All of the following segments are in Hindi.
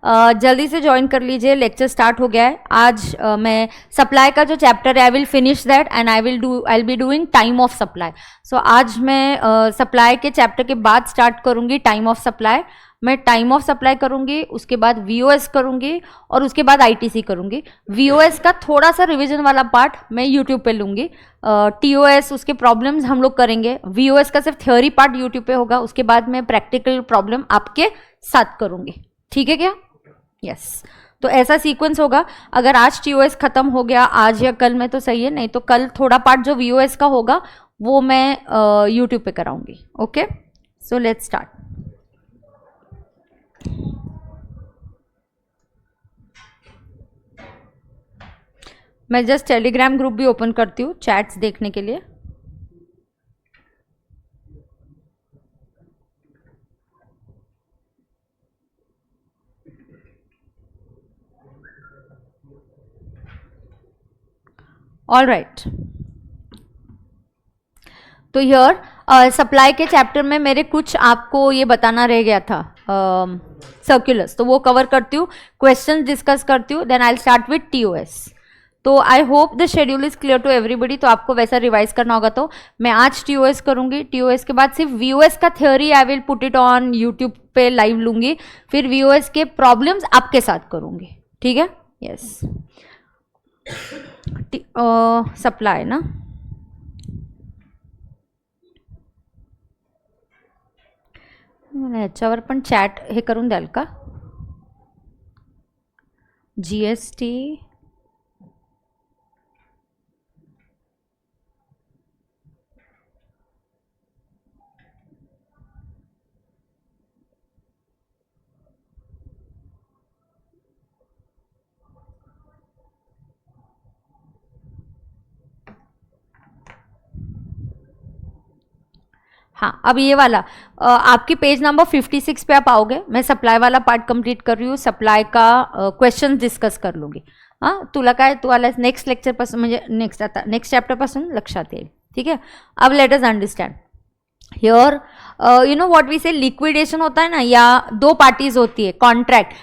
जल्दी से ज्वाइन कर लीजिए, लेक्चर स्टार्ट हो गया है। आज मैं सप्लाई का जो चैप्टर है I will finish that and I will be doing time of supply. So आज मैं सप्लाई के चैप्टर के बाद स्टार्ट करूंगी टाइम ऑफ सप्लाई। मैं टाइम ऑफ सप्लाई करूंगी, उसके बाद वीओएस करूंगी और उसके बाद आईटीसी करूंगी। वीओएस का थोड़ा सा रिवीजन वाला पार्ट मैं यूट्यूब पे लूंगी। टीओएस उसके प्रॉब्लम्स हम लोग करेंगे। वीओएस का सिर्फ थ्योरी पार्ट यूट्यूब पे होगा, उसके बाद मैं प्रैक्टिकल प्रॉब्लम आपके साथ करूंगी। ठीक है क्या? यस। तो ऐसा सीक्वेंस होगा। अगर आज टीओएस खत्म हो गया आज या कल में तो सही है, नहीं तो कल थोड़ा पार्ट जो वीओएस का होगा वो मैं यूट्यूब पे कराऊंगी। Okay, so let's start. मैं जस्ट टेलीग्राम ग्रुप भी ओपन करती हूँ चैट्स देखने के लिए। ऑल राइट, तो हियर सप्लाई के चैप्टर में मेरे कुछ आपको ये बताना रह गया था, सर्कुलर्स, तो वो कवर करती हूँ, क्वेश्चन डिस्कस करती हूँ, then I will start with TOS. तो I hope the schedule is clear to everybody. तो आपको वैसा रिवाइज करना होगा। तो मैं आज टीओएस करूंगी, टीओएस के बाद सिर्फ वीओएस का theory I will put it on YouTube पे लाइव लूंगी, फिर वीओएस के प्रॉब्लम्स आपके साथ करूंगी। ठीक है? यस। सप्लाई ना, याच्यावर पण चॅट हे करून द्याल का? जीएसटी हाँ, अब ये वाला आपकी पेज नंबर 56 पे आप आओगे। मैं सप्लाई वाला पार्ट कंप्लीट कर रही हूँ, सप्लाई का क्वेश्चन डिस्कस कर लूंगी। हाँ, तुला काय तुम्हाला नेक्स्ट लेक्चर पासून म्हणजे नेक्स्ट चॅप्टर पासून लक्षात येईल। ठीक है? अब let us understand here, you know what we say, liquidation होता है ना, या दो पार्टीज होती है, contract,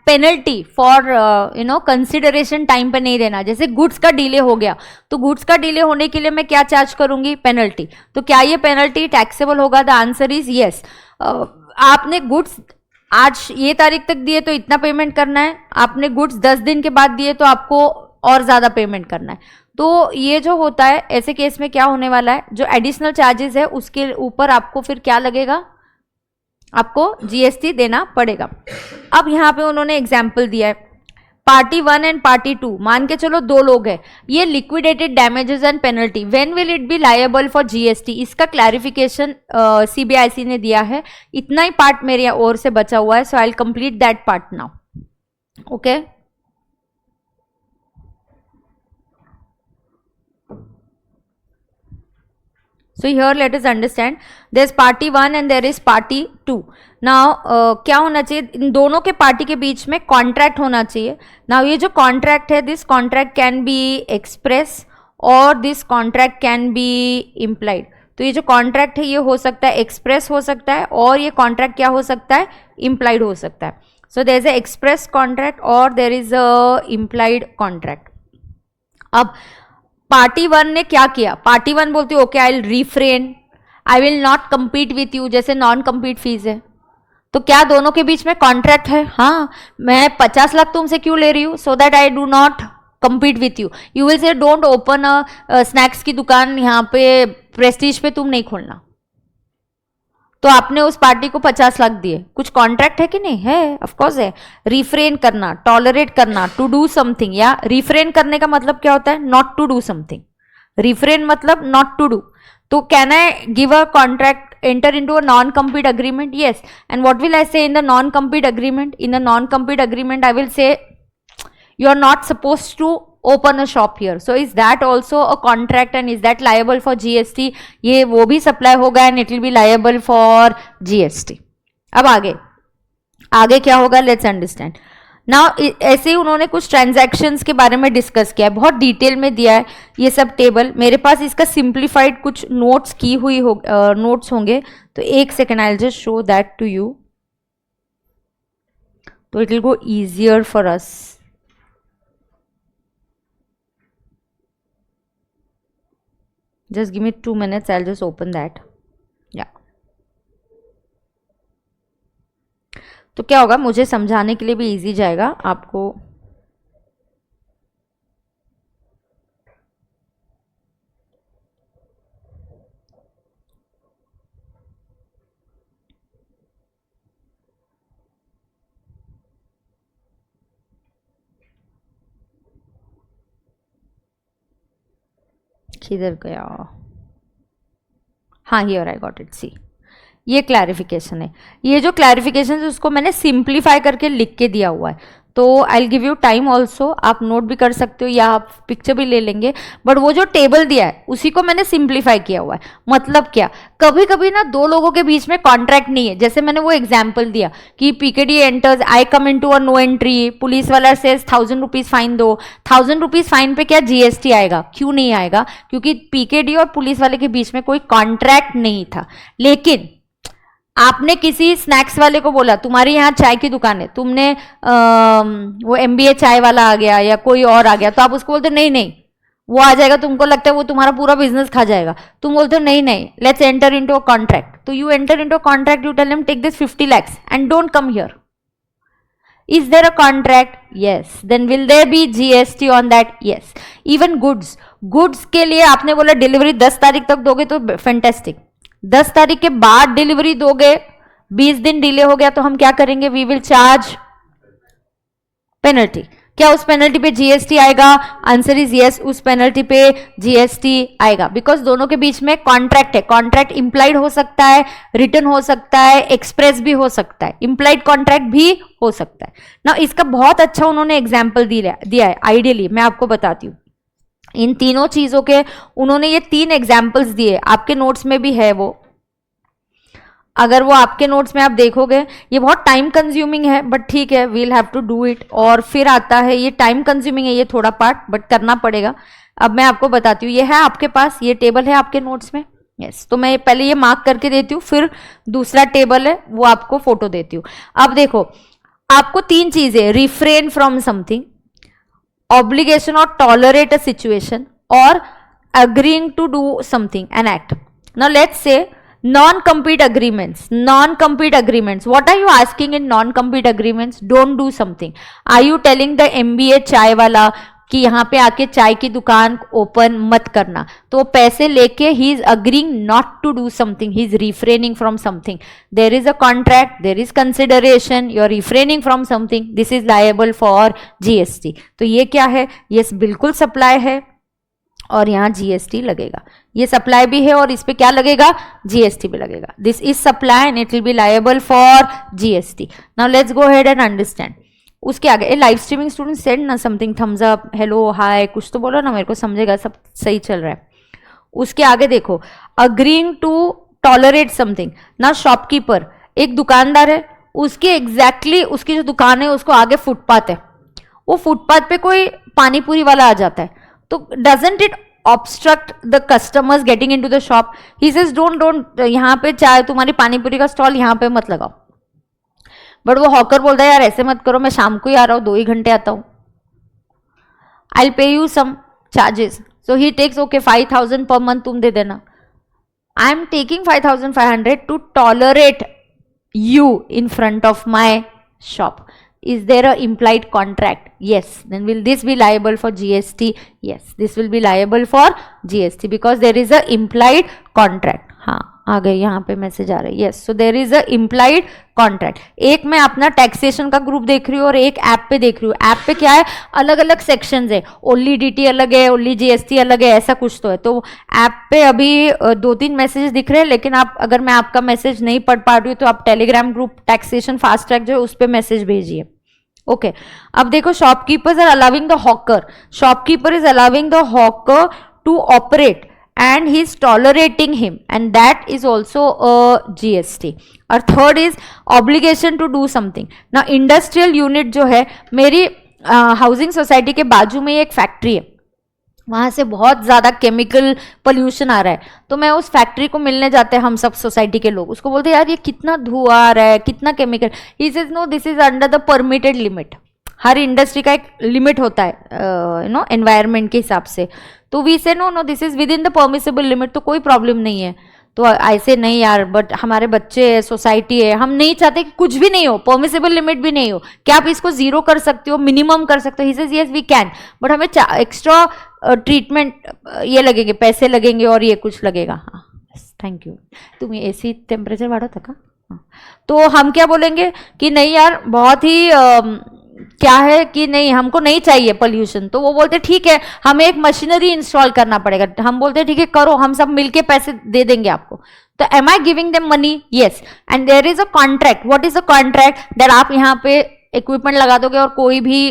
penalty for you know consideration time पे नहीं देना। जैसे गुड्स का डिले हो गया तो गुड्स का डिले होने के लिए मैं क्या चार्ज करूंगी? पेनल्टी। तो क्या ये पेनल्टी टैक्सेबल होगा? The answer is yes. आपने गुड्स आज ये तारीख तक दिए तो इतना पेमेंट करना है, आपने गुड्स 10 दिन के बाद दिए तो आपको और ज़्यादा पेमेंट करना है। तो ये जो होता है ऐसे केस में क्या होने वाला है, जो एडिशनल चार्जेस है उसके ऊपर आपको फिर क्या लगेगा? आपको जीएसटी देना पड़ेगा। अब यहाँ पे उन्होंने एग्जाम्पल दिया है, पार्टी 1 एंड पार्टी 2, मान के चलो 2 लोग हैं, ये liquidated damages and penalty, when will it be liable for GST? इसका क्लैरिफिकेशन सीबीआईसी ने दिया है। इतना ही पार्ट मेरे ओर से बचा हुआ है, so I will complete that part now. Okay, so here let us understand, there is party 1 and there is party 2. now क्या होना चाहिए? इन दोनों के पार्टी के बीच में कॉन्ट्रैक्ट होना चाहिए। now ये जो कॉन्ट्रैक्ट है, this contract can be express or this contract can be implied. तो ये जो कॉन्ट्रैक्ट है ये हो सकता है एक्सप्रेस हो सकता है, और ये कॉन्ट्रैक्ट क्या हो सकता है? इम्प्लाइड हो सकता है। So there is a express contract और there is a implied contract. अब पार्टी 1 ने क्या किया? पार्टी 1 बोलती है okay I will refrain, I will not compete with you, जैसे नॉन कम्पीट फीस है। तो क्या दोनों के बीच में कॉन्ट्रैक्ट है? हाँ, मैं 50 लाख तुमसे क्यों ले रही हूँ? So that I do not compete with you. You will say don't open a snacks की दुकान यहाँ पे प्रेस्टीज पे तुम नहीं खोलना। तो आपने उस पार्टी को 50 लाख दिए, कुछ कॉन्ट्रैक्ट है कि नहीं है? ऑफ कोर्स है। रिफ्रेन करना, टॉलरेट करना, टू डू समथिंग, या रिफ्रेन करने का मतलब क्या होता है? Not to do something. Refrain मतलब नॉट टू डू। तो can I give a contract, enter into a non compete agreement? Yes. And what will I say in the non compete agreement? In the non compete agreement I will say you are not supposed to open a shop here. So is that also a contract and is that liable for GST? ये वो भी सप्लाई होगा and it will be liable for GST. अब आगे क्या होगा? Let's understand. Now ऐसे ही उन्होंने कुछ ट्रांजैक्शंस के बारे में डिस्कस किया है, बहुत डिटेल में दिया है ये सब टेबल। मेरे पास इसका सिंप्लीफाइड कुछ नोट्स की हुई नोट्स होंगे, तो एक second I will just show that to you. तो it will go easier for us. Just give me 2 minutes, I'll just open that. Yeah. तो क्या होगा, मुझे समझाने के लिए भी इजी जाएगा आपको. किधर गया? हाँ, हियर आई गॉट इट. सी, ये क्लैरिफिकेशन है. ये जो क्लैरिफिकेशन है उसको मैंने सिंप्लीफाई करके लिख के दिया हुआ है. तो आई will give you time also, आप नोट भी कर सकते हो या आप पिक्चर भी ले लेंगे. बट वो जो टेबल दिया है उसी को मैंने सिंप्लीफाई किया हुआ है. मतलब क्या, कभी कभी ना दो लोगों के बीच में कॉन्ट्रैक्ट नहीं है. जैसे मैंने वो एग्जाम्पल दिया कि PKD enters, I come in to a no entry, police वाला सेज 1000 रुपीज फाइन दो. 1000 रुपीज फाइन पे क्या जीएसटी आएगा? क्यों नहीं आएगा? क्योंकि पीकेडी और पुलिस वाले के बीच में कोई कॉन्ट्रैक्ट नहीं था. लेकिन आपने किसी स्नैक्स वाले को बोला तुम्हारे यहाँ चाय की दुकान है, तुमने वो एमबीए चाय वाला आ गया या कोई और आ गया, तो आप उसको बोलते नहीं नहीं वो आ जाएगा, तुमको लगता है वो तुम्हारा पूरा बिजनेस खा जाएगा. तुम बोलते हो नहीं नहीं, let's enter into a contract. तो you enter into a contract, you tell him take this 50 lakhs and don't come here. Is there a contract? Yes. Then will there be GST on that? Yes. Even goods. Goods के लिए आपने बोला डिलीवरी 10 तारीख तक दोगे तो फैंटेस्टिक. 10 तारीख के बाद डिलीवरी दोगे, 20 दिन डिले हो गया तो हम क्या करेंगे? We will charge penalty. क्या उस पेनल्टी पे जीएसटी आएगा? आंसर इज यस, उस पेनल्टी पे जीएसटी आएगा. बिकॉज दोनों के बीच में कॉन्ट्रैक्ट है. कॉन्ट्रैक्ट इंप्लाइड हो सकता है, रिटर्न हो सकता है, एक्सप्रेस भी हो सकता है, इंप्लाइड कॉन्ट्रैक्ट भी हो सकता है ना. इसका बहुत अच्छा उन्होंने एग्जाम्पल दिया है. आइडियली मैं आपको बताती हूँ, इन तीनों चीजों के उन्होंने ये 3 एग्जाम्पल्स दिए. आपके नोट्स में भी है वो, अगर वो आपके नोट्स में आप देखोगे. ये बहुत टाइम कंज्यूमिंग है बट ठीक है, we'll have to do it. और फिर आता है, ये टाइम कंज्यूमिंग है ये थोड़ा पार्ट, बट करना पड़ेगा. अब मैं आपको बताती हूँ, ये है आपके पास, ये टेबल है आपके नोट्स में. यस, तो मैं पहले ये मार्क करके देती हूँ, फिर दूसरा टेबल है वो आपको फोटो देती हूँ. अब देखो, आपको 3 चीजें, रिफ्रेन फ्रॉम समथिंग, ऑब्लिगेशन और टॉलरेट अ सिचुएशन, और agreeing to do something, an act. Now let's say non-compete agreements. Non-compete agreements. What are you asking in non-compete agreements? Don't do something. Are you telling the MBA चाय वाला कि यहाँ पे आके चाय की दुकान ओपन मत करना? तो पैसे लेके he is agreeing not to do something. He is refraining from something. There is a contract. There is consideration. You are refraining from something. This is liable for GST. तो ये क्या है? ये बिल्कुल सप्लाई है और यहाँ जीएसटी लगेगा. ये सप्लाई भी है और इस पे क्या लगेगा? जीएसटी भी लगेगा. This is supply and it will be liable for GST. Now let's go ahead and understand. उसके आगे लाइव स्ट्रीमिंग स्टूडेंट सेंड ना समथिंग, थम्स अप, हेलो, हाय, कुछ तो बोलो ना, मेरे को समझेगा सब सही चल रहा है. उसके आगे देखो, अग्रीइंग टू टॉलरेट समथिंग. ना शॉपकीपर, एक दुकानदार है, उसकी एग्जैक्टली उसकी जो दुकान है उसको आगे फुटपाथ है, वो फुटपाथ पे कोई पानी पूरी वाला आ जाता है, तो doesn't it obstruct the customers getting into the shop? He says don't यहाँ पे चाहे तुम्हारी पानी पूरी का स्टॉल यहाँ पे मत लगाओ. बट वो हॉकर बोलता है यार ऐसे मत करो, मैं शाम को ही आ रहा हूँ, 2 ही घंटे आता हूँ, I'll pay you some charges. So he takes okay 5000 per month तुम दे देना. I am taking 5500 to tolerate you in front of my shop. Is there a implied contract? Yes. Then will this be liable for GST? Yes. This will be liable for GST because there is a implied contract. हाँ, आ गए, यहाँ पे मैसेज आ रहा है. Yes. So there is a implied contract. एक मैं अपना टैक्सेशन का ग्रुप देख रही हूँ और एक ऐप पे देख रही हूँ. ऐप पे क्या है, अलग अलग सेक्शंस है, ओनली डीटी अलग है, ओनली जीएसटी अलग है, ऐसा कुछ तो है. तो ऐप पे अभी 2-3 मैसेज दिख रहे हैं, लेकिन आप अगर मैं आपका मैसेज नहीं पढ़ पा रही हूँ तो आप Telegram group taxation fast track जो है उस पर मैसेज भेजिए. ओके. अब देखो, shopkeepers are allowing the hawker. Shopkeeper is allowing the hawker to operate and he is tolerating him, and that is also a GST. और third is obligation to do something. Now industrial unit जो है, मेरी हाउसिंग सोसाइटी के बाजू में एक फैक्ट्री है, वहां से बहुत ज्यादा केमिकल पोल्यूशन आ रहा है, तो मैं उस फैक्ट्री को मिलने जाते हैं हम सब सोसाइटी के लोग, उसको बोलते हैं यार ये कितना धुआं आ रहा है, कितना chemical, he says no this is under the permitted limit. हर इंडस्ट्री का एक लिमिट होता है एनवायरनमेंट के हिसाब से, तो we say no this is within the permissible limit, तो कोई प्रॉब्लम नहीं है। तो ऐसे नहीं यार, बट हमारे बच्चे है, सोसाइटी है, हम नहीं चाहते कि कुछ भी नहीं हो, परमिसेबल लिमिट भी नहीं हो, क्या आप इसको जीरो कर सकते हो, मिनिमम कर सकते हो? He says yes we can, but हमें एक्स्ट्रा ट्रीटमेंट ये लगेंगे, पैसे लगेंगे और ये कुछ लगेगा। हाँ थैंक यू, तुम्हें एसी टेम्परेचर वाढवता का? हाँ, तो हम क्या बोलेंगे कि नहीं यार बहुत ही क्या है कि नहीं हमको नहीं चाहिए पोल्यूशन, तो वो बोलते ठीक है हमें एक मशीनरी इंस्टॉल करना पड़ेगा, हम बोलते ठीक है करो, हम सब मिलके पैसे दे देंगे आपको। तो am I giving them money? Yes, and there is a contract. What is a contract? That आप यहाँ पे इक्विपमेंट लगा दोगे और कोई भी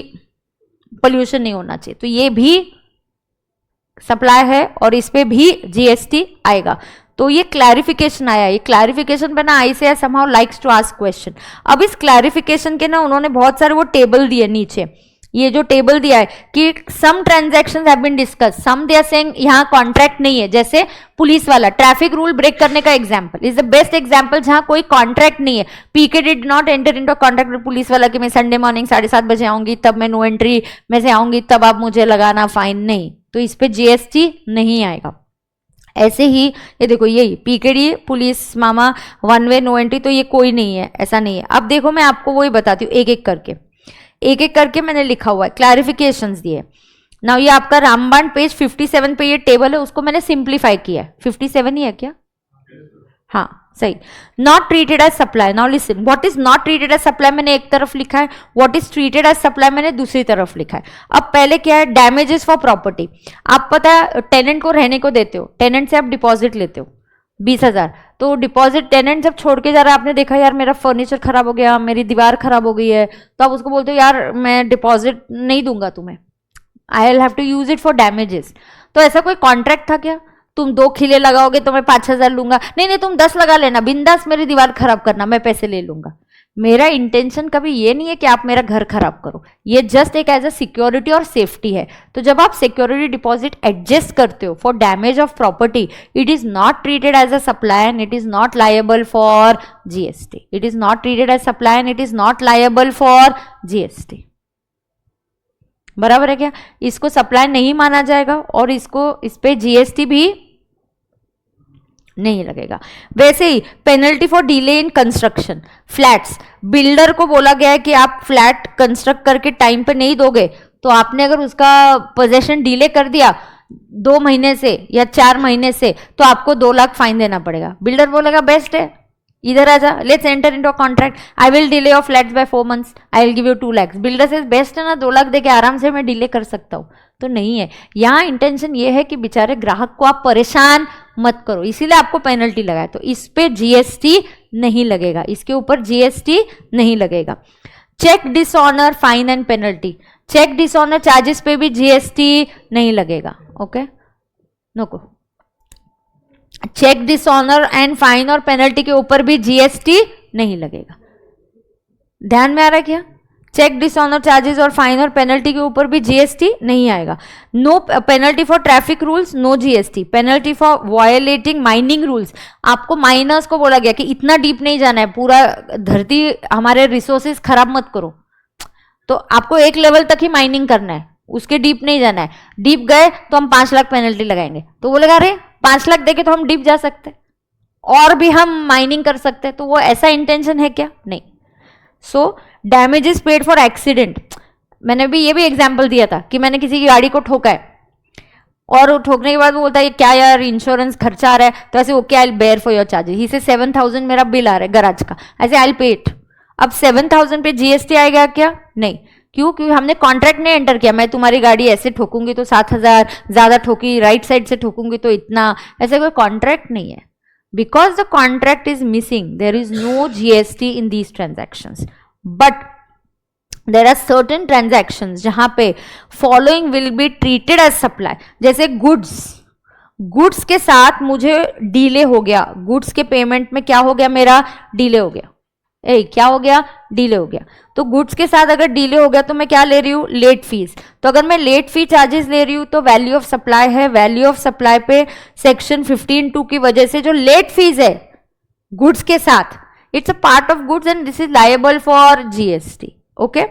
पोल्यूशन नहीं होना चाहिए, तो ये भी सप्लाई है और इस पे भी जीएसटी आएगा। तो ये क्लैरिफिकेशन आया, ये क्लैरिफिकेशन पे ना ICAI somehow likes to ask question. अब इस क्लैरिफिकेशन के ना उन्होंने बहुत सारे वो टेबल दिए नीचे, ये जो टेबल दिया है कि some transactions have been discuss, some they are saying यहाँ कॉन्ट्रैक्ट नहीं है, जैसे पुलिस वाला ट्रैफिक रूल ब्रेक करने का example is the best example जहां कोई कॉन्ट्रैक्ट नहीं है। PK did not enter into contract with police वाला कि मैं संडे मॉर्निंग 7:30 बजे आऊंगी, तब मैं नो एंट्री में से आऊंगी, तब आप मुझे लगाना फाइन, नहीं, तो इस पे जीएसटी नहीं आएगा। ऐसे ही ये देखो यही पीकेडी पुलिस मामा वन वे नो एंट्री, तो ये कोई नहीं है, ऐसा नहीं है। अब देखो मैं आपको वही बताती हूँ, एक एक करके मैंने लिखा हुआ है, क्लैरिफिकेशंस दिए। नाउ ये आपका रामबाण पेज 57 पे ये टेबल है, उसको मैंने सिंप्लीफाई किया है। 57 ही है क्या? हाँ सही। Not treated as supply, now listen, what is not treated as supply मैंने एक तरफ लिखा है, what is treated as supply मैंने दूसरी तरफ लिखा है। अब पहले क्या है, डैमेजेस फॉर प्रॉपर्टी। आप पता है टेनेंट को रहने को देते हो, टेनेंट से आप डिपॉजिट लेते हो 20,000, तो डिपॉजिट टेनेंट जब छोड़ के जा रहा है, आपने देखा यार मेरा फर्नीचर खराब हो गया, मेरी दीवार खराब हो गई है, तो आप उसको बोलते हो यार मैं डिपॉजिट नहीं दूंगा तुम्हें, I will have to use it for damages. तो ऐसा कोई कॉन्ट्रैक्ट था क्या? तुम 2 खिले लगाओगे तो मैं 5,000 लूंगा, नहीं तुम 10 लगा लेना, बिंदास मेरी दीवार खराब करना, मैं पैसे ले लूंगा। मेरा इंटेंशन कभी ये नहीं है कि आप मेरा घर खराब करो, ये जस्ट एक एज अ सिक्योरिटी और सेफ्टी है। तो जब आप सिक्योरिटी डिपॉजिट एडजस्ट करते हो for damage of property, it is not treated as a supply and it is not liable for GST. It is not treated as supply and it is not liable for GST. बराबर है क्या? इसको सप्लाई नहीं माना जाएगा और इसको इस पे जीएसटी भी नहीं लगेगा। वैसे ही penalty for delay in construction, flats, builder को बोला गया है कि आप फ्लैट कंस्ट्रक्ट करके टाइम पे नहीं दोगे, तो आपने अगर उसका पोजेशन डिले कर दिया 2 महीने से या 4 महीने से, तो आपको 2 लाख फाइन देना पड़ेगा। बिल्डर बोलेगा बेस्ट है, इधर आ जा, let's enter into a contract, I will delay your flats by 4 months, I will give you 2 lakhs। Builder से बेस्ट है ना, 2 लाख देके आराम से मैं डिले कर सकता हूँ, तो नहीं है। यहाँ इंटेंशन ये है कि बेचारे ग्राहक को आप परेशान मत करो, इसीलिए आपको पेनल्टी लगाए, तो इस पे जीएसटी नहीं लगेगा, इसके ऊपर जीएसटी नहीं लगेगा। Cheque dishonour fine and penalty, cheque dishonour charges पे भी जीएसटी नहीं लगेगा। ओके नको, चेक डिसऑनर एंड फाइन और पेनल्टी के ऊपर भी जीएसटी नहीं लगेगा। ध्यान में आ रहा है क्या? चेक डिसऑनर चार्जेस और फाइन और पेनल्टी के ऊपर भी जीएसटी नहीं आएगा। No penalty for traffic rules, no GST. Penalty for violating mining rules, आपको माइनर्स को बोला गया कि इतना डीप नहीं जाना है, पूरा धरती हमारे रिसोर्सेज खराब मत करो, तो आपको एक लेवल तक ही माइनिंग करना है, उसके डीप नहीं जाना है। डीप गए तो हम 5 लाख पेनल्टी लगाएंगे, तो बोलेगा अरे 5 लाख देके तो हम डीप जा सकते और भी हम माइनिंग कर सकते हैं, तो वो ऐसा इंटेंशन है क्या? नहीं। सो डैमेजेस पेड फॉर एक्सीडेंट, मैंने भी ये भी एग्जाम्पल दिया था कि मैंने किसी की गाड़ी को ठोका है और ठोकने के बाद वो बोलता है क्या यार इंश्योरेंस खर्चा आ रहा है, तो ऐसे okay I will bear for your charges, ही से 7,000 मेरा बिल आ रहा है गराज का, ऐसे आई विल पे इट। अब 7,000 पे जीएसटी आएगा क्या? नहीं। क्यों? क्योंकि हमने कॉन्ट्रैक्ट नहीं एंटर किया, मैं तुम्हारी गाड़ी ऐसे ठोकूंगी तो 7,000, ज्यादा ठोकी राइट साइड से ठोकूंगी तो इतना, ऐसे कोई कॉन्ट्रैक्ट नहीं है। Because the contract is missing, there is no GST in these transactions, but there are certain transactions जहां पे following will be treated as supply. जैसे गुड्स के साथ मुझे डीले हो गया, गुड्स के पेमेंट में क्या हो गया, मेरा डीले हो गया, क्या हो गया, डिले हो गया। तो गुड्स के साथ अगर डिले हो गया तो मैं क्या ले रही हूँ, लेट फीस। तो अगर मैं लेट फी चार्जेस ले रही हूँ तो वैल्यू ऑफ सप्लाई है, वैल्यू ऑफ सप्लाई पे सेक्शन 15(2) की वजह से जो लेट फीस है गुड्स के साथ, it's a part of goods and this is liable for GST. Okay,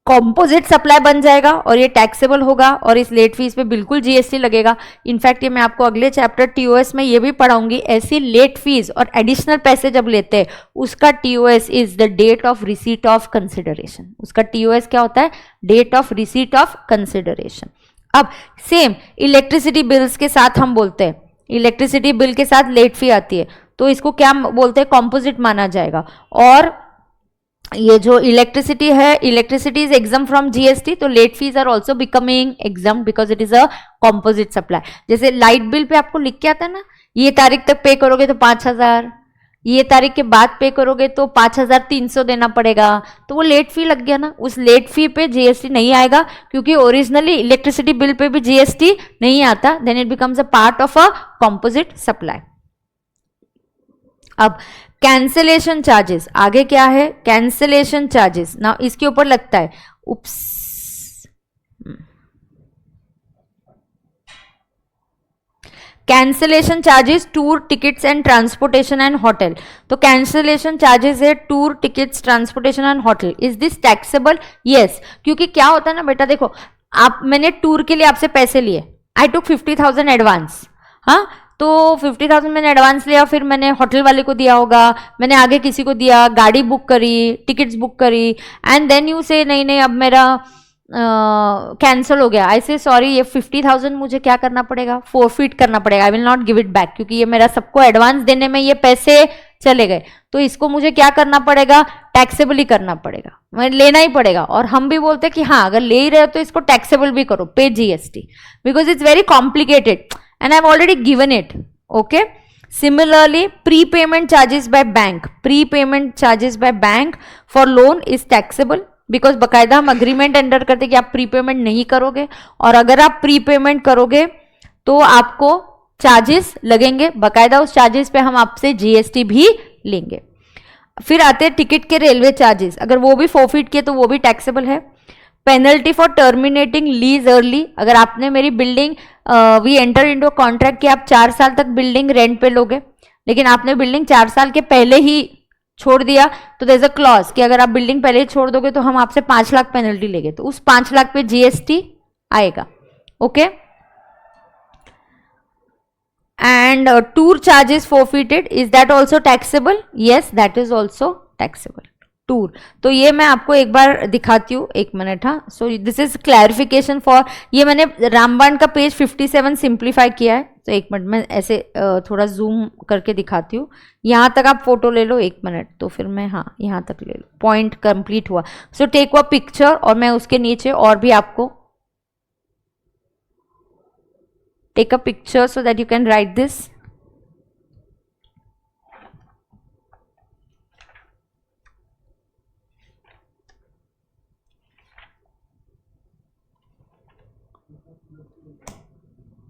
composite supply बन जाएगा और ये टैक्सेबल होगा और इस लेट फीस पे बिल्कुल जीएसटी लगेगा। इनफैक्ट ये मैं आपको अगले चैप्टर टीओएस में ये भी पढ़ाऊंगी, ऐसी लेट फीस और एडिशनल पैसे जब लेते हैं उसका TOS is the date of receipt of consideration. उसका टीओएस क्या होता है, date of receipt of consideration. अब सेम इलेक्ट्रिसिटी बिल्स के साथ हम बोलते हैं, इलेक्ट्रिसिटी बिल के साथ लेट फी आती है तो इसको क्या बोलते हैं, कॉम्पोजिट माना जाएगा। और ये जो इलेक्ट्रिसिटी है, electricity is exempt from GST, तो late fees are also becoming exempt because it is a composite supply. जैसे लाइट बिल पे आपको लिख के आता है ना, ये तारीख तक पे करोगे तो 5,000, ये तारीख के बाद पे करोगे तो 5,300 देना पड़ेगा, तो वो लेट फी लग गया ना। उस लेट फी पे जीएसटी नहीं आएगा क्योंकि ओरिजिनली इलेक्ट्रिसिटी बिल पे भी जीएसटी नहीं आता, then it becomes a part of a composite supply. अब कैंसिलेशन चार्जेस, आगे क्या है, कैंसिलेशन चार्जेस ना, इसके ऊपर लगता है oops, cancellation charges, tour tickets and transportation and hotel. तो कैंसिलेशन चार्जेस है tour tickets, transportation and hotel. Is this taxable? Yes, क्योंकि क्या होता है ना बेटा, देखो मैंने टूर के लिए आपसे पैसे लिए, आई टुक 50,000 एडवांस, हाँ, तो 50,000 मैंने एडवांस लिया, फिर मैंने होटल वाले को दिया होगा, मैंने आगे किसी को दिया, गाड़ी बुक करी, टिकट्स बुक करी, एंड देन यू से नहीं अब मेरा कैंसिल हो गया। आई से सॉरी, ये 50,000 मुझे क्या करना पड़ेगा, फोरफिट करना पड़ेगा, आई will not give it back, क्योंकि ये मेरा सबको एडवांस देने में ये पैसे चले गए, तो इसको मुझे क्या करना पड़ेगा, टैक्सेबल ही करना पड़ेगा, मैं लेना ही पड़ेगा। और हम भी बोलते हैं कि हाँ अगर ले ही रहे हो तो इसको टैक्सेबल भी करो, पे GST, because it's very complicated and I've already given it. Okay, similarly prepayment charges by bank, prepayment charges by bank for loan is taxable because बकायदा हम अग्रीमेंट एंटर करते कि आप प्रीपेमेंट नहीं करोगे, और अगर आप प्रीपेमेंट करोगे तो आपको चार्जेस लगेंगे, बकायदा उस चार्जेस पे हम आपसे जीएसटी भी लेंगे। फिर आते हैं टिकट के रेलवे चार्जेस, अगर वो भी फोरफिट किए तो वो भी टैक्सेबल है। Penalty for terminating lease early, अगर आपने मेरी building we enter into a contract कि आप 4 साल तक बिल्डिंग रेंट पे लोगे, लेकिन आपने बिल्डिंग 4 साल के पहले ही छोड़ दिया, तो देयर इज अ क्लॉज कि अगर आप बिल्डिंग पहले ही छोड़ दोगे तो हम आपसे 5 लाख पेनल्टी लेंगे, तो उस 5 लाख पे जीएसटी आएगा। Okay, and tour charges forfeited, is that also taxable? Yes, that is also taxable. Tour, तो ये मैं आपको एक बार दिखाती हूँ, एक मिनट, हाँ। सो दिस इज क्लैरिफिकेशन फॉर, ये मैंने रामबाण का पेज 57 सिंप्लीफाई किया है, तो एक मिनट मैं ऐसे थोड़ा जूम करके दिखाती हूँ। यहाँ तक आप फोटो ले लो, एक मिनट, तो फिर मैं, हाँ यहाँ तक ले लो, पॉइंट कंप्लीट हुआ। सो टेक अ पिक्चर और मैं उसके नीचे और भी आपको take a picture so that you can write this.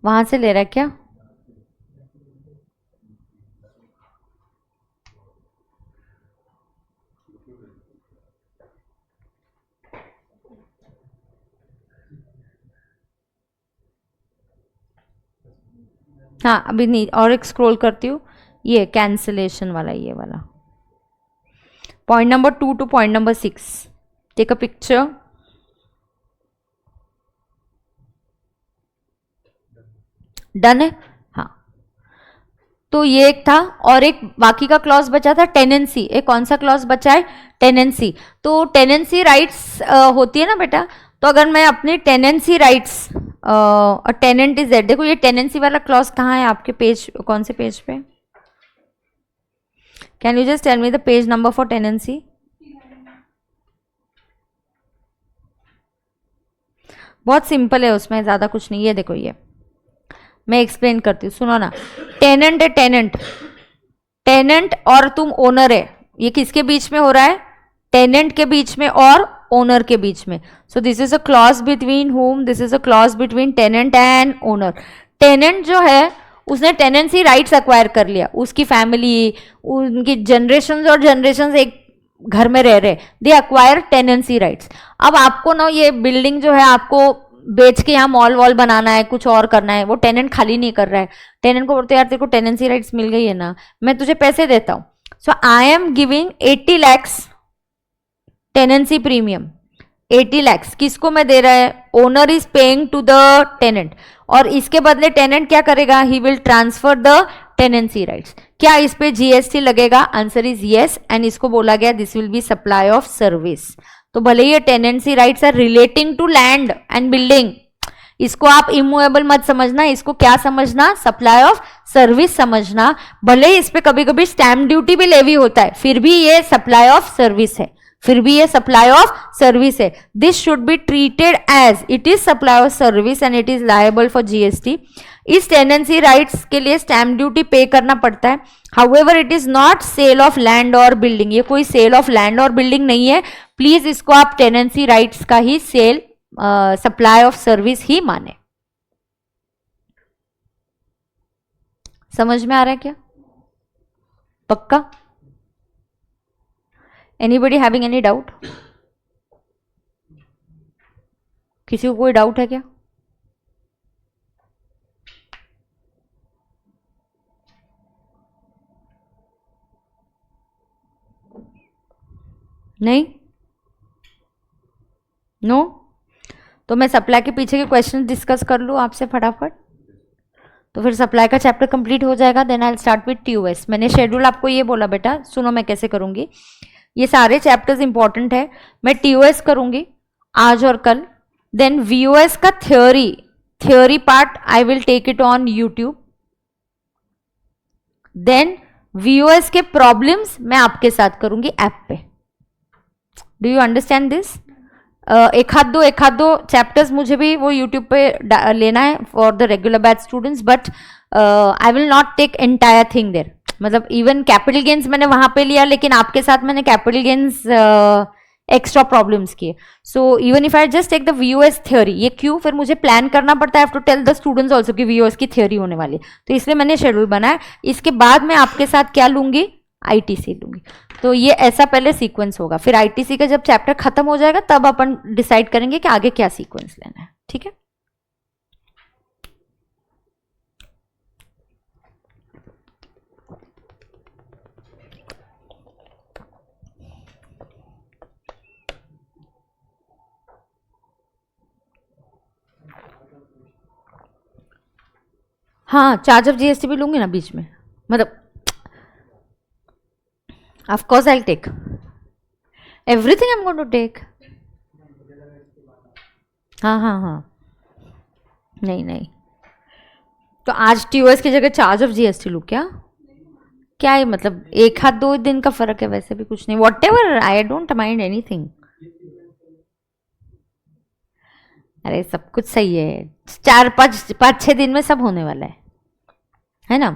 वहां से ले रहा है क्या? हाँ अभी नहीं, और एक स्क्रॉल करती हूँ, ये कैंसिलेशन वाला, ये वाला point number 2 to point number 6, take a picture. Done है, हाँ। तो ये एक था, और एक बाकी का क्लॉज बचा था टेनेंसी। एक कौन सा क्लॉज बचा है? टेनेंसी। तो टेनेंसी राइट्स होती है ना बेटा, तो अगर मैं अपनी tenancy rights, tenant is that, देखो ये टेनेंसी वाला क्लॉज कहाँ है आपके पेज, कौन से पेज पे? Can you just tell me the page number for tenancy? बहुत सिंपल है, उसमें ज्यादा कुछ नहीं है। देखो ये मैं एक्सप्लेन करती हूँ, सुनो ना। टेनेंट है, टेनेंट, टेनेंट और तुम ओनर है, ये किसके बीच में हो रहा है? टेनेंट के बीच में और ओनर के बीच में। So this is a clause between whom, this is a clause between tenant and owner. Tenant जो है उसने टेनेंसी राइट्स एक्वायर कर लिया, उसकी फैमिली, उनकी जनरेशंस और जनरेशंस एक घर में रह रहे, दे अक्वायर टेनेंसी राइट्स। अब आपको ना ये बिल्डिंग जो है आपको बेच के यहाँ मॉल वॉल बनाना है, कुछ और करना है, वो टेनेंट खाली नहीं कर रहा है। टेनेंट को बोलते यार तेरे को टेनेंसी राइट्स मिल गई है ना, मैं तुझे पैसे देता हूँ, so I am giving 80 lakhs tenancy premium. 80 lakhs किसको मैं दे रहा है, owner is paying to the tenant, और इसके बदले टेनेंट क्या करेगा, he will transfer the tenancy rights. क्या इस पे जीएसटी लगेगा, आंसर इज यस, एंड इसको बोला गया this will be supply of service. तो भले ये tenancy rights are relating to land and building, इसको आप इमूवेबल मत समझना, इसको क्या समझना, सप्लाई ऑफ सर्विस समझना। भले ही इस पे कभी कभी स्टैम्प ड्यूटी भी लेवी होता है, फिर भी ये सप्लाई ऑफ सर्विस है, फिर भी ये सप्लाई ऑफ सर्विस है। This should be treated as it is supply of service and it is liable for GST. इस टेनेंसी राइट्स के लिए स्टैम्प ड्यूटी पे करना पड़ता है। However it is not sale of land और बिल्डिंग, ये कोई सेल ऑफ लैंड और बिल्डिंग नहीं है, प्लीज इसको आप टेनेंसी राइट्स का ही सेल सप्लाई ऑफ सर्विस ही माने। समझ में आ रहा है क्या, पक्का? Anybody having any doubt? किसी को कोई डाउट है क्या? नहीं, नो? तो मैं सप्लाई के पीछे के क्वेश्चन डिस्कस कर लूँ आपसे फटाफट, तो फिर सप्लाई का चैप्टर कंप्लीट हो जाएगा। Then I will start with TOS. मैंने शेड्यूल आपको ये बोला बेटा, सुनो मैं कैसे करूंगी। ये सारे चैप्टर्स इंपॉर्टेंट है, मैं टीओएस करूंगी आज और कल। देन वीओएस का theory part I will take it on YouTube. Then VOS के प्रॉब्लम्स मैं आपके साथ करूंगी ऐप पे। Do you understand this? एक आध दो चैप्टर्स मुझे भी वो यूट्यूब पे लेना है for the regular batch students, but I will not take entire thing there. मतलब इवन कैपिटल गेन्स मैंने वहां पे लिया, लेकिन आपके साथ मैंने कैपिटल गेन्स एक्स्ट्रा प्रॉब्लम्स किए। So even if I just take the VOS theory, ये क्यों, फिर मुझे प्लान करना पड़ता है, to tell the students also कि वीओएस की थ्योरी होने वाली है, तो इसलिए मैंने शेड्यूल बनाया। इसके बाद मैं आपके साथ क्या लूंगी, आईटीसी लूंगी। तो ये ऐसा पहले सीक्वेंस होगा, फिर आईटीसी का जब चैप्टर खत्म हो जाएगा तब अपन डिसाइड करेंगे कि आगे क्या सीक्वेंस लेना है, ठीक है? हाँ, चार्ज ऑफ जीएसटी भी लूंगी ना बीच में, मतलब of course I'll take everything, I'm going to take। हाँ, नहीं, तो आज टीओएस की जगह चार्ज ऑफ जीएसटी लूँ क्या है, मतलब एक हाथ 2 दिन का फर्क है, वैसे भी कुछ नहीं, what ever, I don't mind anything. अरे सब कुछ सही है, 4-5-6 दिन में सब होने वाला है ना?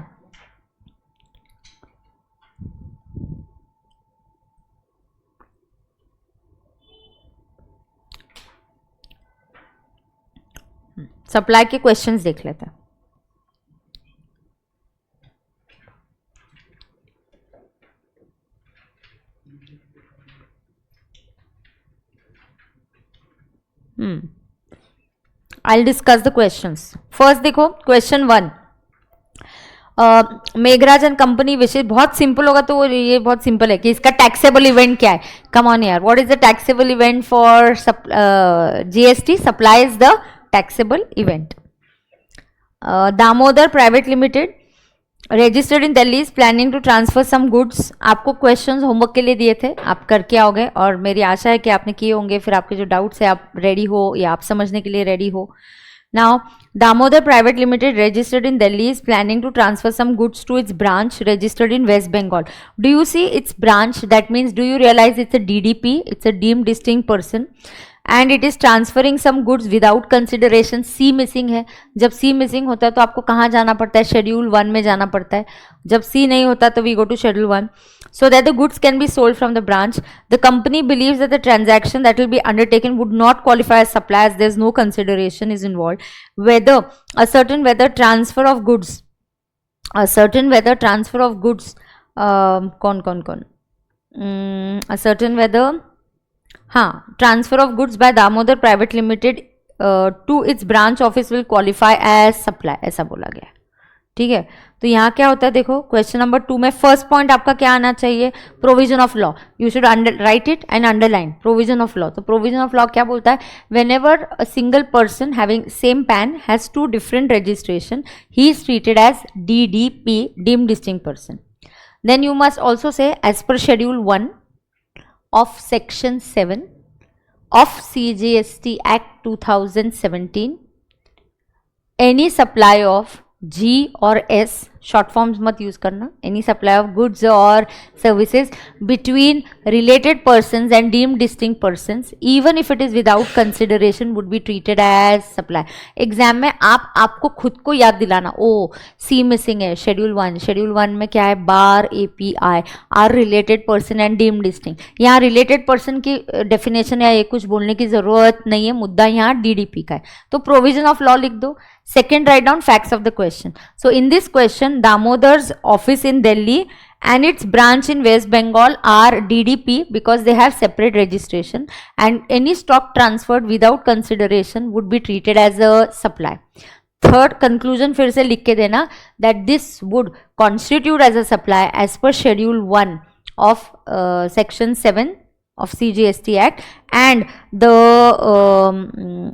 सप्लाई के क्वेश्चंस देख लेते हैं। I will discuss the questions. First देखो क्वेश्चन 1, मेघराज एंड कंपनी विशेष, बहुत सिंपल होगा, तो ये बहुत सिंपल है कि इसका टैक्सेबल इवेंट क्या है। कम ऑन यार, what is the taxable event for GST? Supply is the taxable event. Damodar private limited registered in Delhi is planning to transfer some goods. आपको क्वेश्चंस होमवर्क के लिए दिए थे, आप करके आओगे, और मेरी आशा है कि आपने किए होंगे, फिर आपके जो डाउट्स है आप रेडी हो या आप समझने के लिए रेडी हो। Now Damodar private limited registered in Delhi is planning to transfer some goods to its branch registered in West Bengal. Do you see its branch? That means, do you realize it's a DDP, it's a deemed distinct person, and it is transferring some goods without consideration. C missing है, जब C missing होता है तो आपको कहाँ जाना पड़ता है, शेड्यूल 1 में जाना पड़ता है, जब C नहीं होता तो we go to schedule 1, so that the goods can be sold from the branch. The company believes that the transaction that will be undertaken would not qualify as supply as there is no consideration is involved. Whether transfer of goods कौन सर्टेन वेदर, हाँ, transfer of goods by Damodar private limited to its branch office will qualify as supply, ऐसा बोला गया। ठीक है, तो यहाँ क्या होता है देखो, क्वेश्चन नंबर 2 में फर्स्ट पॉइंट आपका क्या आना चाहिए, provision of law. You should write it and underline provision of law. तो प्रोविजन ऑफ लॉ क्या बोलता है, whenever a single person having same PAN has 2 different registration, he is treated as DDP, deemed distinct person. Then you must also say as per schedule 1 of section 7 of CGST Act 2017, any supply of G or S, short forms मत use करना, any supply of goods or services between related persons and deemed distinct persons, even if it is without consideration, would be treated as supply. एग्जाम में आपको खुद को याद दिलाना, ओ सी मिसिंग है, शेड्यूल 1, शेड्यूल 1 में क्या है, बार API are related person and deemed distinct. यहाँ रिलेटेड पर्सन की डेफिनेशन या ये कुछ बोलने की जरूरत नहीं है, मुद्दा यहाँ DDP का है, तो प्रोविजन ऑफ लॉ लिख दो। Second, write down facts of the question. So in this question, Damodar's office in Delhi and its branch in West Bengal are DDP because they have separate registration, and any stock transferred without consideration would be treated as a supply. Third, conclusion फिर से लिख के देना that this would constitute as a supply as per schedule 1 of section 7 of CGST Act, and the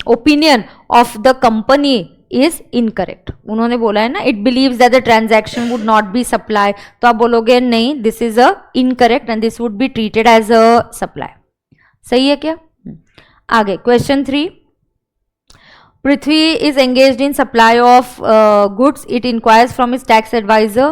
opinion of the company is incorrect. उन्होंने बोला है ना, it believes that the transaction would not be supply, तो आप बोलोगे नहीं, this is a incorrect and this would be treated as a supply. सही है क्या? आगे question 3, Prithvi is engaged in supply of goods. It inquires from his tax advisor,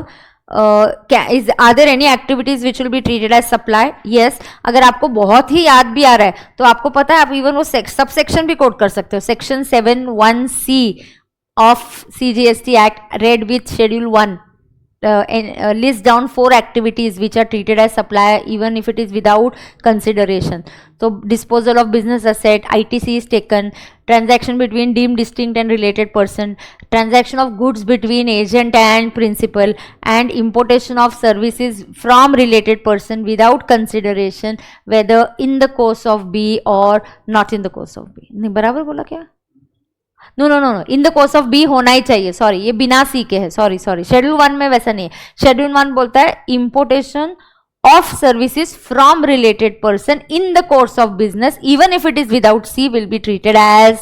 are there any activities which will be treated as supply? Yes. अगर आपको बहुत ही याद भी आ रहा है तो आपको पता है, आप इवन वो सब सेक्शन भी कोट कर सकते हो, section 7(1)(c) of CGST Act read with schedule 1 list down 4 activities which are treated as supply even if it is without consideration. So disposal of business asset, ITC is taken, transaction between deemed distinct and related person, transaction of goods between agent and principal, and importation of services from related person without consideration whether in the course of B or not in the course of B. नहीं बराबर बोला क्या? No, in the course of B होना ही चाहिए, सॉरी ये बिना सी के है, सॉरी शेड्यूल 1 में वैसा नहीं है। शेड्यूल 1 बोलता है importation of services from related person in the course of business even if it is without C will be treated as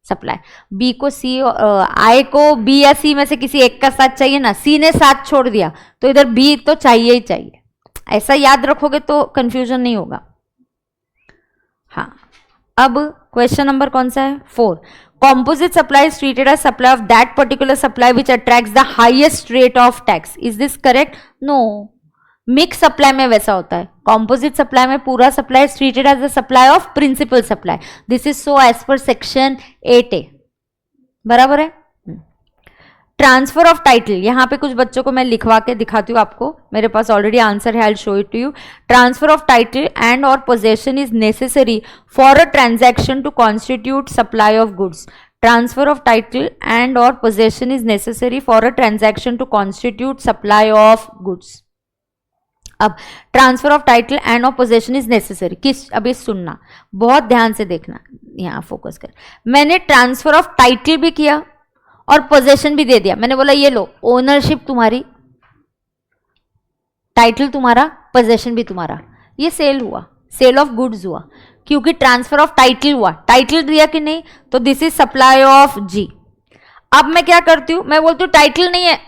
supply. B को सी, आई को बी या सी में से किसी एक का साथ चाहिए ना, सी ने साथ छोड़ दिया तो इधर बी तो चाहिए ही चाहिए। ऐसा याद रखोगे तो कंफ्यूजन नहीं होगा। हाँ, अब क्वेश्चन नंबर कौन सा है, 4, composite supply is treated as supply of that particular supply which attracts the highest rate of tax. Is this correct? No. Mixed supply में वैसा होता है, composite supply में पूरा supply is treated as the supply of principal supply. This is so as per section 8A. बराबर है। ट्रांसफर ऑफ टाइटल, यहाँ पे कुछ बच्चों को मैं लिखवा के दिखाती हूँ आपको, मेरे पास ऑलरेडी आंसर है, I will show it to you. Transfer of title and or possession is necessary for a transaction to constitute supply of goods. Transfer of title and or possession is necessary for a transaction to constitute supply of goods. अब transfer of title and of possession is necessary किस, अभी सुनना बहुत ध्यान से देखना, यहाँ फोकस कर। मैंने ट्रांसफर ऑफ टाइटल भी किया और पोजेशन भी दे दिया, मैंने बोला ये लो ओनरशिप तुम्हारी, टाइटल तुम्हारा, पोजेशन भी तुम्हारा, ये सेल हुआ, सेल ऑफ गुड्स हुआ, क्योंकि ट्रांसफर ऑफ टाइटल हुआ। टाइटल दिया कि नहीं, तो दिस इज सप्लाई ऑफ जी। अब मैं क्या करती हूं, मैं बोलती हूँ टाइटल नहीं है,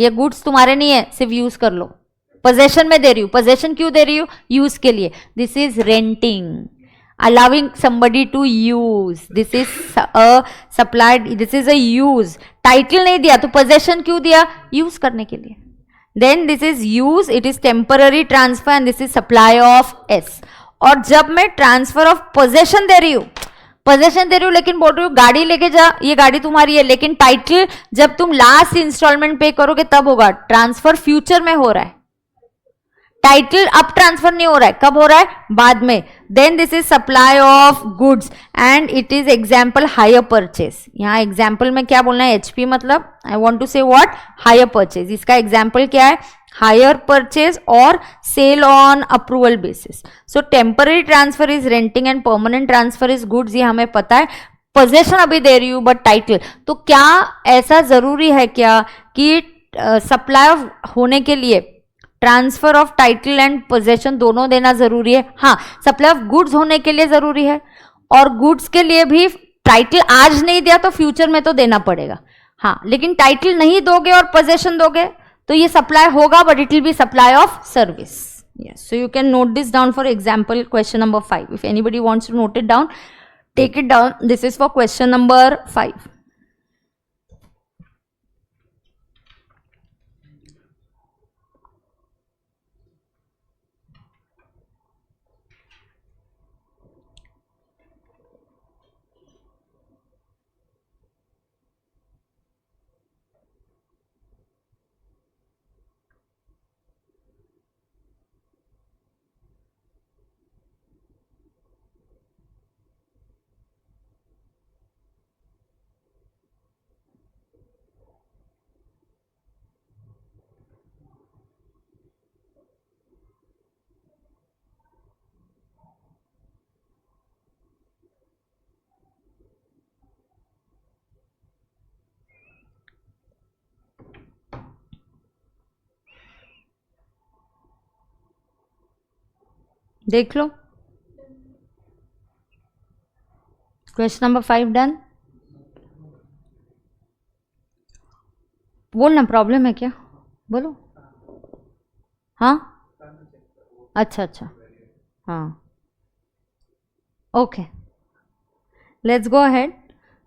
ये गुड्स तुम्हारे नहीं है, सिर्फ यूज कर लो। पोजेशन में दे रही हूँ, पोजेशन क्यों दे रही हूँ, यूज के लिए, this is renting, allowing somebody to use, this is a supplied, this is a use। Title नहीं दिया तो possession क्यों दिया, यूज करने के लिए। then this is use, it is temporary transfer and this is supply of S। और जब मैं ट्रांसफर ऑफ पोजेशन दे रही हूँ, लेकिन बोल रही हूँ गाड़ी लेके जा, ये गाड़ी तुम्हारी है, लेकिन टाइटल जब तुम लास्ट इंस्टॉलमेंट पे करोगे तब होगा। ट्रांसफर फ्यूचर में हो रहा है, टाइटल अब ट्रांसफर नहीं हो रहा है, कब हो रहा है, बाद में. Then this is supply of goods and it is example hire purchase. यहाँ एग्जाम्पल में क्या बोलना है, एचपी मतलब I want to say what, hire purchase. इसका एग्जाम्पल क्या है, हायर परचेज और sale on approval basis. So temporary transfer is renting and permanent transfer is goods, ये हमें पता है. पोजेशन अभी दे रही हूँ बट टाइटल, तो क्या ऐसा जरूरी है क्या कि सप्लाई होने के लिए transfer of title and possession दोनों देना जरूरी है? हाँ, सप्लाई ऑफ गुड्स होने के लिए जरूरी है, और गुड्स के लिए भी टाइटल आज नहीं दिया तो फ्यूचर में तो देना पड़ेगा. हाँ, लेकिन टाइटल नहीं दोगे और पोजेशन दोगे तो ये सप्लाई होगा but it will be supply of service. Yes, so you can note this down for example question number 5. If anybody wants to note it down, take it down. This is for question number 5. देख लो, क्वेश्चन नंबर 5 डन. बोलना, प्रॉब्लम है क्या, बोलो. हाँ, अच्छा अच्छा, हाँ, okay, let's go ahead.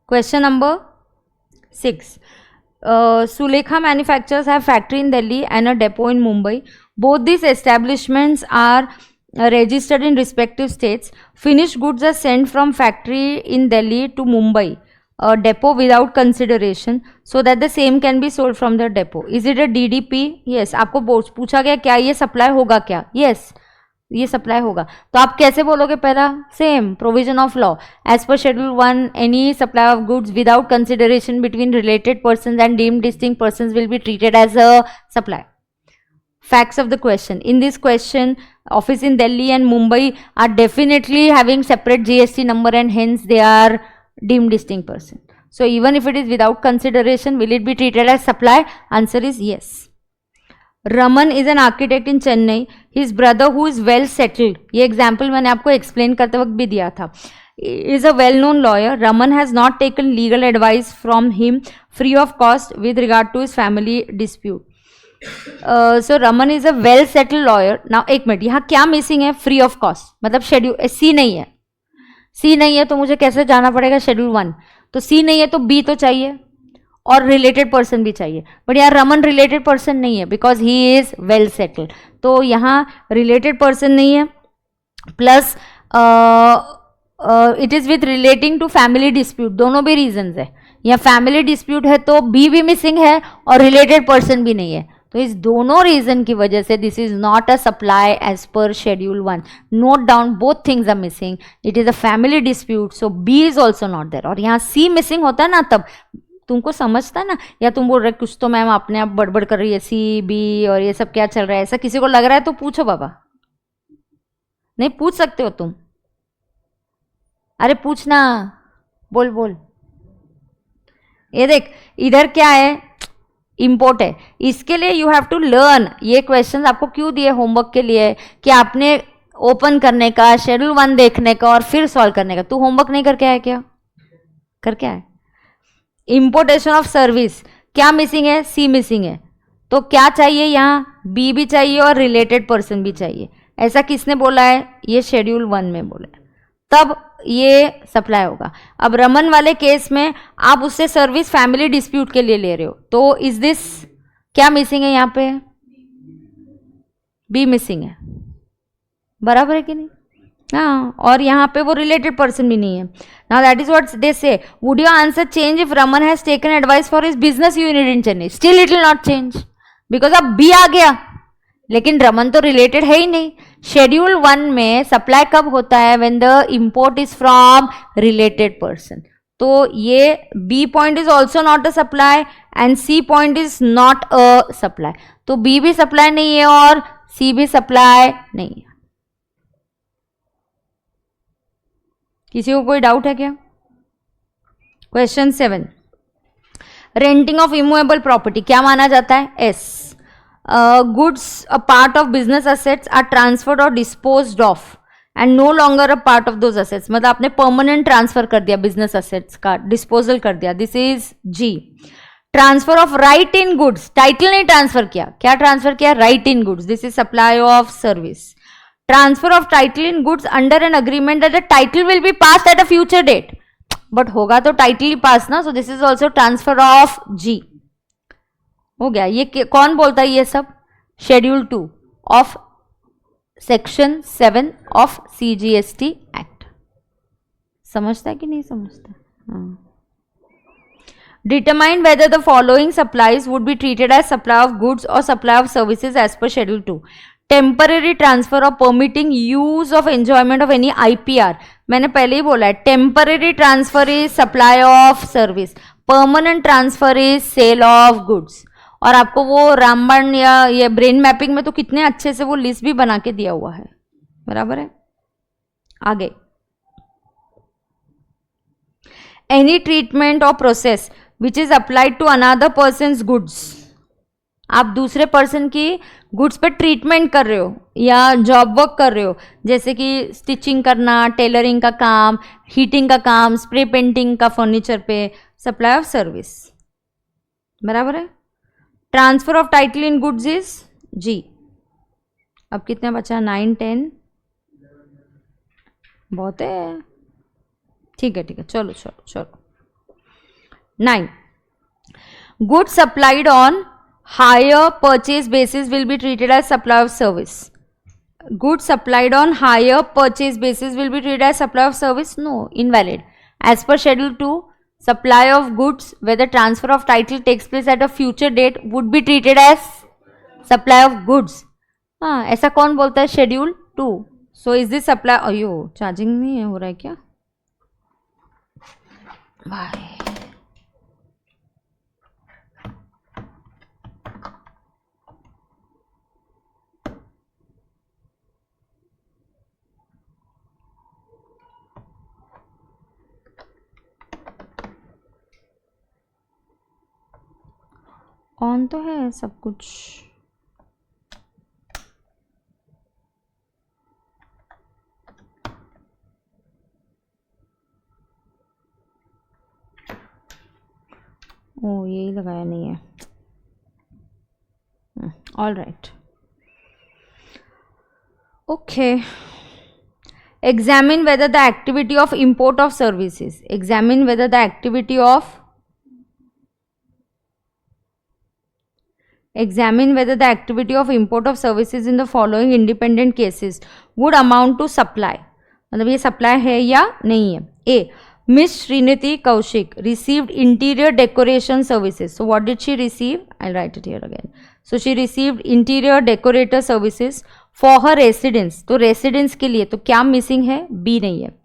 Question number 6. Sulekha manufacturers have factory in Delhi and a depot in Mumbai. Both these establishments are registered in respective states. Finished goods are sent from factory in Delhi to Mumbai depot without consideration so that the same can be sold from the depot. Is it a DDP? Yes. आपको पूछा गया क्या ये सप्लाई होगा क्या? Yes, ये सप्लाई होगा. तो आप कैसे बोलोगे? पहला same provision of law as per schedule 1, any supply of goods without consideration between related persons and deemed distinct persons will be treated as a supply. Facts of the question. In this question, office in Delhi and Mumbai are definitely having separate GST number and hence they are deemed distinct person. So even if it is without consideration, will it be treated as supply? Answer is yes. Raman is an architect in Chennai. His brother who is well settled, ये example मैंने आपको explain करते वक्त भी दिया था, is a well known lawyer. Raman has not taken legal advice from him free of cost with regard to his family dispute. So Raman is a well settled lawyer. Now एक मिनट, यहाँ क्या मिसिंग है? फ्री ऑफ कॉस्ट, मतलब शेड्यूल सी नहीं है. सी नहीं है तो मुझे कैसे जाना पड़ेगा? शेड्यूल 1. तो सी नहीं है तो बी तो चाहिए और रिलेटेड पर्सन भी चाहिए, बट यार रमन रिलेटेड पर्सन नहीं है because he is well settled. तो यहाँ रिलेटेड पर्सन नहीं है, plus it is with relating to family dispute. दोनों भी रीजंस है. यहाँ फैमिली डिस्प्यूट है तो बी भी मिसिंग है और रिलेटेड पर्सन भी नहीं है. तो इस दोनों रीजन की वजह से this is not a supply as per schedule 1. Note down, both things are missing. It is a family dispute, so B is also not there. और यहाँ सी मिसिंग होता है ना, तब तुमको समझता है ना. या तुम बोल रहे कुछ तो मैम अपने आप बड़बड़ कर रही है, सी बी और ये सब क्या चल रहा है, ऐसा किसी को लग रहा है तो पूछो बाबा. नहीं पूछ सकते हो तुम, अरे पूछना, बोल बोल. ये देख इधर क्या है, इम्पोर्ट है. इसके लिए यू हैव टू लर्न. ये क्वेश्चन आपको क्यों दिए होमवर्क के लिए कि आपने ओपन करने का, शेड्यूल 1 देखने का और फिर सॉल्व करने का. तू होमवर्क नहीं करके आया क्या? करके आया. इम्पोर्टेशन ऑफ सर्विस क्या मिसिंग है? सी मिसिंग है. तो क्या चाहिए यहाँ? बी भी चाहिए और रिलेटेड पर्सन भी चाहिए. ऐसा किसने बोला है? ये शेड्यूल 1 में बोला है, तब ये सप्लाई होगा. अब रमन वाले केस में आप उससे सर्विस फैमिली डिस्प्यूट के लिए ले रहे हो, तो इज दिस क्या मिसिंग है? यहाँ पे बी मिसिंग है, बराबर है कि नहीं? हाँ, और यहाँ पे वो रिलेटेड पर्सन भी नहीं है. Now that is what they say. Would your answer change if Raman has taken advice for his business unit in Chennai? Still it will not change because अब बी आ गया. लेकिन रमन तो रिलेटेड है ही नहीं। शेड्यूल 1 में सप्लाई कब होता है? When the import is from related person. तो ये B point is also not a supply and C point is not a supply. तो बी भी सप्लाई नहीं है और सी भी सप्लाई नहीं है। किसी को कोई डाउट है क्या? Question 7, renting of immovable property क्या माना जाता है? S. Goods a part of business assets are transferred और disposed of and no longer a part of those assets. मतलब आपने परमानेंट ट्रांसफर कर दिया बिजनेस असेट्स का, डिस्पोजल कर दिया, this is G. Transfer of right in goods, title नहीं ट्रांसफर किया, क्या ट्रांसफर किया? Right in goods, this is supply of service. Transfer of title in goods under an agreement that the title will be passed at a future date, but होगा तो टाइटल ही पास ना, so this is also transfer of G. हो गया। ये कौन बोलता है ये सब? Schedule 2 of section 7 of CGST act. समझता है कि नहीं समझता? हाँ। Determine whether the following supplies would be treated as supply of goods or supply of services as per Schedule 2. Temporary transfer or permitting use of enjoyment of any IPR. मैंने पहले ही बोला है, temporary transfer is supply of service, permanent transfer is sale of goods. और आपको वो रामबन या ये ब्रेन मैपिंग में तो कितने अच्छे से वो लिस्ट भी बना के दिया हुआ है, बराबर है। आगे, एनी ट्रीटमेंट और process which is applied to another persons goods. आप दूसरे पर्सन की गुड्स पे ट्रीटमेंट कर रहे हो या जॉब वर्क कर रहे हो, जैसे कि स्टिचिंग करना, टेलरिंग का काम, हीटिंग का काम, स्प्रे पेंटिंग का फर्नीचर पे, सप्लाई ऑफ सर्विस, बराबर है। Transfer of title in goods is G. अब कितने बचा? 9, 10, बहुत है। ठीक है ठीक है, चलो चलो चलो। 9, goods supplied on hire purchase basis will be treated as supply of service. Goods supplied on hire purchase basis will be treated as supply of service? No, invalid. As per schedule 2, supply of goods where the transfer of title takes place at a future date would be treated as supply of goods. हाँ, ऐसा कौन बोलता है? Schedule 2। So is this supply? अयो चार्जिंग नहीं है, हो रहा है क्या भाई? ऑन तो है सब कुछ। ओ यही लगाया नहीं है। All right, okay. Examine whether the activity of import of services, examine whether the activity of examine whether the activity of import of services in the following independent cases would amount to supply. मतलब ये supply है या नहीं है? A, Miss Sriniti Kaushik received interior decoration services. So what did she receive? I'll write it here again. So she received interior decorator services for her residence. तो residence के लिए तो क्या missing है? B नहीं है।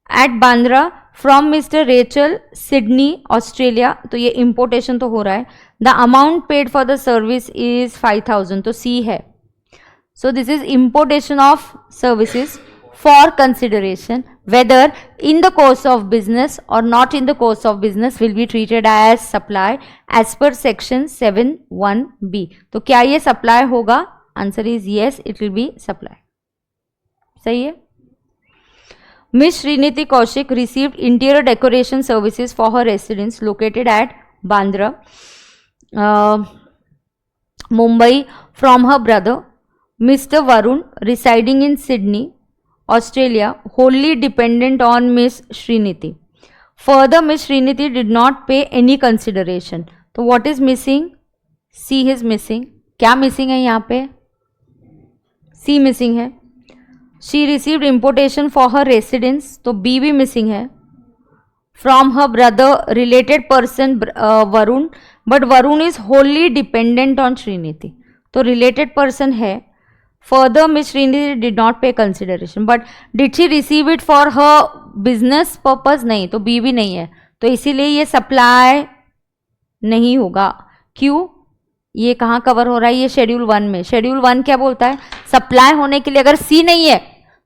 At Bandra from Mr. Rachel, Sydney, Australia, तो ये importation तो हो रहा है। The amount paid for the service is 5,000, तो C है। So this is importation of services for consideration whether in the course of business or not in the course of business will be treated as supply as per section 7(1)(b. तो क्या ये supply होगा? Answer is yes, it will be supply. सही है। Miss Sriniti Kaushik received interior decoration services for her residence located at Bandra, Mumbai from her brother, Mr. Varun, residing in Sydney, Australia, wholly dependent on Miss Sriniti. Further, Miss Sriniti did not pay any consideration. So what is missing? C is missing. क्या missing है यहाँ पे? C missing है। She received importation for her residence, तो B भी missing है। From her brother, related person Varun, but Varun is wholly dependent on Sriniti. तो रिलेटेड पर्सन है. Further miss Shrinidhi did not pay consideration, but did she receive it for her business purpose? नहीं, तो बी भी नहीं है. तो इसीलिए ये सप्लाई नहीं होगा. क्यों? ये कहाँ कवर हो रहा है? ये शेड्यूल 1 में. शेड्यूल 1 क्या बोलता है? सप्लाई होने के लिए अगर सी नहीं है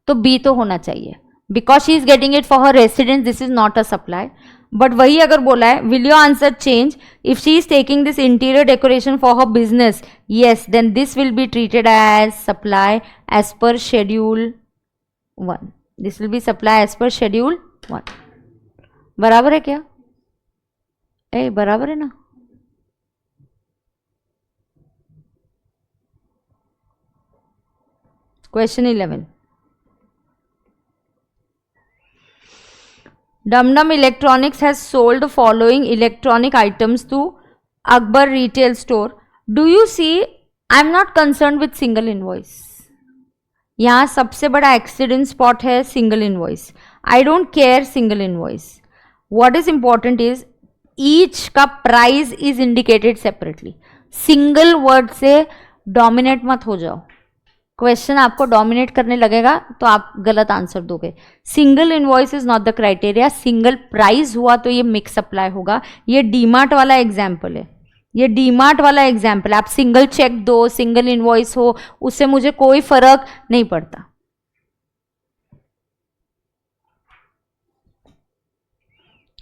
तो बी तो होना चाहिए, because she is getting it for her residence, this is not a supply. But वही अगर बोला है will your answer change if she is taking this interior decoration for her business? Yes, then this will be treated as supply as per schedule 1. This will be supply as per schedule 1. बराबर है क्या? ए बराबर है ना? Question 11. Dum Dum Electronics has sold the following electronic items to Akbar retail store. Do you see? I'm not concerned with single invoice. यहाँ सबसे बड़ा एक्सीडेंट स्पॉट है single invoice. I don't care single invoice. What is important is each का price is indicated separately. Single word से डोमिनेट मत हो जाओ. क्वेश्चन आपको डोमिनेट करने लगेगा तो आप गलत आंसर दोगे. Single invoice is not the criteria. Single price हुआ तो ये मिक्स सप्लाई होगा. ये डीमार्ट वाला एग्जाम्पल है. ये डीमार्ट वाला एग्जाम्पल. आप सिंगल चेक दो, सिंगल इनवॉइस हो, उससे मुझे कोई फर्क नहीं पड़ता.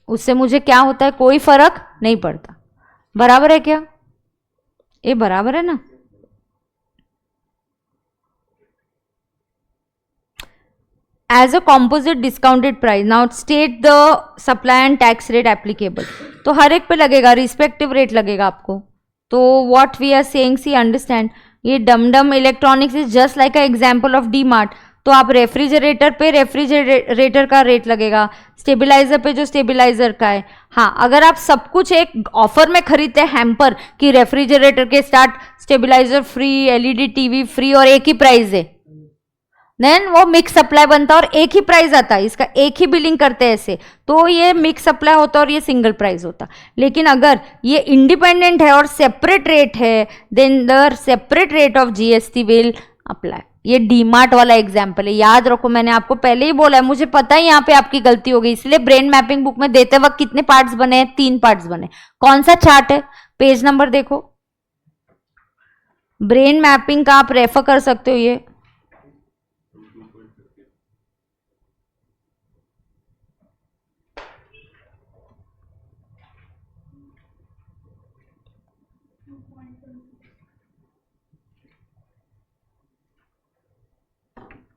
उससे मुझे क्या होता है? कोई फर्क नहीं पड़ता. बराबर है क्या? ये बराबर है ना? As a composite discounted price, now state the supply and tax rate applicable. तो हर एक पे लगेगा, रिस्पेक्टिव रेट लगेगा आपको. तो what we are saying, see understand, ये डम डम electronics is just like a example of D mart. तो आप रेफ्रिजरेटर पे रेफ्रिजरेटर का रेट लगेगा, स्टेबिलाईजर पे जो स्टेबिलाईजर का है. हाँ, अगर आप सब कुछ एक ऑफर में खरीदते हैं हैम्पर कि रेफ्रिजरेटर के साथ stabiliser free, LED TV free और एक ही प्राइस है, देन वो मिक्स सप्लाई बनता है और एक ही प्राइस आता है, इसका एक ही बिलिंग करते हैं ऐसे, तो ये मिक्स सप्लाई होता है और ये सिंगल प्राइस होता. लेकिन अगर ये इंडिपेंडेंट है और सेपरेट रेट है, then the separate rate of GST will apply. ये डीमार्ट वाला एग्जाम्पल है. याद रखो, मैंने आपको पहले ही बोला है, मुझे पता है यहाँ पे आपकी गलती हो गई, इसलिए ब्रेन मैपिंग बुक में देते वक्त कितने पार्ट्स बने? 3 पार्ट्स बने. कौन सा चार्ट है? पेज नंबर देखो. ब्रेन मैपिंग का आप रेफर कर सकते हो. ये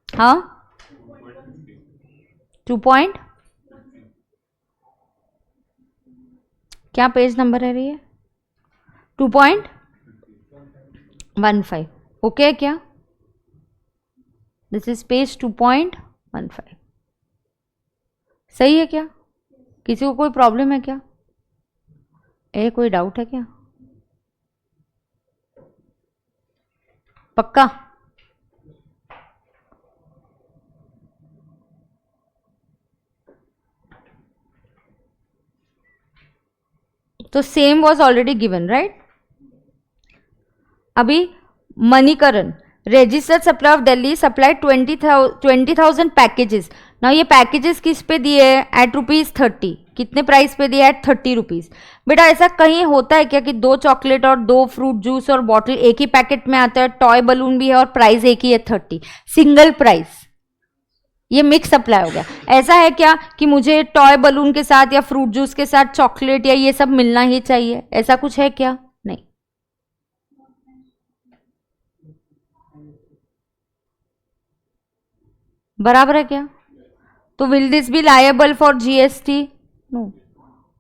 हाँ 2 पॉइंट क्या पेज नंबर है? ये 2.15. ओके है क्या? This is page 2.15. सही है क्या? किसी को कोई प्रॉब्लम है क्या? कोई डाउट है क्या? पक्का? तो same was already given, right? अभी Manikaran, registered supply of Delhi supply 20,000 packages. ना ये पैकेजेस किस पे दिए? एट ₹30. कितने प्राइस पे दिया? एट ₹30. बेटा ऐसा कहीं होता है क्या कि 2 चॉकलेट और 2 फ्रूट जूस और बॉटल एक ही पैकेट में आता है, टॉय बलून भी है और प्राइस एक ही है 30, सिंगल प्राइस? ये मिक्स सप्लाई हो गया. ऐसा है क्या कि मुझे टॉय बलून के साथ या फ्रूट जूस के साथ चॉकलेट या ये सब मिलना ही चाहिए? ऐसा कुछ है क्या? नहीं. बराबर है क्या? तो will this be liable for GST? No.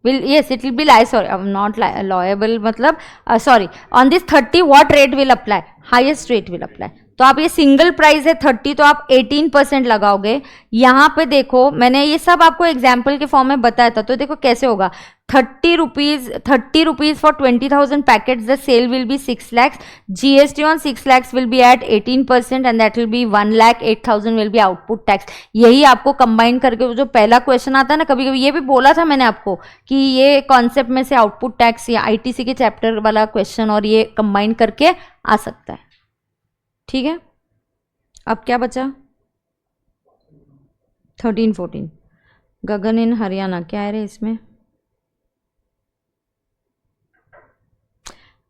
Will, yes, it will be not liable, मतलब sorry, on this 30 what rate will apply? Highest rate will apply. तो आप ये सिंगल प्राइस है 30, तो आप 18% लगाओगे। यहाँ पे देखो मैंने ये सब आपको एग्जाम्पल के फॉर्म में बताया था, तो देखो कैसे होगा। 30 rupees for 20,000 packets, the sale will be 6 lakhs, GST on 6 lakhs will be at 18% and that will be 1,08,000 will be output tax। यही आपको कंबाइन करके जो पहला क्वेश्चन आता है ना, कभी कभी ये भी बोला था मैंने आपको कि ये कॉन्सेप्ट में से आउटपुट टैक्स या ITC के चैप्टर वाला क्वेश्चन और ये कंबाइन करके आ सकता है। ठीक है, अब क्या बचा? 13, 14। गगन इन हरियाणा, क्या है रे इसमें?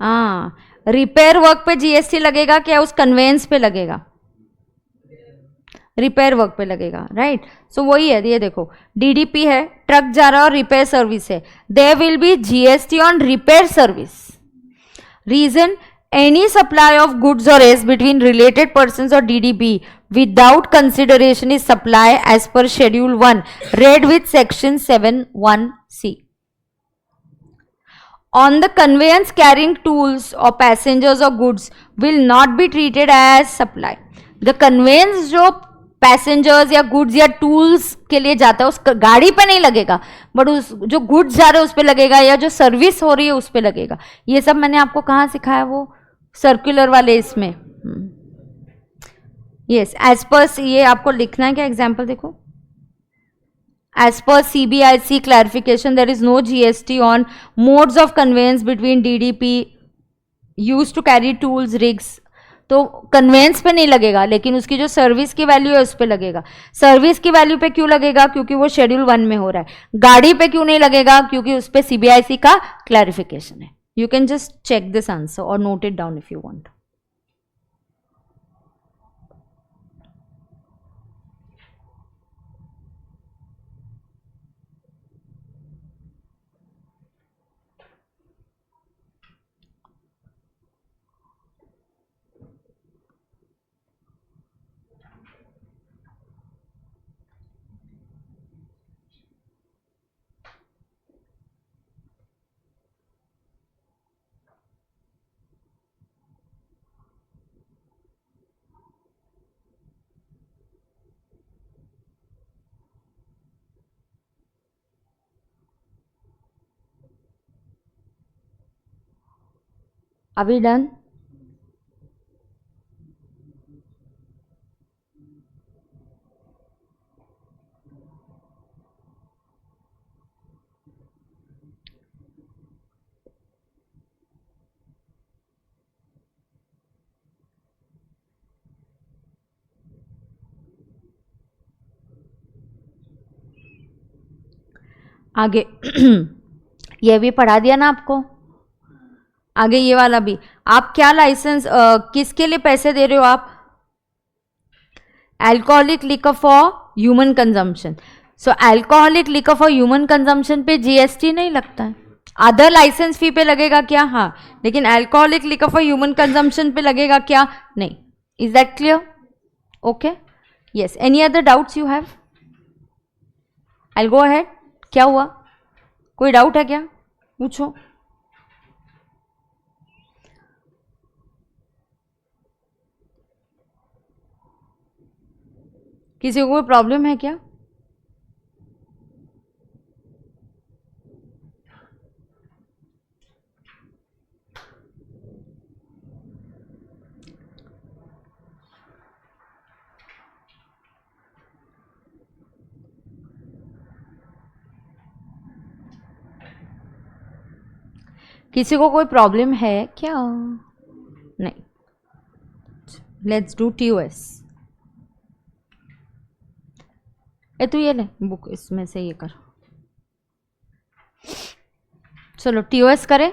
हाँ, रिपेयर वर्क पे GST लगेगा क्या, उस कन्वेंस पे लगेगा? रिपेयर वर्क पे लगेगा, राइट। सो वही है, ये देखो DDP है, ट्रक जा रहा है और रिपेयर सर्विस है, there will be GST on repair service. Reason, any supply of goods or as between related persons or DDP without consideration is supply as per schedule 1 read with section 7(1)(c). On the conveyance carrying tools or passengers or goods will not be treated as supply। the conveyance जो पैसेंजर्स या गुड्स या टूल्स के लिए जाता है उस गाड़ी पे नहीं लगेगा, बट उस जो गुड्स जा रहे हैं उस पे लगेगा, या जो सर्विस हो रही है उस पे लगेगा। ये सब मैंने आपको कहाँ सिखाया, वो सर्कुलर वाले इसमें। यस, एज पर, ये आपको लिखना है क्या एग्जाम्पल देखो। As per CBIC clarification there is no GST on modes of conveyance between DDP use to carry tools rigs. तो कन्वेंस पे नहीं लगेगा, लेकिन उसकी जो सर्विस की वैल्यू है उस पे लगेगा। सर्विस की वैल्यू पे क्यों लगेगा, क्योंकि वो शेड्यूल 1 में हो रहा है। गाड़ी पे क्यों नहीं लगेगा, क्योंकि उस पे CBIC का क्लैरिफिकेशन है। You can just check this answer or note it down if you want. Are we done? आगे ये भी पढ़ा दिया ना आपको। आगे ये वाला भी, आप क्या लाइसेंस किसके लिए पैसे दे रहे हो आप? Alcoholic liquor for human consumption. So alcoholic liquor for human consumption पे GST नहीं लगता है। अदर लाइसेंस फी पे लगेगा क्या? हाँ, लेकिन alcoholic liquor for human consumption पे लगेगा क्या? नहीं। Is that clear? Okay, yes. Any other doubts you have? I go ahead. क्या हुआ, कोई डाउट है क्या? पूछो। किसी को कोई प्रॉब्लम है क्या? किसी को कोई प्रॉब्लम है क्या? नहीं। Let's do TOS। तू ये ले बुक, इसमें से ये कर। चलो TOS करें।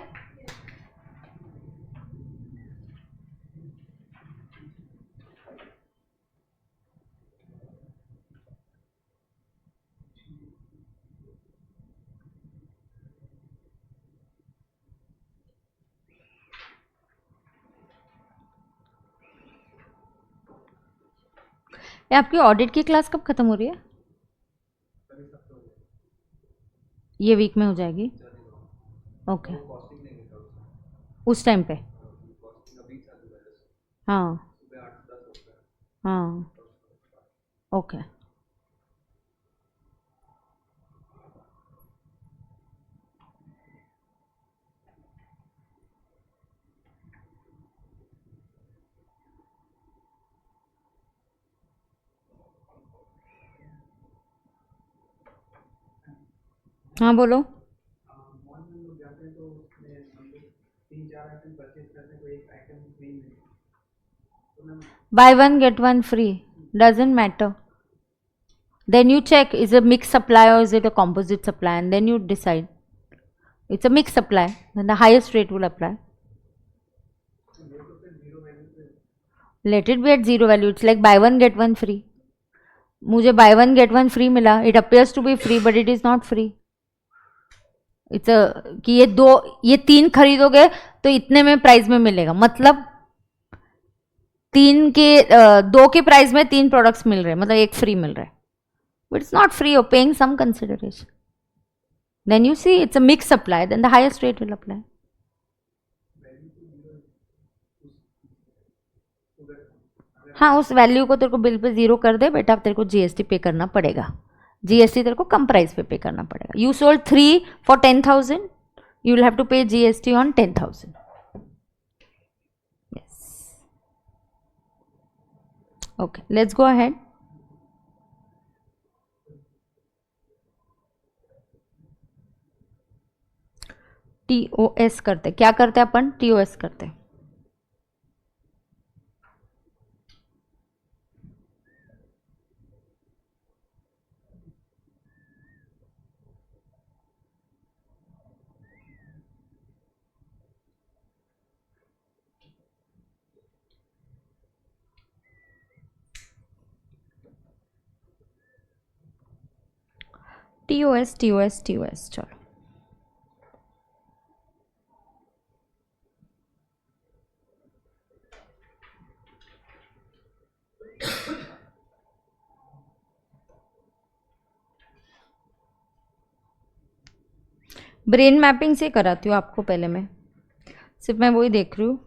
ये आपकी ऑडिट की क्लास कब खत्म हो रही है? ये वीक में हो जाएगी। ओके, उस टाइम पे। हाँ, हाँ ओके हाँ बोलो. Buy one get one free. Doesn't matter. Then you check, is it a mixed supply or is it a composite supply, and then you decide. It's a mixed supply, then the highest rate will apply. Let it be at zero value. It's like buy one get one free. मुझे buy one get one free मिला. It appears to be free but it is not free. It's a कि ये तीन खरीदोगे तो इतने में प्राइस में मिलेगा, मतलब दो के प्राइस में तीन प्रोडक्ट्स मिल रहे हैं, मतलब एक फ्री मिल रहा है. But it's not free, you're paying some consideration. Then you see it's a mixed supply, then the highest rate will apply. हाँ, उस वैल्यू को तेरे को बिल पे जीरो कर दे बेटा, तेरे को जीएसटी पे करना पड़ेगा. जीएसटी तेरे को कम प्राइस पे करना पड़ेगा. You sold 3 for 10,000, you will have to pay GST on 10,000. Yes. Okay, let's go ahead. TOS करते. क्या करते अपन? TOS करते. TOS चलो. ब्रेन मैपिंग से कराती हूँ आपको. पहले मैं सिर्फ मैं वही देख रही हूँ.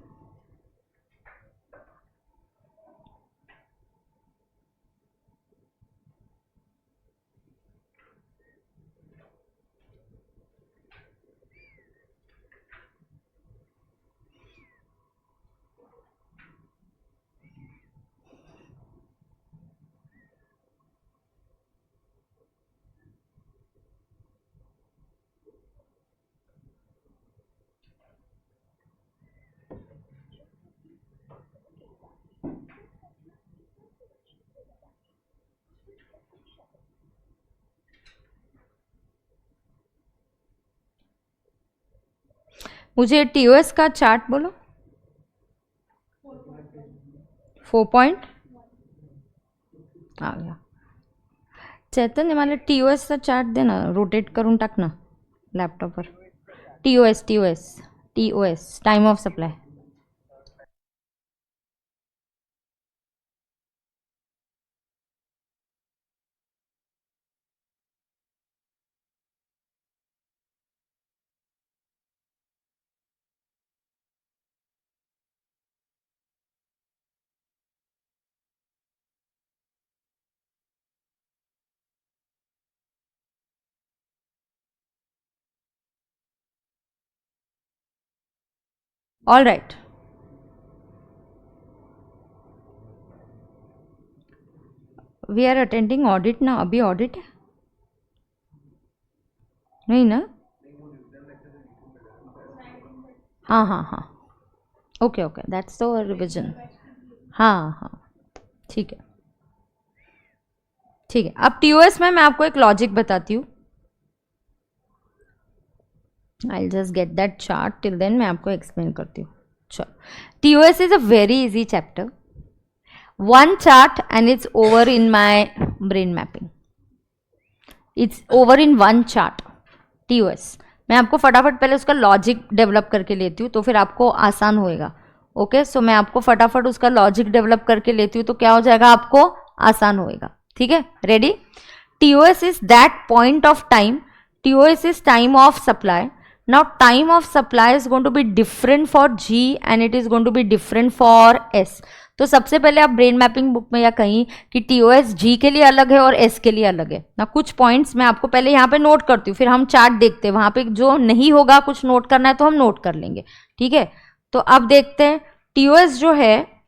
मुझे TOS का चार्ट बोलो. 4 पॉइंट आ गया. चैतन्य मला TOS चा चार्ट दे ना, रोटेट करून टाक ना लॅपटॉपवर. TOS time of supply. All right. We are attending audit ना. अभी ऑडिट है नहीं ना? हाँ ओके दैट्स द रिविजन. हाँ ठीक है. अब TOS में मैं आपको एक लॉजिक बताती हूँ. I just get that chart. Till then मैं आपको एक्सप्लेन करती हूँ. चलो, TOS is a very easy chapter. one chart and it's over in my brain mapping. It's over in one chart. TOS मैं आपको फटाफट पहले उसका लॉजिक डेवलप करके लेती हूँ तो फिर आपको आसान होएगा. ओके सो मैं आपको फटाफट उसका लॉजिक डेवलप करके लेती हूँ तो क्या हो जाएगा, आपको आसान होएगा. ठीक है, ready. TOS is that point of time. TOS is time of supply. Now time of supply is going to be different for G and it is going to be different for S. तो सबसे पहले आप ब्रेन मैपिंग बुक में या कहीं कि टीओएस जी के लिए अलग है और एस के लिए अलग है ना, कुछ पॉइंट्स मैं आपको पहले यहाँ पे नोट करती हूँ, फिर हम चार्ट देखते हैं, वहां पे जो नहीं होगा कुछ नोट करना है तो हम नोट कर लेंगे, ठीक है। तो अब देखते हैं टीओएस जो है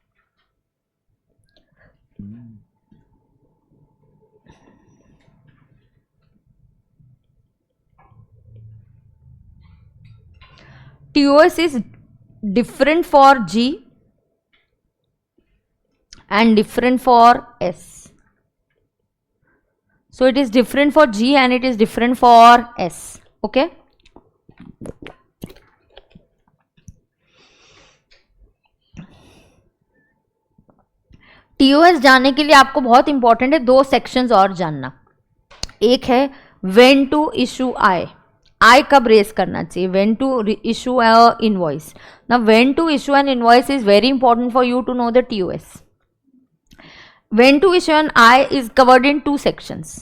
TOS is different for G and different for S. So it is different for G and it is different for S. Okay. TOS जानने के लिए आपको बहुत इंपॉर्टेंट है दो सेक्शंस और जानना। एक है when to issue I. आई कब रेस करना चाहिए, when to issue a invoice. Now when to issue an invoice is very important for you to know the TOS. When to issue an I is covered in two sections.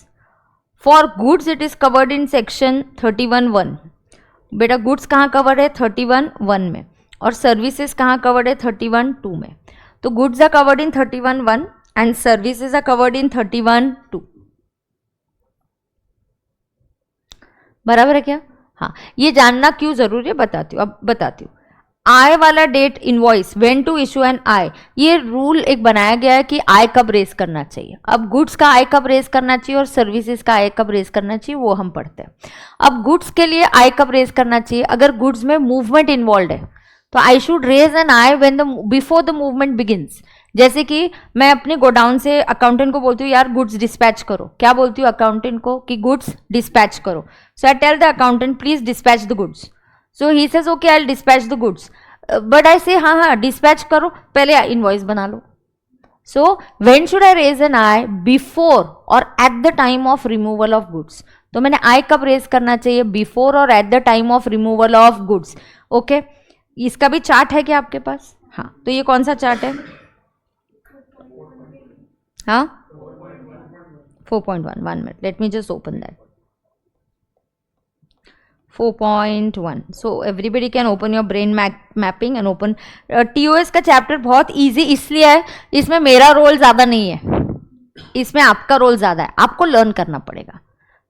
For goods it is covered in section 31(1). बेटा गुड्स कहाँ कवर्ड है 31(1) में, और सर्विसेज कहाँ कवर्ड है 31(2) में। तो goods are covered in 31(1) and services are covered in 31(2). बराबर है क्या? हाँ, ये जानना क्यों जरूरी है बताती हूँ। अब बताती हूँ, आय वाला date invoice when to issue an I, ये रूल एक बनाया गया है कि आय कब रेस करना चाहिए। अब गुड्स का आय कब रेस करना चाहिए और सर्विसेज का आय कब रेस करना चाहिए वो हम पढ़ते हैं। अब गुड्स के लिए आय कब रेस करना चाहिए, अगर गुड्स में मूवमेंट इन्वॉल्व है तो I should raise an I when the before the movement begins. जैसे कि मैं अपने गोडाउन से अकाउंटेंट को बोलती हूँ यार गुड्स डिस्पैच करो, क्या बोलती हूँ अकाउंटेंट को कि गुड्स डिस्पैच करो। So I tell the accountant please dispatch the goods. So he says okay I will dispatch the goods, but I say हाँ डिस्पैच करो, पहले इनवॉइस बना लो। So when should I raise an I, before or at the time of removal of goods. तो मैंने आई कब रेज करना चाहिए, before or at the time of removal of goods. Okay, इसका भी चार्ट है क्या आपके पास? हाँ, तो ये कौन सा चार्ट है? हाँ 4.1, 1 minute, let me just open that 4.1. so everybody can open your brain mapping and open TOS का चैप्टर बहुत इजी इसलिए है, इसमें मेरा रोल ज़्यादा नहीं है, इसमें आपका रोल ज़्यादा है, आपको लर्न करना पड़ेगा।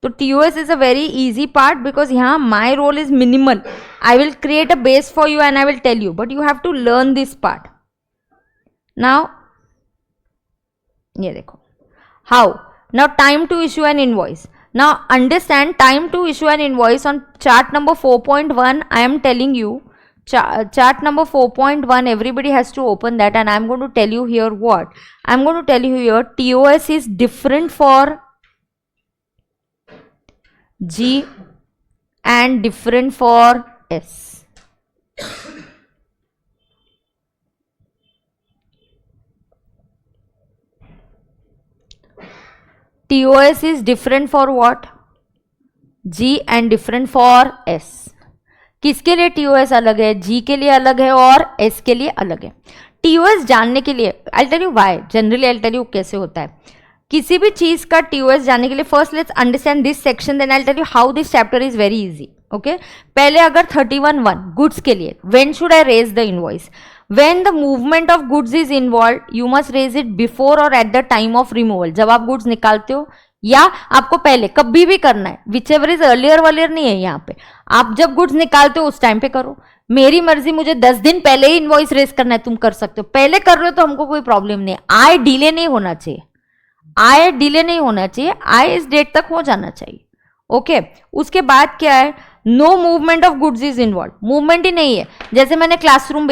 तो TOS is a very easy part because यहाँ my role is minimal. I will create a base for you and I will tell you, but you have to learn this part. Now ये देखो, how now time to issue an invoice. Now understand time to issue an invoice on chart number 4.1. I am telling you chart number 4.1, everybody has to open that and I'm going to tell you here what I'm going to tell you here. TOS is different for G and different for S. TOS is different for what? G and different for S. किसके लिए TOS अलग है, G के लिए अलग है और S के लिए अलग है। TOS जानने के लिए I'll tell you why, generally I'll tell you कैसे होता है। किसी भी चीज का TOS जानने के लिए first let's understand this section, then I'll tell you how this chapter is very easy. Okay, पहले अगर 31(1) गुड्स के लिए when should I raise the invoice? When the movement of goods is involved, you must raise it before or at the time of removal. जब आप गुड्स निकालते हो या आपको पहले कभी भी करना है, विच एवर इज अर्लियर वालियर नहीं है यहाँ पे। आप जब गुड्स निकालते हो उस टाइम पे करो, मेरी मर्जी, मुझे 10 दिन पहले ही इनवॉइस रेस करना है, तुम कर सकते हो, पहले कर रहे हो तो हमको कोई प्रॉब्लम नहीं है। आय डिले नहीं होना चाहिए, आय डिले नहीं होना चाहिए, आय इस डेट तक हो जाना चाहिए। ओके, उसके बाद क्या है, no movement of goods is involve, movement ही नहीं है। जैसे मैंने क्लासरूम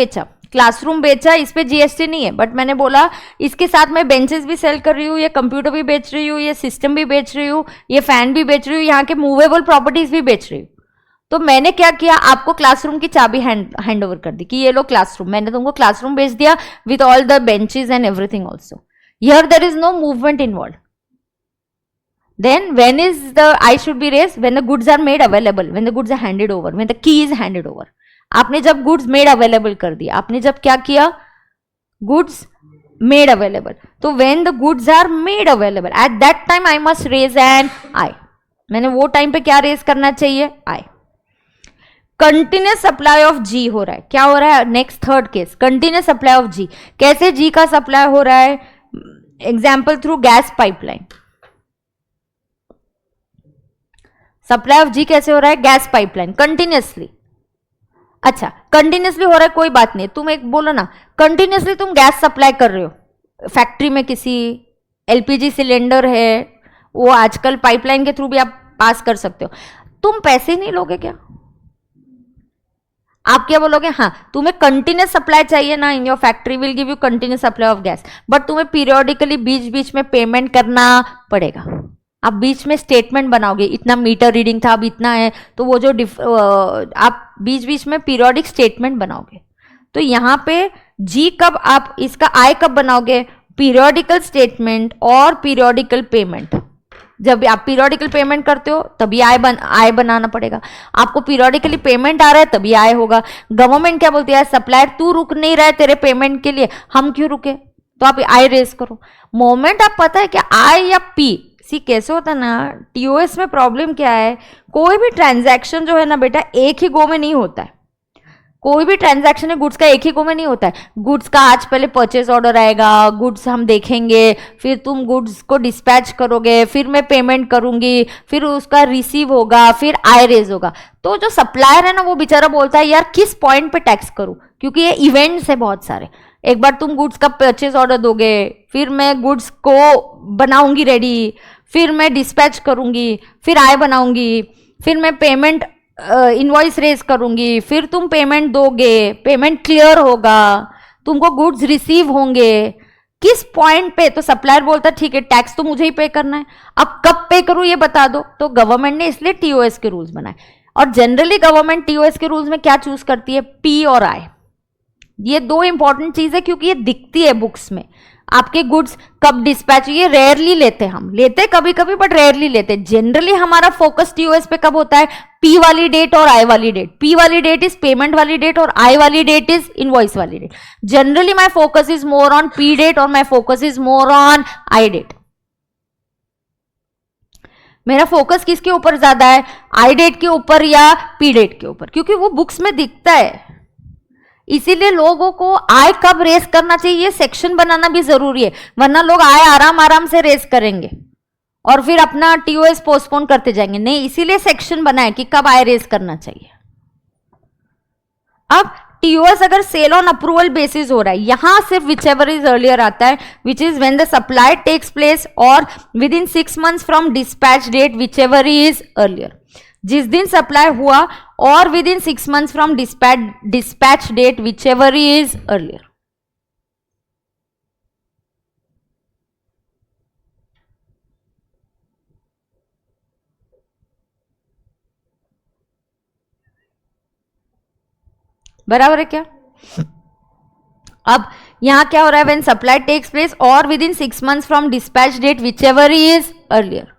बेचा, इस पे जीएसटी नहीं है, बट मैंने बोला इसके साथ मैं बेंचेस भी सेल कर रही हूँ, ये कंप्यूटर भी बेच रही हूँ, ये सिस्टम भी बेच रही हूँ, ये फैन भी बेच रही हूँ, यहाँ के मूवेबल प्रॉपर्टीज भी बेच रही हूँ। तो मैंने क्या किया, आपको क्लासरूम की चाबी हैंड ओवर कर दी कि ये लो क्लासरूम, मैंने तुमको क्लासरूम बेच दिया with all the benches and everything also. Here there is no movement involve. Then when is the I should be raised? When the goods are made available, when the goods are handed over, when the key is handed over. आपने जब गुड्स मेड अवेलेबल कर दिया, आपने जब क्या किया, गुड्स मेड अवेलेबल, तो when the goods are made available at that time I must raise an I. मैंने वो टाइम पे क्या रेज करना चाहिए, I. Continuous supply of G हो रहा है, क्या हो रहा है, next third case, continuous supply of G. कैसे जी का सप्लाई हो रहा है, example through gas pipeline. Supply of G कैसे हो रहा है, गैस पाइपलाइन कंटिन्यूसली। अच्छा कंटिन्यूसली हो रहा है कोई बात नहीं, तुम एक बोलो ना, कंटिन्यूसली तुम गैस सप्लाई कर रहे हो फैक्ट्री में, किसी एलपीजी सिलेंडर है, वो आजकल पाइपलाइन के थ्रू भी आप पास कर सकते हो, तुम पैसे नहीं लोगे क्या? आप क्या बोलोगे, हाँ तुम्हें कंटिन्यूस सप्लाई चाहिए ना, in your factory will give you continuous supply of gas, but तुम्हें पीरियोडिकली बीच बीच में पेमेंट करना पड़ेगा। आप बीच में स्टेटमेंट बनाओगे, इतना मीटर रीडिंग था, अब इतना है, तो वो जो आप बीच बीच में पीरियोडिक स्टेटमेंट बनाओगे। तो यहां पे जी कब, आप इसका आई कब बनाओगे, पीरियोडिकल स्टेटमेंट और पीरियोडिकल पेमेंट। जब आप पीरियोडिकल पेमेंट करते हो तभी आय बनाना पड़ेगा, आपको पीरियोडिकली पेमेंट आ रहा है तभी आय होगा। गवर्नमेंट क्या बोलती है, सप्लायर तू रुक नहीं रहा है तेरे पेमेंट के लिए, हम क्यों रुके, तो आप आय रेज करो। मोमेंट आप पता है क्या, आय या पी, सी कैसे होता है ना, टीओएस में प्रॉब्लम क्या है, कोई भी ट्रांजैक्शन जो है ना बेटा एक ही गो में नहीं होता है। कोई भी ट्रांजैक्शन है गुड्स का एक ही गो में नहीं होता है। गुड्स का आज पहले परचेज ऑर्डर आएगा, गुड्स हम देखेंगे, फिर तुम गुड्स को डिस्पैच करोगे, फिर मैं पेमेंट करूंगी, फिर उसका रिसीव होगा, फिर आय रेज होगा। तो जो सप्लायर है ना वो बेचारा बोलता है यार किस पॉइंट पे टैक्स करूं, क्योंकि ये इवेंट्स है बहुत सारे। एक बार तुम गुड्स का परचेज ऑर्डर दोगे, फिर मैं गुड्स को बनाऊंगी रेडी, फिर मैं डिस्पैच करूंगी, फिर आय बनाऊंगी, फिर मैं पेमेंट इनवॉइस रेज करूंगी, फिर तुम पेमेंट दोगे, पेमेंट क्लियर होगा, तुमको गुड्स रिसीव होंगे, किस पॉइंट पे, तो सप्लायर बोलता ठीक है टैक्स तो मुझे ही पे करना है, अब कब पे करूं ये बता दो। तो गवर्नमेंट ने इसलिए टीओएस के रूल्स बनाए, और जनरली गवर्नमेंट टीओएस के रूल्स में क्या चूज करती है, पी और आई। ये दो इंपॉर्टेंट चीज है क्योंकि ये दिखती है बुक्स में, आपके गुड्स कब डिस्पैच, ये रेयरली लेते, हम लेते कभी कभी बट रेयरली लेते। जनरली हमारा फोकस टीओएस पे कब होता है, पी वाली डेट और आई वाली डेट। पी वाली डेट इज पेमेंट वाली डेट और आई वाली डेट इज इनवॉइस वाली date. Generally my focus is more on P date और my focus is more on I date. मेरा फोकस किसके ऊपर ज्यादा है, आई डेट के ऊपर या पी डेट के ऊपर, क्योंकि वो बुक्स में दिखता है। इसीलिए लोगों को आय कब रेस करना चाहिए ये सेक्शन बनाना भी जरूरी है, वरना लोग आय आराम आराम से रेस करेंगे और फिर अपना टीओएस पोस्टपोन करते जाएंगे। नहीं, इसीलिए सेक्शन बनाए कि कब आय रेस करना चाहिए। अब टीओएस अगर सेल ऑन अप्रूवल बेसिस हो रहा है, यहां सिर्फ विच एवर इज अर्लियर आता है, which is when the supply takes place or within 6 months from dispatch date, whichever is earlier. जिस दिन सप्लाई हुआ और within 6 months from dispatch date, whichever is earlier. बराबर है क्या? अब यहां क्या हो रहा है, when supply takes place or within 6 months from dispatch date, whichever is earlier.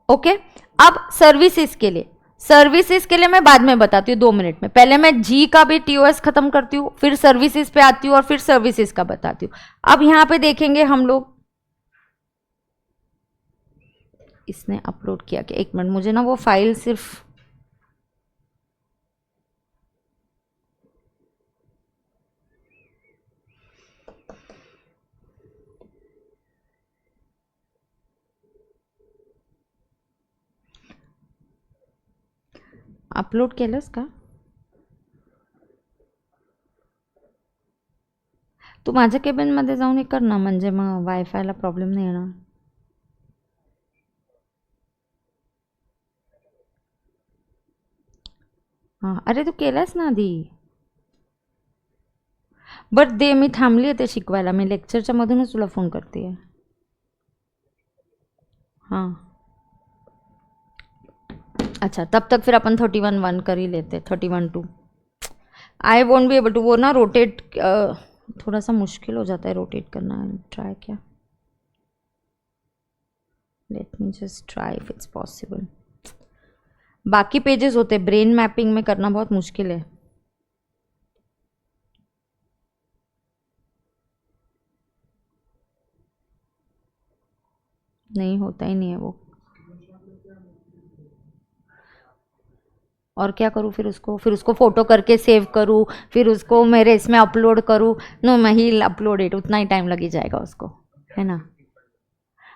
Okay अब सर्विसेज के लिए, सर्विसेज के लिए मैं बाद में बताती हूँ 2 मिनट में, पहले मैं जी का भी टीओएस खत्म करती हूँ, फिर सर्विसेज पे आती हूँ और फिर सर्विसेज का बताती हूँ। अब यहां पे देखेंगे हम लोग, इसने अपलोड किया क्या, 1 मिनट, मुझे ना वो फाइल सिर्फ अपलोड केलंस का, तू माझ्या केबिनमध्ये जाऊन हे कर ना, म्हणजे मग वायफायला प्रॉब्लेम नाही येणार। हां अरे तू केलंस ना आधी, बरं दे, मी थांबली आहे ते शिकवायला, मी लेक्चरच्या मधूनच तुला फोन करते आहे। हाँ अच्छा, तब तक फिर अपन 31-1 कर ही लेते, 31-2। I won't be able to, वो ना रोटेट थोड़ा सा मुश्किल हो जाता है रोटेट करना। ट्राई क्या, late me just try if it's possible. बाकी पेजेस होते, ब्रेन मैपिंग में करना बहुत मुश्किल है। नहीं होता ही नहीं है वो। और क्या करूँ फिर उसको फोटो करके सेव करूँ, फिर उसको मेरे इसमें अपलोड करूँ। नो, मैं ही अपलोड इट, उतना ही टाइम लग ही जाएगा उसको, है ना।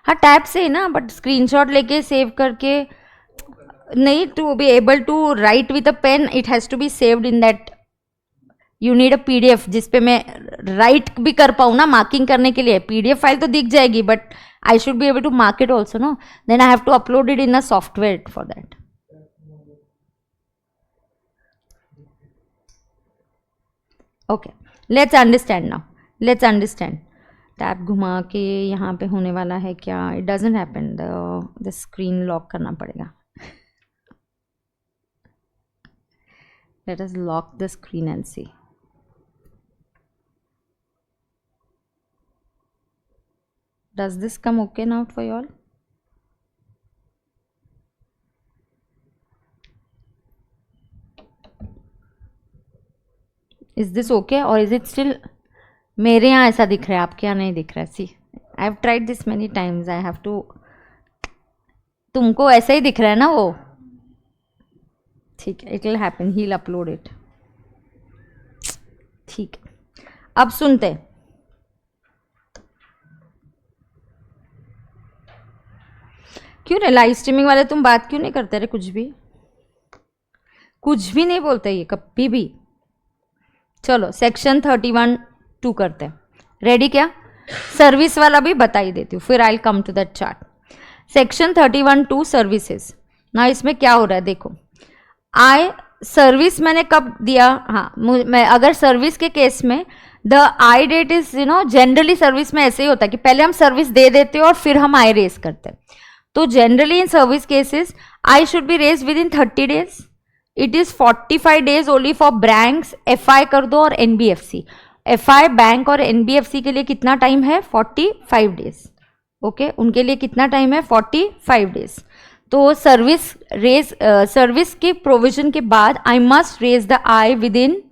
हाँ, टैब से ही ना, बट स्क्रीनशॉट लेके सेव करके नहीं। To be able to write with a pen it has to be saved in that, you need a PDF जिसपे मैं राइट भी कर पाऊँ ना, मार्किंग करने के लिए। पीडीएफ फाइल तो दिख जाएगी, but I should be able to mark it also, no. Then I have to upload it in a software for that. Okay, let's understand now, let's understand. Tab घुमा के यहाँ पे होने वाला है क्या? It doesn't happen, the screen lock करना पड़ेगा। Let us lock the screen and see. Does this come okay now for you all? Is this okay or is it still? मेरे यहाँ ऐसा दिख रहा है, आपके यहाँ नहीं दिख रहा है। See, I have tried this many times, I have to. तुमको ऐसा ही दिख रहा है ना वो? ठीक है, it will happen, he will upload it. ठीक है, अब सुनते हैं। क्यों रे लाइव स्ट्रीमिंग वाले, तुम बात क्यों नहीं करते रे? कुछ भी नहीं बोलते ये कभी भी। चलो सेक्शन 31(2) करते हैं। रेडी क्या? सर्विस वाला भी बता ही देती हूँ, फिर I will come to that chart. Section 31(2) services. ना इसमें क्या हो रहा है देखो, सर्विस मैंने कब दिया? हाँ, मैं अगर सर्विस के केस में the I date is generally service में ऐसे ही होता है कि पहले हम सर्विस दे देते हैं और फिर हम आई रेज करते हैं। तो generally in service cases I should be raise within 30 days. It is 45 days only for banks, FI कर दो और एनबीएफसी। एफआई, बैंक और एनबीएफसी के लिए कितना टाइम है? 45 डेज। ओके, उनके लिए कितना टाइम है? 45 डेज। तो सर्विस के प्रोविजन के बाद I must raise the I within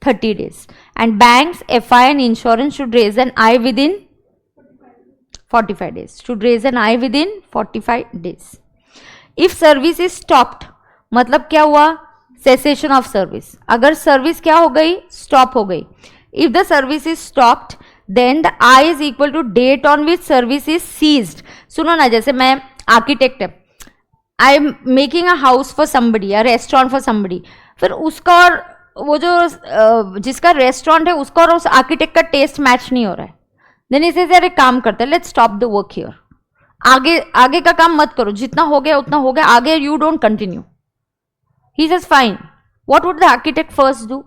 30 days. And banks, FI and insurance should raise an I within 45 days. Should raise an I within 45 days. If service is stopped, मतलब क्या हुआ? Cessation of service. अगर सर्विस क्या हो गई? स्टॉप हो गई। If the service is stopped, then the I is equal to date on which service is seized. सुनो ना, जैसे मैं आर्किटेक्ट है, आई am making a house for somebody, a restaurant for somebody, फिर उसका और वो जो जिसका रेस्टोरेंट है उसका और उस आर्किटेक्ट का टेस्ट मैच नहीं हो रहा है, देन इसे यार एक काम करते हैं, let's stop the work here. आगे का काम मत करो, जितना हो गया उतना हो गया, आगे you don't continue. He says fine. What would the architect first do?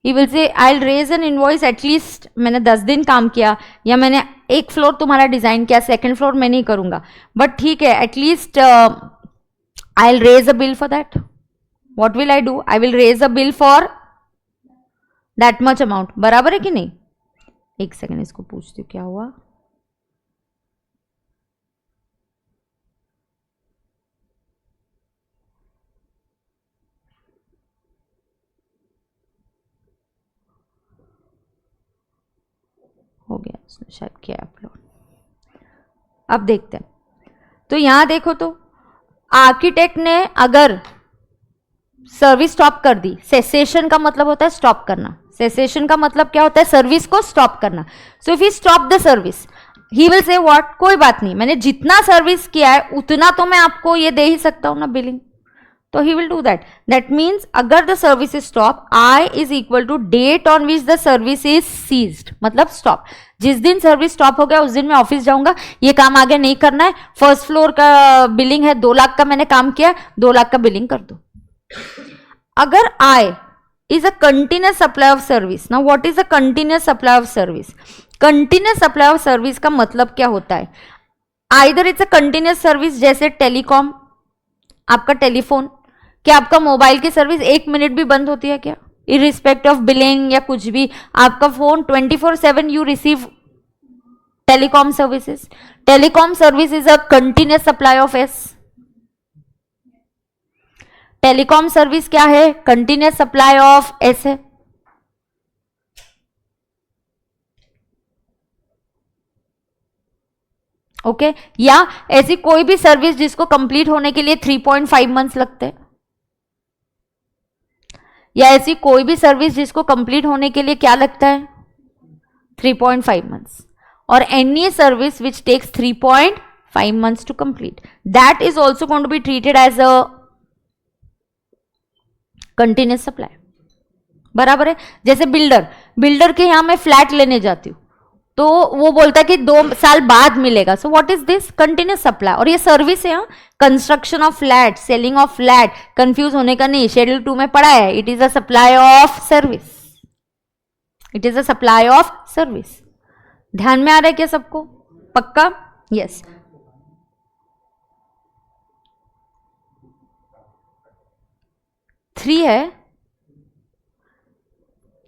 He will say I will raise an invoice, at least मैंने 10 दिन काम किया या मैंने एक फ्लोर तुम्हारा डिजाइन किया, सेकंड फ्लोर मैं नहीं करूंगा, बट ठीक है at least I will raise a bill for that. What will I do? I will raise a bill for that much amount. बराबर है कि नहीं? एक सेकेंड, इसको पूछती हूँ क्या हुआ। हो गया, उसने शायद किया अपलोड। अब देखते हैं। तो यहां देखो, तो आर्किटेक्ट ने अगर सर्विस स्टॉप कर दी, सेसेशन का मतलब होता है स्टॉप करना। सेसेशन का मतलब क्या होता है? सर्विस को स्टॉप करना। So if he stop the service, he will से व्हाट, कोई बात नहीं, मैंने जितना सर्विस किया है उतना तो मैं आपको ये दे ही सकता हूं ना, बिलिंग। तो he will do that. That means अगर the service is stop, I is equal to date on which the service is ceased, मतलब स्टॉप। जिस दिन सर्विस स्टॉप हो गया उस दिन मैं ऑफिस जाऊंगा, ये काम आगे नहीं करना है, फर्स्ट फ्लोर का बिलिंग है 2 लाख का, मैंने काम किया, 2 लाख का बिलिंग कर दो। अगर I is a continuous supply of service, now what is a continuous supply of service? Continuous supply of service का मतलब क्या होता है? Either it's a continuous service, जैसे टेलीकॉम, आपका टेलीफोन, क्या आपका मोबाइल की सर्विस 1 मिनट भी बंद होती है क्या? इरिस्पेक्ट ऑफ बिलिंग या कुछ भी, आपका phone 24/7 you receive telecom services. Telecom service is a continuous supply of S. Telecom service क्या है? कंटिन्यूस सप्लाई ऑफ एस है। ओके या ऐसी कोई भी सर्विस जिसको कंप्लीट होने के लिए 3.5 मंथ्स लगते हैं, या ऐसी कोई भी सर्विस जिसको कंप्लीट होने के लिए क्या लगता है 3.5 मंथ्स, और any service which takes 3.5 months to complete, that is also going to be treated as a continuous supply. बराबर है। जैसे बिल्डर के यहां मैं फ्लैट लेने जाती हूं तो वो बोलता है कि 2 साल बाद मिलेगा, सो what is this continuous supply. और ये सर्विस है, construction of flat, selling of flat, confuse होने का नहीं, शेड्यूल 2 में पढ़ा है, it is a supply of service, it is a supply of service. ध्यान में आ रहा है क्या सबको? पक्का? यस। थ्री है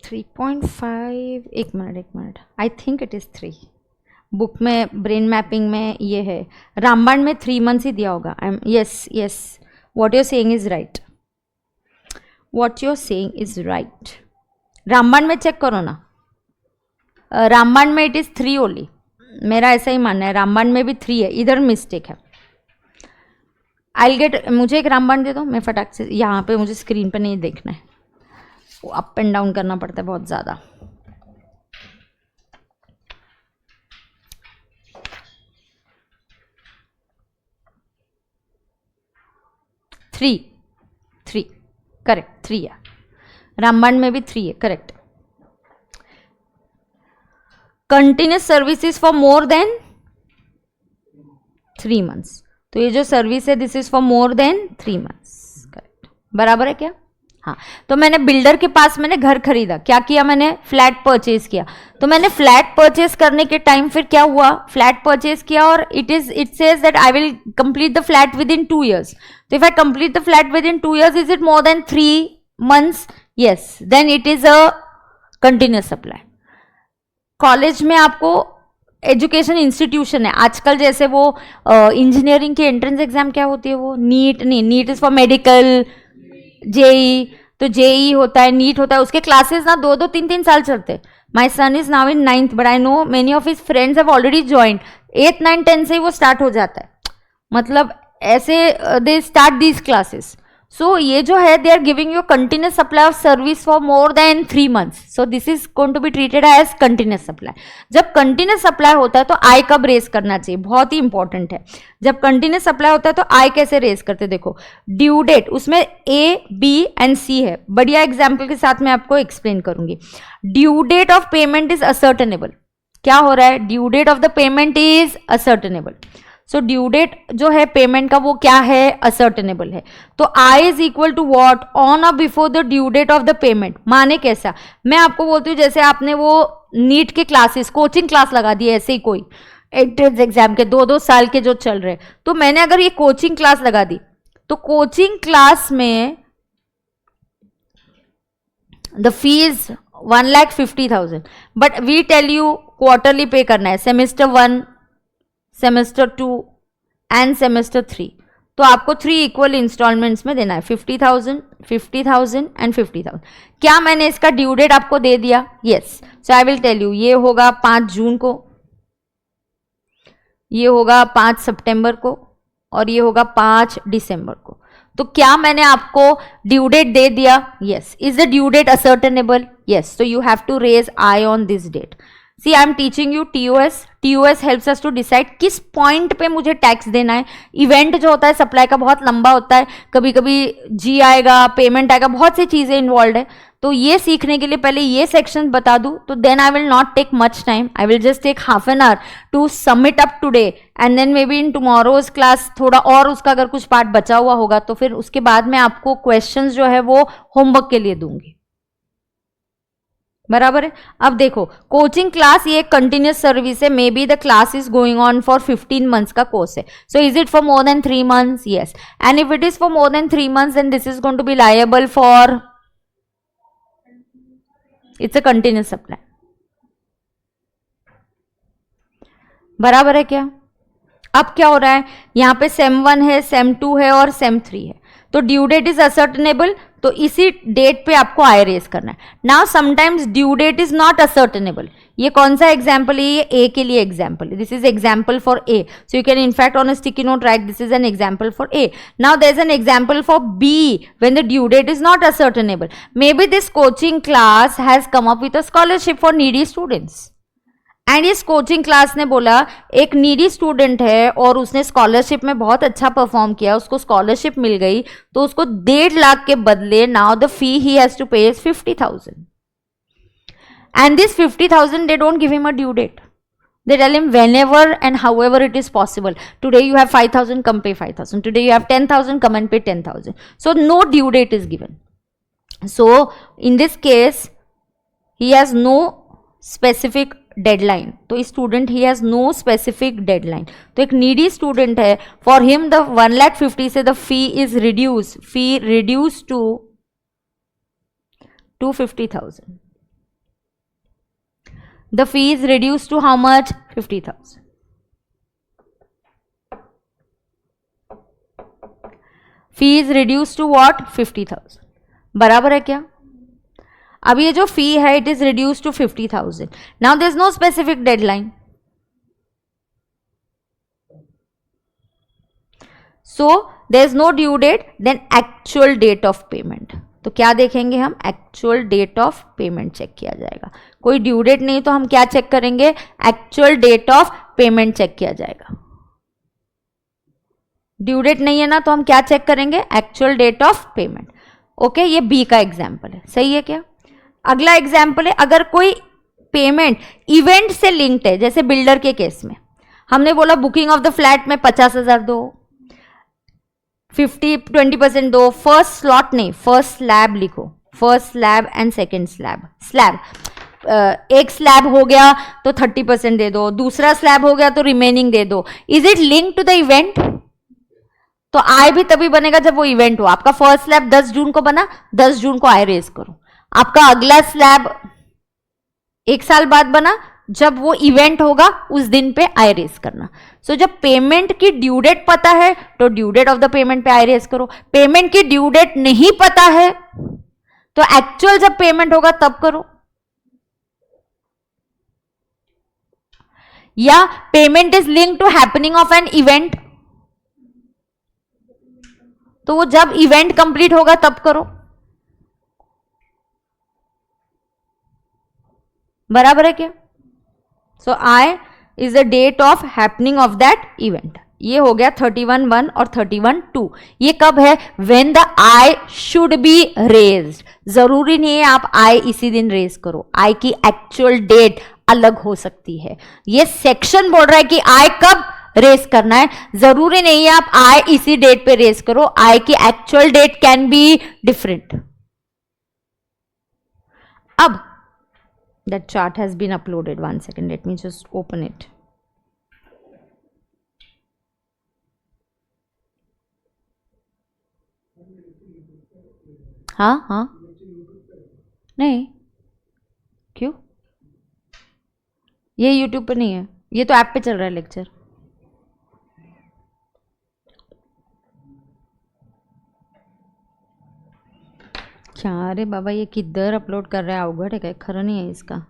3.5, एक minute, I think it is 3। Book में ब्रेन मैपिंग में ये है, रामबाण में 3 मंथ्स ही दिया होगा। Yes what you saying is right, what you saying is right. रामबाण में चेक करो ना, रामबाण में इट इज 3 ओनली, मेरा ऐसा ही मानना है, रामबाण में भी 3 है, इधर मिस्टेक है। आई गेट, मुझे एक रामबाण दे दो, मैं फटाक से, यहाँ पे मुझे स्क्रीन पे नहीं देखना है, वो अप एंड डाउन करना पड़ता है बहुत ज़्यादा। थ्री करेक्ट, 3 है, रामबाण में भी 3 है, correct. Continuous services for more than 3 months, तो ये जो सर्विस है this is for more than 3 months, correct. बराबर है क्या? हाँ। तो मैंने बिल्डर के पास मैंने घर खरीदा, क्या किया मैंने? फ्लैट परचेज किया। तो मैंने फ्लैट परचेज करने के टाइम फिर क्या हुआ? फ्लैट परचेज किया और it says that I will complete the flat within 2 years। तो if I complete the flat within 2 years, is it more than 3 months? Yes, then it is a continuous supply. College में आपको एजुकेशन इंस्टीट्यूशन है आजकल, जैसे वो इंजीनियरिंग की एंट्रेंस एग्जाम क्या होती है, वो नीट नहीं, NEET is for medical, JEE, तो जेई होता है, नीट होता है, उसके क्लासेस ना 2-2, 3-3 साल चलते हैं। My son is now in 9th, but I know many of his friends have already joined. 8, 9, 10 से ही वो स्टार्ट हो जाता है, मतलब ऐसे they start these classes. So ये जो है they are giving you continuous supply of service for more than 3 months, so this is going to be treated as continuous supply. जब कंटिन्यूस सप्लाई होता है तो आई कब रेस करना चाहिए, बहुत ही इंपॉर्टेंट है। जब कंटिन्यूस सप्लाई होता है तो आई कैसे रेस करते, देखो ड्यू डेट, उसमें ए, बी एंड सी है, बढ़िया एग्जाम्पल के साथ मैं आपको एक्सप्लेन करूंगी। Due date of payment is ascertainable, क्या हो रहा है? Due date of the payment is ascertainable. So due date जो है पेमेंट का वो क्या है? असर्टेनेबल है। तो I is equal to what? On or before the due date of the payment. माने कैसा? मैं आपको बोलती हूँ जैसे आपने वो नीट के क्लासेस, कोचिंग क्लास लगा दी है, ऐसे ही कोई एंट्रेंस एग्जाम के 2-2 साल के जो चल रहे, तो मैंने अगर ये कोचिंग क्लास लगा दी तो कोचिंग क्लास में the fees 1,50,000, but we tell you quarterly pay करना है, सेमेस्टर 1, सेमेस्टर 2 एंड सेमेस्टर 3, तो आपको 3 इक्वल इंस्टॉलमेंट्स में देना है, 50,000, 50,000 एंड 50,000। क्या मैंने इसका ड्यू डेट आपको दे दिया? Yes. So I will tell you, ये होगा 5 जून को, ये होगा 5 सितंबर को, और ये होगा 5 दिसंबर को। तो क्या मैंने आपको ड्यू डेट दे दिया? Yes. Is the due date ascertainable? Yes. So you have to raise I on this date. See I am teaching you TOS। TOS helps us to decide किस पॉइंट पे मुझे टैक्स देना है। इवेंट जो होता है सप्लाई का बहुत लंबा होता है, कभी कभी जी आएगा, पेमेंट आएगा, बहुत सी चीजें इन्वॉल्व है। तो ये सीखने के लिए पहले ये सेक्शन बता दूं, तो then I will not take much time, I will just take half an hour to submit up today, and then maybe in tomorrow's class थोड़ा और उसका अगर कुछ पार्ट बचा हुआ होगा तो फिर उसके बाद में आपको क्वेश्चंस जो है वो होमवर्क के लिए दूंगी। बराबर है। अब देखो कोचिंग क्लास ये कंटिन्यूस सर्विस है, maybe the class is going on for 15 months का कोर्स है। So is it for more than 3 months? Yes. And if it is for more than 3 months then this is going to be liable for, it's a continuous supply. बराबर है क्या? अब क्या हो रहा है, यहां पे सेम 1 है, सेम 2 है और सेम 3 है, तो ड्यू डेट इज असर्टेनेबल, तो इसी डेट पे आपको आई रेज करना है. Now sometimes due date is not ascertainable. ये कौन सा एग्जाम्पल है? ये ए के लिए एग्जाम्पल है. This is example for A. So you can in fact on a sticky note write this is an example for A. Now there is an example for B when the due date is not ascertainable. Maybe this coaching class has come up with a scholarship for needy students. And इस कोचिंग क्लास ने बोला एक नीडी स्टूडेंट है और उसने स्कॉलरशिप में बहुत अच्छा परफॉर्म किया, उसको स्कॉलरशिप मिल गई, तो उसको 1.5 लाख के बदले now the fee he has to pay is 50,000. And this 50,000 they don't give him a due date. They tell him whenever and however it is possible. Today you have 5,000, come pay 5,000. Today you have 10,000, come and pay 10,000. So no due date is given. So in this case, he has no specific deadline. तो इस student he has no specific deadline. तो एक नीडी स्टूडेंट है, फॉर हिम द 1,50,000 से the fee is reduce to 250,000. The fee is reduce to how much? 50,000. Fee is reduce to what? 50,000. बराबर है क्या? अब ये जो फी है it is reduce to 50,000. Now there is no specific deadline. So there is no due date, then actual date of payment. तो क्या देखेंगे हम? Actual date of payment check किया जाएगा. कोई ड्यू डेट नहीं तो हम क्या चेक करेंगे? Actual date of payment check किया जाएगा. ड्यू डेट नहीं है ना तो हम क्या चेक करेंगे? Actual date of payment. Okay, ये बी का एग्जाम्पल है. सही है क्या? अगला एग्जाम्पल है, अगर कोई पेमेंट इवेंट से लिंक्ड है, जैसे बिल्डर के केस में हमने बोला बुकिंग ऑफ द फ्लैट में 50,000 दो, 20% दो, फर्स्ट स्लॉट नहीं, फर्स्ट स्लैब लिखो, first slab and second slab. एक स्लैब हो गया तो 30% दे दो, दूसरा स्लैब हो गया तो रिमेनिंग दे दो. Is it link to the event? तो आय भी तभी बनेगा जब वो इवेंट हो. आपका फर्स्ट स्लैब 10 जून को बना, 10 जून को आय रेज करो. आपका अगला स्लैब 1 साल बाद बना, जब वो इवेंट होगा उस दिन पे आय रेज करना. सो जब पेमेंट की ड्यू डेट पता है तो due date of the payment पे आय रेज करो. पेमेंट की ड्यू डेट नहीं पता है तो एक्चुअल जब पेमेंट होगा तब करो. या payment is link to happening of an event, तो वो जब इवेंट कंप्लीट होगा तब करो. बराबर है क्या? So I is the date of happening of that event. ये हो गया 31(1) और 31(2). ये कब है? When the I should be raised. जरूरी नहीं है आप आई इसी दिन रेज करो, आई की एक्चुअल डेट अलग हो सकती है. ये सेक्शन बोल रहा है कि आई कब रेज करना है. जरूरी नहीं है आप आई इसी डेट पे रेज करो, आई की actual date can be different. अब that chart has been uploaded. 1 second, let me just open it. हाँ नहीं, क्यों? ये YouTube पे नहीं है, ये तो ऐप पे चल रहा है लेक्चर. क्या? अरे बाबा ये किधर अपलोड कर रहा है? अवघड है क्या? खरा नहीं है इसका.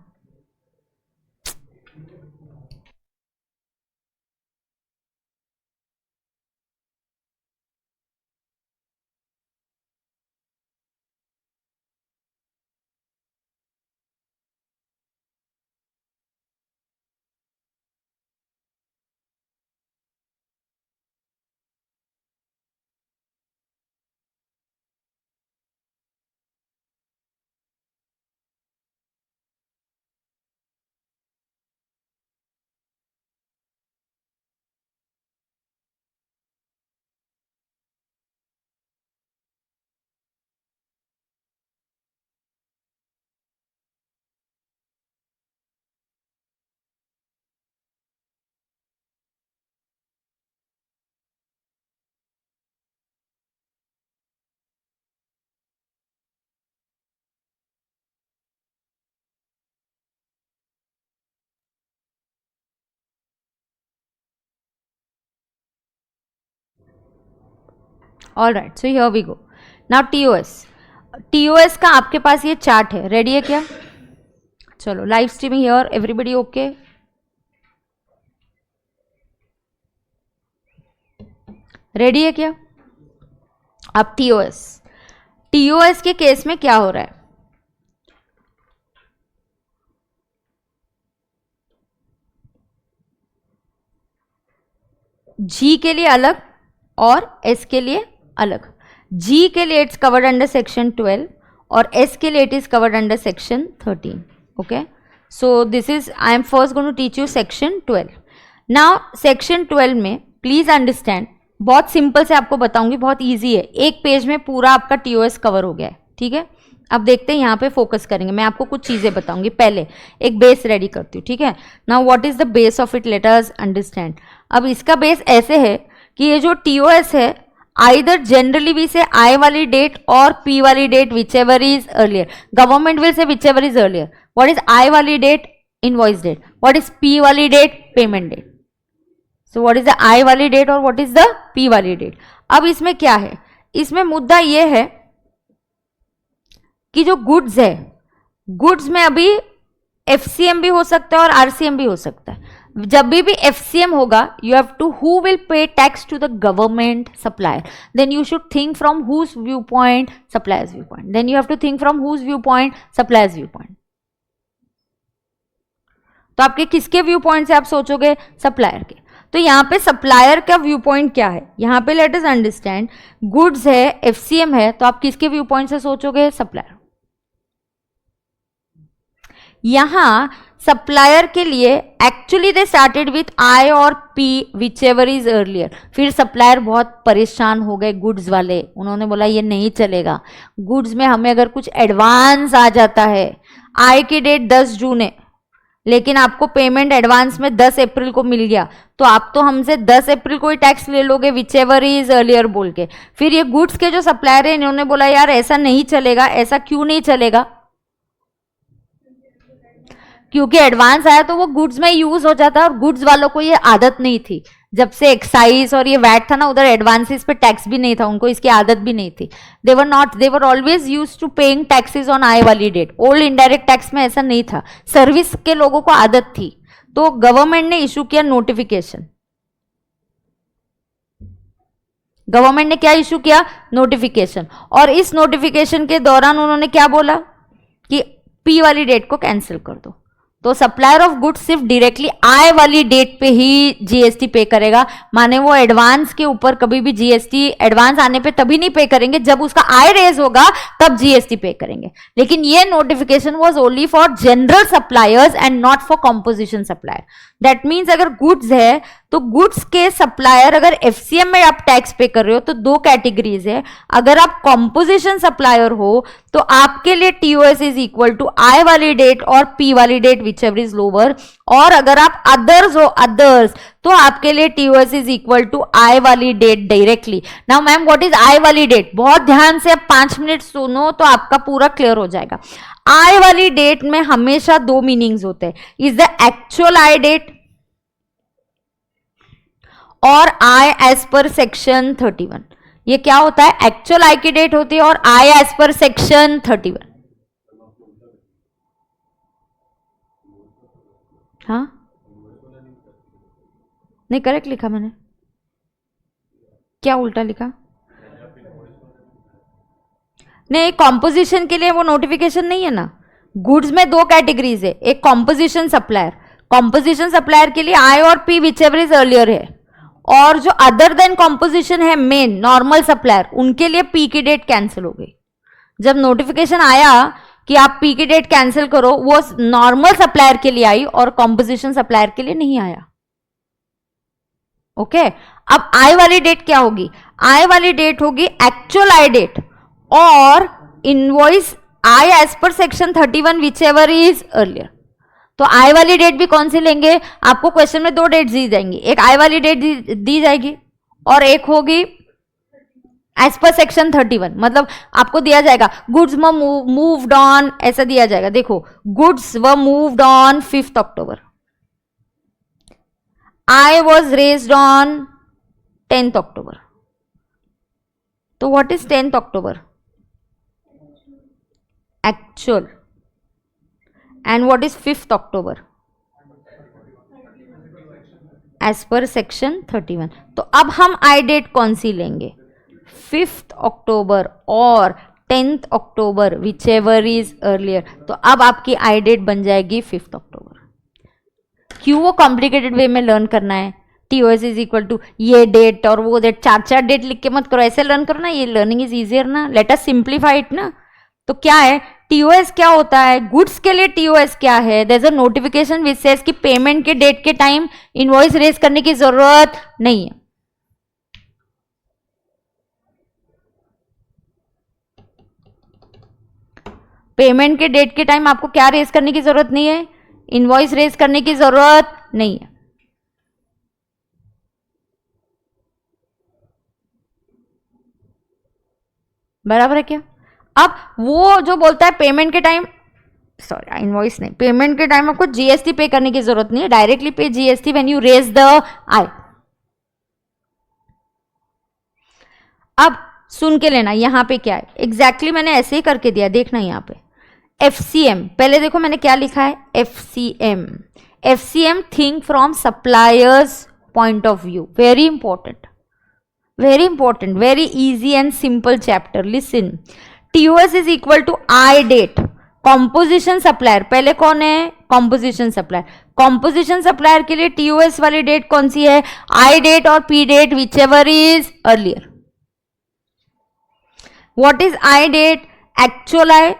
All right, so here we go. Now TOS. TOS का आपके पास ये चार्ट है, रेडी है क्या? चलो live streaming here, everybody okay? Ready है क्या? अब टीओएस के केस में क्या हो रहा है? जी के लिए अलग और एस के लिए अलग। जी के लिए इट्स कवर्ड अंडर सेक्शन 12 और एस के लिए it is covered under section 13. Okay, so this is I am first going to teach you section 12. Now section 12 में प्लीज अंडरस्टैंड, बहुत सिंपल से आपको बताऊंगी, बहुत इजी है, एक पेज में पूरा आपका टीओएस कवर हो गया है, ठीक है? अब देखते हैं, यहाँ पे फोकस करेंगे, मैं आपको कुछ चीजें बताऊंगी, पहले एक बेस रेडी करती हूँ, ठीक है? Now what is the base of it, late us understand. अब इसका बेस ऐसे है कि ये जो टीओएस है, आइदर जनरली वी से आई वाली डेट और पी वाली date, whichever is earlier. Government will say whichever is earlier. What is I वाली date? Invoice date. What is P वाली date? Payment date. So what is the I वाली date or what is the P वाली डेट? अब इसमें क्या है, इसमें मुद्दा ये है कि जो गुड्स है, गुड्स में अभी एफसीएम भी हो सकता है और आरसीएम भी हो सकता है. जब भी एफसीएम होगा, you have to, who will pay tax to the government supplier, then you should think from whose view point? Supplier's view point. Then you have to think from whose view point? Supplier's view point. तो आपके किसके व्यू पॉइंट से आप सोचोगे? सप्लायर के. तो यहाँ पे सप्लायर का व्यू पॉइंट क्या है? यहाँ पे लेट अस अंडरस्टैंड, गुड्स है, एफसीएम है, तो आप किसके व्यू पॉइंट से सोचोगे? सप्लायर. यहां सप्लायर के लिए actually they started with I और P, whichever is earlier. फिर सप्लायर बहुत परेशान हो गए, गुड्स वाले, उन्होंने बोला ये नहीं चलेगा, गुड्स में हमें अगर कुछ एडवांस आ जाता है, आई की डेट 10 जून है लेकिन आपको पेमेंट एडवांस में 10 अप्रैल को मिल गया, तो आप तो हमसे 10 अप्रैल को ही टैक्स ले लोगे, विच एवर इज अर्लियर बोल के. फिर ये गुड्स के जो सप्लायर है, इन्होंने बोला यार ऐसा नहीं चलेगा. ऐसा क्यों नहीं चलेगा? क्योंकि एडवांस आया तो वो गुड्स में यूज हो जाता है, और गुड्स वालों को ये आदत नहीं थी. जब से एक्साइज और ये वैट था ना, उधर एडवांसेस पे टैक्स भी नहीं था, उनको इसकी आदत भी नहीं थी. They were always use to paying taxes on I वाली डेट. ओल्ड इनडायरेक्ट टैक्स में ऐसा नहीं था, सर्विस के लोगों को आदत थी. तो गवर्नमेंट ने इशू किया नोटिफिकेशन. गवर्नमेंट ने क्या इशू किया? नोटिफिकेशन. और इस नोटिफिकेशन के दौरान उन्होंने क्या बोला कि पी वाली डेट को कैंसिल कर दो. तो सप्लायर ऑफ गुड्स सिर्फ डायरेक्टली आई वाली डेट पे ही जीएसटी पे करेगा. माने वो एडवांस के ऊपर कभी भी जीएसटी, एडवांस आने पे तभी नहीं पे करेंगे जब उसका आई रेज होगा, तब जीएसटी पे करेंगे. लेकिन ये notification was only for general suppliers and not for composition supplier. That means अगर गुड्स है तो गुड्स के सप्लायर अगर एफसीएम में आप टैक्स पे कर रहे हो तो दो कैटेगरीज है. अगर आप कॉम्पोजिशन सप्लायर हो तो आपके लिए TOS is equal to I वाली डेट और पी वाली date, whichever is lower. और अगर आप अदर्स हो, अदर्स, तो आपके लिए TOS is equal to I वाली date directly. Now ma'am what is I वाली डेट? बहुत ध्यान से अब 5 मिनट सुनो तो आपका पूरा क्लियर हो जाएगा. आई वाली डेट में हमेशा दो मीनिंग्स होते हैं. Is the actual I date और आई एज पर सेक्शन 31. ये क्या होता है? एक्चुअल आई की डेट होती है और आई एज पर सेक्शन 31. हाँ नहीं, करेक्ट लिखा मैंने. क्या उल्टा लिखा? नहीं, कॉम्पोजिशन के लिए वो नोटिफिकेशन नहीं है ना. गुड्स में दो कैटेगरीज है, एक कॉम्पोजिशन सप्लायर. कॉम्पोजिशन सप्लायर के लिए आई और P whichever is earlier है, और जो अदर देन कॉम्पोजिशन है, मेन नॉर्मल सप्लायर, उनके लिए पी की डेट कैंसिल हो गई. जब नोटिफिकेशन आया कि आप पी की डेट कैंसिल करो, वो नॉर्मल सप्लायर के लिए आई और कॉम्पोजिशन सप्लायर के लिए नहीं आया. ओके अब आई वाली डेट क्या होगी? आई वाली डेट होगी एक्चुअल आई डेट और invoice I as per section 31 whichever is earlier. तो आई वाली डेट भी कौन सी लेंगे? आपको क्वेश्चन में दो डेट दी जाएंगी, एक आई वाली डेट दी जाएगी और एक होगी एज पर सेक्शन 31. मतलब आपको दिया जाएगा गुड्स मूव्ड ऑन, ऐसा दिया जाएगा. देखो, goods were moved on 5th October. I was raised on 10th October. तो what is 10th October? Actual, and what is 5th October as per section 31। तो अब हम आई डेट कौन सी लेंगे, 5th October और 10th October, which ever is earlier. तो अब आपकी आई डेट बन जाएगी 5th October। क्यों वो कॉम्प्लिकेटेड वे में लर्न करना है, TOS इज इक्वल टू ये डेट और वो डेट, चार डेट लिख के मत करो, ऐसे लर्न करो ना, ये लर्निंग इज इजियर ना, लेट अस सिंप्लीफाई इट ना। तो क्या है TOS, क्या होता है गुड्स के लिए TOS क्या है, there is a notification which says कि पेमेंट के डेट के टाइम इनवॉइस रेज करने की जरूरत नहीं है। पेमेंट के डेट के टाइम आपको क्या रेज करने की जरूरत नहीं है, इनवॉइस रेज करने की जरूरत नहीं है। बराबर है क्या। अब वो जो बोलता है पेमेंट के टाइम, सॉरी इनवॉइस नहीं, पेमेंट के टाइम आपको GST पे करने की जरूरत नहीं है, directly pay GST when you raise the I. अब सुन के लेना, यहां पे क्या है एग्जैक्टली मैंने ऐसे ही करके दिया, देखना यहां पे FCM, पहले देखो मैंने क्या लिखा है FCM। FCM think from suppliers point of view, very important, very important, very easy and simple chapter. Listen, TOS is equal to I date, composition supplier, पहले कौन है composition supplier, composition supplier के लिए TOS वाली डेट कौन सी है, I date और P date whichever is earlier. What is I date, actual I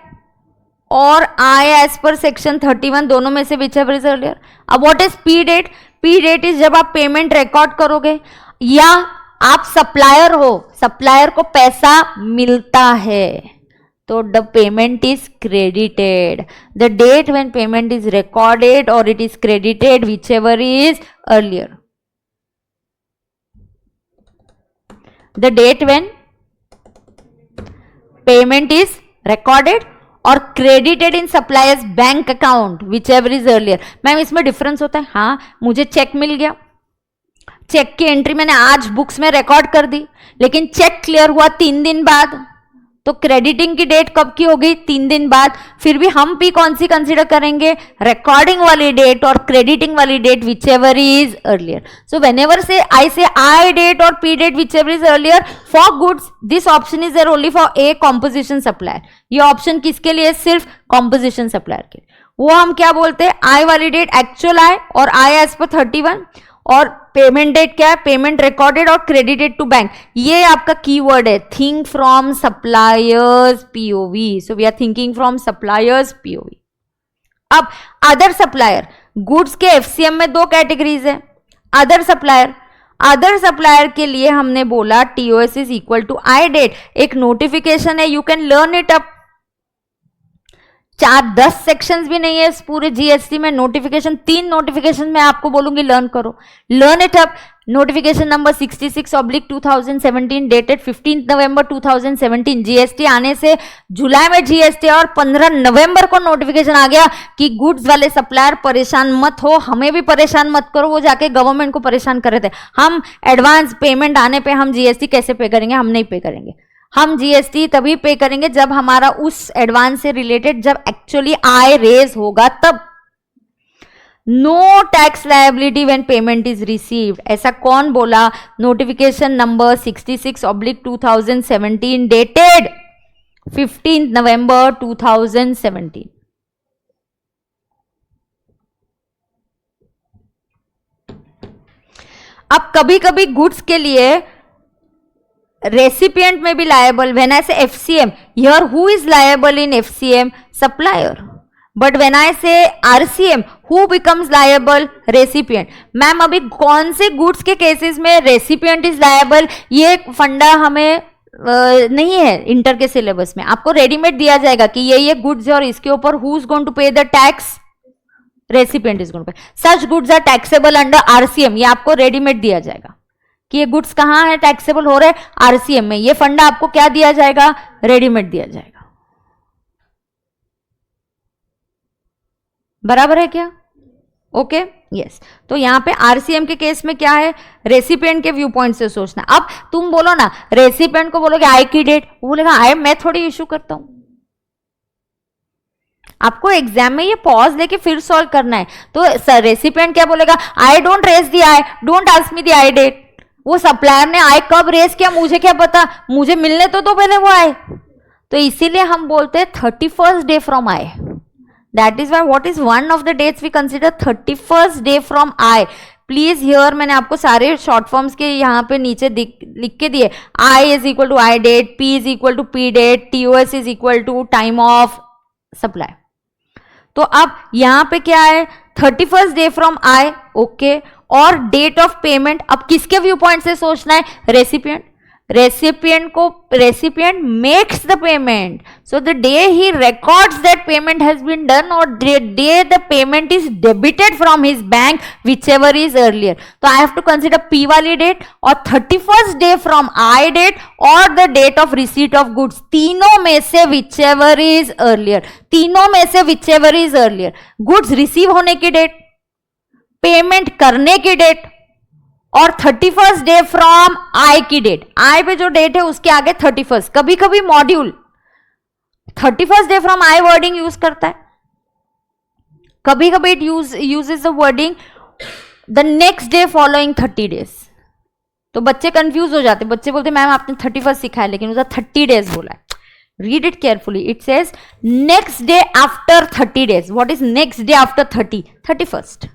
और I as per section 31 दोनों में से whichever is earlier. अब what is P date, P date is जब आप पेमेंट रिकॉर्ड करोगे या आप सप्लायर हो, सप्लायर को पैसा मिलता है, तो the payment is credited, the date when payment is recorded और it is credited whichever is earlier, the date when payment is recorded और credited in suppliers bank account whichever is earlier. Ma'am इसमें डिफरेंस होता है, हाँ मुझे चेक मिल गया, चेक की एंट्री मैंने आज बुक्स में रिकॉर्ड कर दी, लेकिन चेक क्लियर हुआ 3 दिन बाद, तो क्रेडिटिंग की डेट कब की होगी 3 दिन बाद। फिर भी हम भी कौन सी कंसीडर करेंगे, रिकॉर्डिंग वाली डेट और क्रेडिटिंग वाली date whichever is earlier. So whenever say I say I date और P date whichever is earlier for goods, this option is there only for a composition supplier. ये ऑप्शन किसके लिए, सिर्फ कॉम्पोजिशन सप्लायर के। वो हम क्या बोलते हैं, आई वाली डेट एक्चुअल आई और आई एज पर 31, और पेमेंट डेट क्या है, पेमेंट रिकॉर्डेड और क्रेडिटेड टू बैंक। ये आपका कीवर्ड है, think from suppliers POV। So we are thinking from suppliers POV। अब अदर सप्लायर, गुड्स के FCM में 2 कैटेगरीज है। अदर सप्लायर के लिए हमने बोला TOS is equal to I date, एक नोटिफिकेशन है, you can learn it up. 4-10 sections भी नहीं है इस पूरे GST में, नोटिफिकेशन 3 नोटिफिकेशन मैं आपको बोलूंगी लर्न करो, learn it up. Notification number 66/2017 dated 15 November 2017, GST आने से जुलाई में GST और 15 नवंबर को नोटिफिकेशन आ गया कि गुड्स वाले सप्लायर परेशान मत हो, हमें भी परेशान मत करो। वो जाके गवर्नमेंट को परेशान कर रहे थे, हम एडवांस पेमेंट आने पे हम GST कैसे पे करेंगे, हम नहीं पे करेंगे। हम GST तभी पे करेंगे जब हमारा उस एडवांस से रिलेटेड जब एक्चुअली आय रेज होगा तब। No tax liability when payment is received, ऐसा कौन बोला, नोटिफिकेशन नंबर 66/2017 डेटेड 15 नवंबर 2017। अब कभी कभी गुड्स के लिए रेसिपिएंट में भी लायबल, व्हेन आई से FCM, here who is liable in FCM, supplier, but when I से RCM, who becomes liable, recipient. Ma'am अभी कौन से गुड्स के केसेस में रेसिपिएंट इज लायबल, ये फंडा हमें नहीं है इंटर के सिलेबस में। आपको रेडीमेड दिया जाएगा कि ये गुड्स है और इसके ऊपर who is going to pay the tax, recipient is going to pay, such goods are taxable under RCM, ये आपको रेडीमेड दिया जाएगा कि ये गुड्स कहां है टैक्सेबल हो रहे, RCM में। ये फंडा आपको क्या दिया जाएगा, रेडीमेड दिया जाएगा। बराबर है क्या, ओके यस। तो यहां पे RCM के केस में क्या है, रेसिपिएंट के व्यू पॉइंट से सोचना। अब तुम बोलो ना, रेसिपिएंट को बोलोगे आई की डेट, वो बोलेगा आई मैं थोड़ी इशू करता हूं, आपको एग्जाम में ये पॉज लेके फिर सॉल्व करना है। तो सर रेसिपिएंट क्या बोलेगा, I don't raise the I, don't ask me the I date. वो सप्लायर ने आई कब रेज किया मुझे क्या पता, मुझे मिलने तो पहले वो आए। तो इसीलिए हम बोलते हैं 31st day from I. That is why what is one of the dates we consider 31st day from I. Please here मैंने आपको सारे शॉर्ट फॉर्म्स के यहाँ पे नीचे लिख के दिए। I is equal to I date, P is equal to P date, TOS is equal to time of supply. तो अब यहां पे क्या है 31st day from I, okay. और डेट ऑफ पेमेंट अब किसके व्यू पॉइंट से सोचना है, recipient. Recipient makes the payment, so the day he records that payment has been done और day the payment is debited from his bank whichever is earlier. तो I have to consider P वाली डेट और 31st day from I date और the date of receipt of goods, तीनों में से विच एवर इज अर्लियर। तीनों में से whichever is earlier, goods receive होने की डेट, पेमेंट करने की डेट और 31st डे फ्रॉम आई की डेट। आई पे जो डेट है उसके आगे 31st। कभी कभी module 31st day from I wording use करता है, कभी कभी it uses the wording the next day following 30 days. तो बच्चे कंफ्यूज हो जाते, बच्चे बोलते मैम आपने 31st सिखाया लेकिन उसका 30 डेज बोला है। Read it carefully, it says next day after 30 days. What is next day after 30? 31st।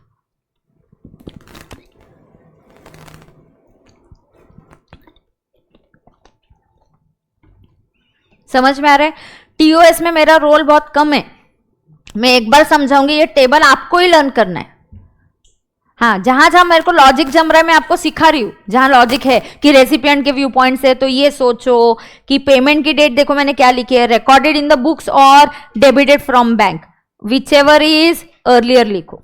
समझ में आ रहा है? टीओएस में मेरा रोल बहुत कम है, मैं एक बार समझाऊंगी, ये टेबल आपको ही लर्न करना है। हाँ, जहां जहां मेरे को लॉजिक जम रहा है मैं आपको सिखा रही हूं। जहां लॉजिक है कि रेसिपिएंट के व्यू पॉइंट से, तो ये सोचो कि पेमेंट की डेट देखो मैंने क्या लिखी है, रिकॉर्डेड इन द बुक्स और debited from bank, whichever is earlier लिखो।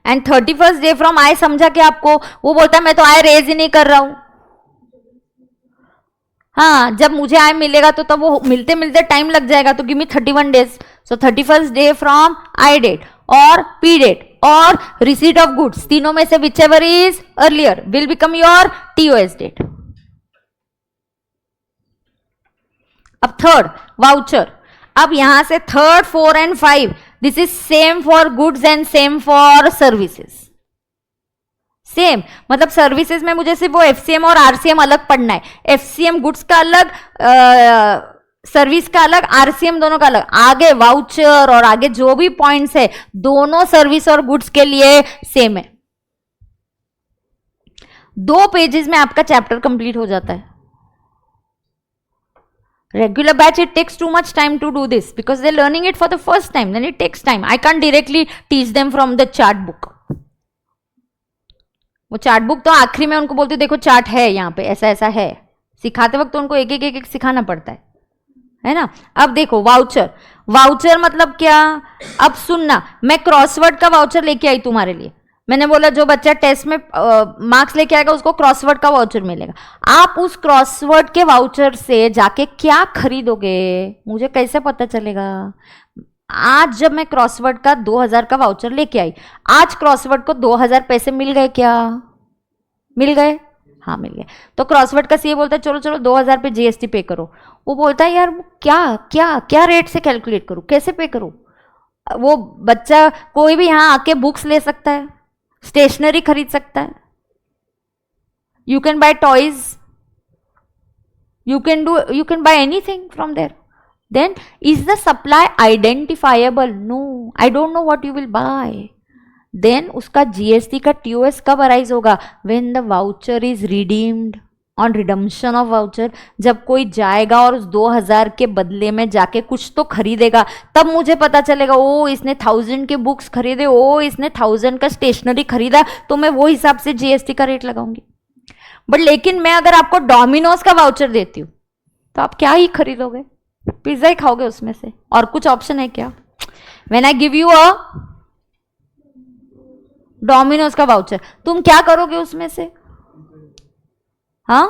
And 31st day from I समझा कि आपको, वो बोलता है मैं तो आई रेज ही नहीं कर रहा हूं। हाँ, जब मुझे आई मिलेगा तो तब वो मिलते मिलते टाइम लग जाएगा, तो give me 31 days. So 31st day from I date और पी डेट और रिसीट ऑफ गुड्स, तीनों में से whichever is earlier will become your TOS date. अब थर्ड वाउचर। अब यहां से 3rd, 4 and 5 this is same for goods and same for services. Same मतलब सर्विसेज में मुझे सिर्फ वो एफसीएम और आरसीएम अलग पढ़ना है। एफसीएम गुड्स का अलग, सर्विस का अलग, आरसीएम दोनों का अलग। आगे वाउचर और आगे जो भी पॉइंट्स है दोनों सर्विस और गुड्स के लिए सेम है। 2 पेजेस में आपका चैप्टर कंप्लीट हो जाता है। Regular batch it takes too much time to do this because they're learning it for the first time, then it takes time. I can't directly teach them from the chart book. वो चार्ट बुक तो आखिरी में उनको बोलते देखो चार्ट है यहाँ पे ऐसा ऐसा है, सिखाते वक्त तो उनको एक एक सिखाना पड़ता है ना। अब देखो वाउचर। वाउचर मतलब क्या? अब सुनना, मैं क्रॉसवर्ड का वाउचर लेके आई तुम्हारे लिए। मैंने बोला जो बच्चा टेस्ट में मार्क्स लेके आएगा उसको क्रॉसवर्ड का वाउचर मिलेगा। आप उस क्रॉसवर्ड के वाउचर से जाके क्या खरीदोगे मुझे कैसे पता चलेगा? आज जब मैं क्रॉसवर्ड का 2000 का वाउचर लेके आई, आज क्रॉसवर्ड को 2000 पैसे मिल गए क्या? मिल गए? हाँ मिल गए। तो क्रॉसवर्ड का सीए बोलता है चलो चलो 2000 पे जीएसटी पे करो। वो बोलता है यार क्या क्या क्या रेट से कैलकुलेट करूं, कैसे पे करूं? वो बच्चा कोई भी यहाँ आके बुक्स ले सकता है, स्टेशनरी खरीद सकता है, you can buy toys, you can buy anything from there. Then is the supply identifiable? No, I don't know what you will buy. Then उसका GST का TOS कब अराइज होगा? When the voucher is redeemed on redemption of voucher। जब कोई जाएगा और उस 2000 के बदले में जाके कुछ तो खरीदेगा, तब मुझे पता चलेगा ओ इसने 1000 के बुक्स खरीदे, ओ इसने 1000 का स्टेशनरी खरीदा, तो मैं वो हिसाब से GST का रेट लगाऊंगी। बट लेकिन मैं अगर आपको डोमिनोज का वाउचर देती हूँ तो आप क्या ही खरीदोगे? पिज्जा ही खाओगे उसमें से, और कुछ ऑप्शन है क्या? When I give you a Domino's का वाउचर, तुम क्या करोगे उसमें से? हाँ,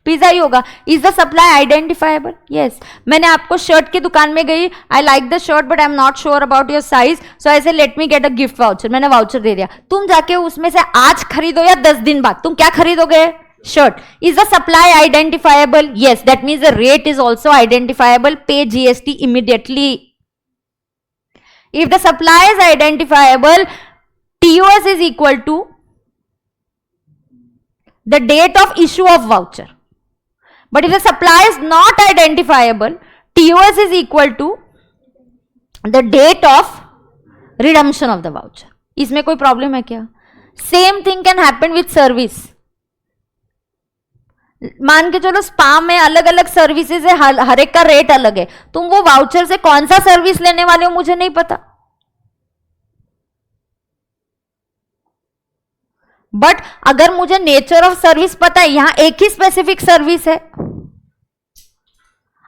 पिज्जा ही होगा। Is the supply identifiable? Yes. मैंने आपको शर्ट की दुकान में गई, I like the shirt but I am not sure about your size, so I say let me get a gift voucher. मैंने वाउचर दे दिया, तुम जाके उसमें से आज खरीदो या 10 दिन बाद, तुम क्या खरीदोगे? shirt. Is the supply identifiable? Yes, that means the rate is also identifiable. Pay GST immediately. If the supply is identifiable, TOS is equal to the date of issue of voucher. But if the supply is not identifiable, TOS is equal to the date of redemption of the voucher. इसमें कोई प्रॉब्लम है क्या? Same thing can happen with service. मान के चलो स्पा में अलग अलग सर्विसेज है, हर एक का रेट अलग है. तुम वो वाउचर से कौन सा सर्विस लेने वाले हो मुझे नहीं पता. बट अगर मुझे नेचर ऑफ सर्विस पता है, यहां एक ही स्पेसिफिक सर्विस है.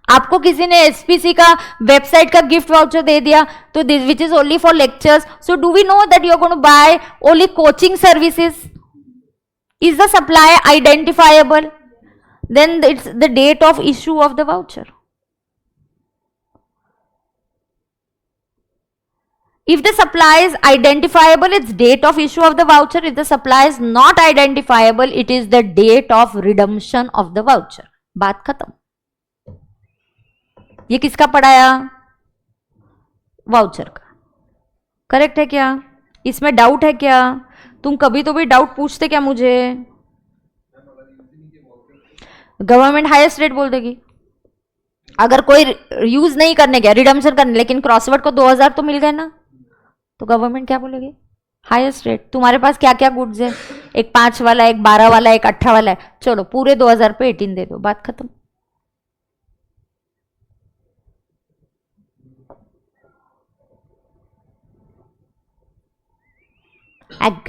आपको किसी ने एसपीसी का वेबसाइट का गिफ्ट वाउचर दे दिया, तो this which is only for lectures. So do we know that you are going to buy only coaching services? Is the supply identifiable? Then it's the date of issue of the voucher. If the supply is identifiable, it's date of issue of the voucher. If the supply is not identifiable, it is the date of redemption of the voucher. बात खत्म. ये किसका पढ़ाया? वाउचर का. करेक्ट है क्या? इसमें डाउट है क्या? तुम कभी तो भी डाउट पूछते क्या मुझे? गवर्नमेंट हाईएस्ट रेट बोल देगी. अगर कोई यूज नहीं करने गया, रिडम्पशन करने, लेकिन क्रॉसवर्ड को 2000 तो मिल गए ना, तो गवर्नमेंट क्या बोलेगी? Highest rate. तुम्हारे पास क्या क्या गुड्स है? एक 5 वाला, एक 12 वाला, एक 18 वाला है. चलो पूरे 2000 पे 18 दे दो, बात खत्म.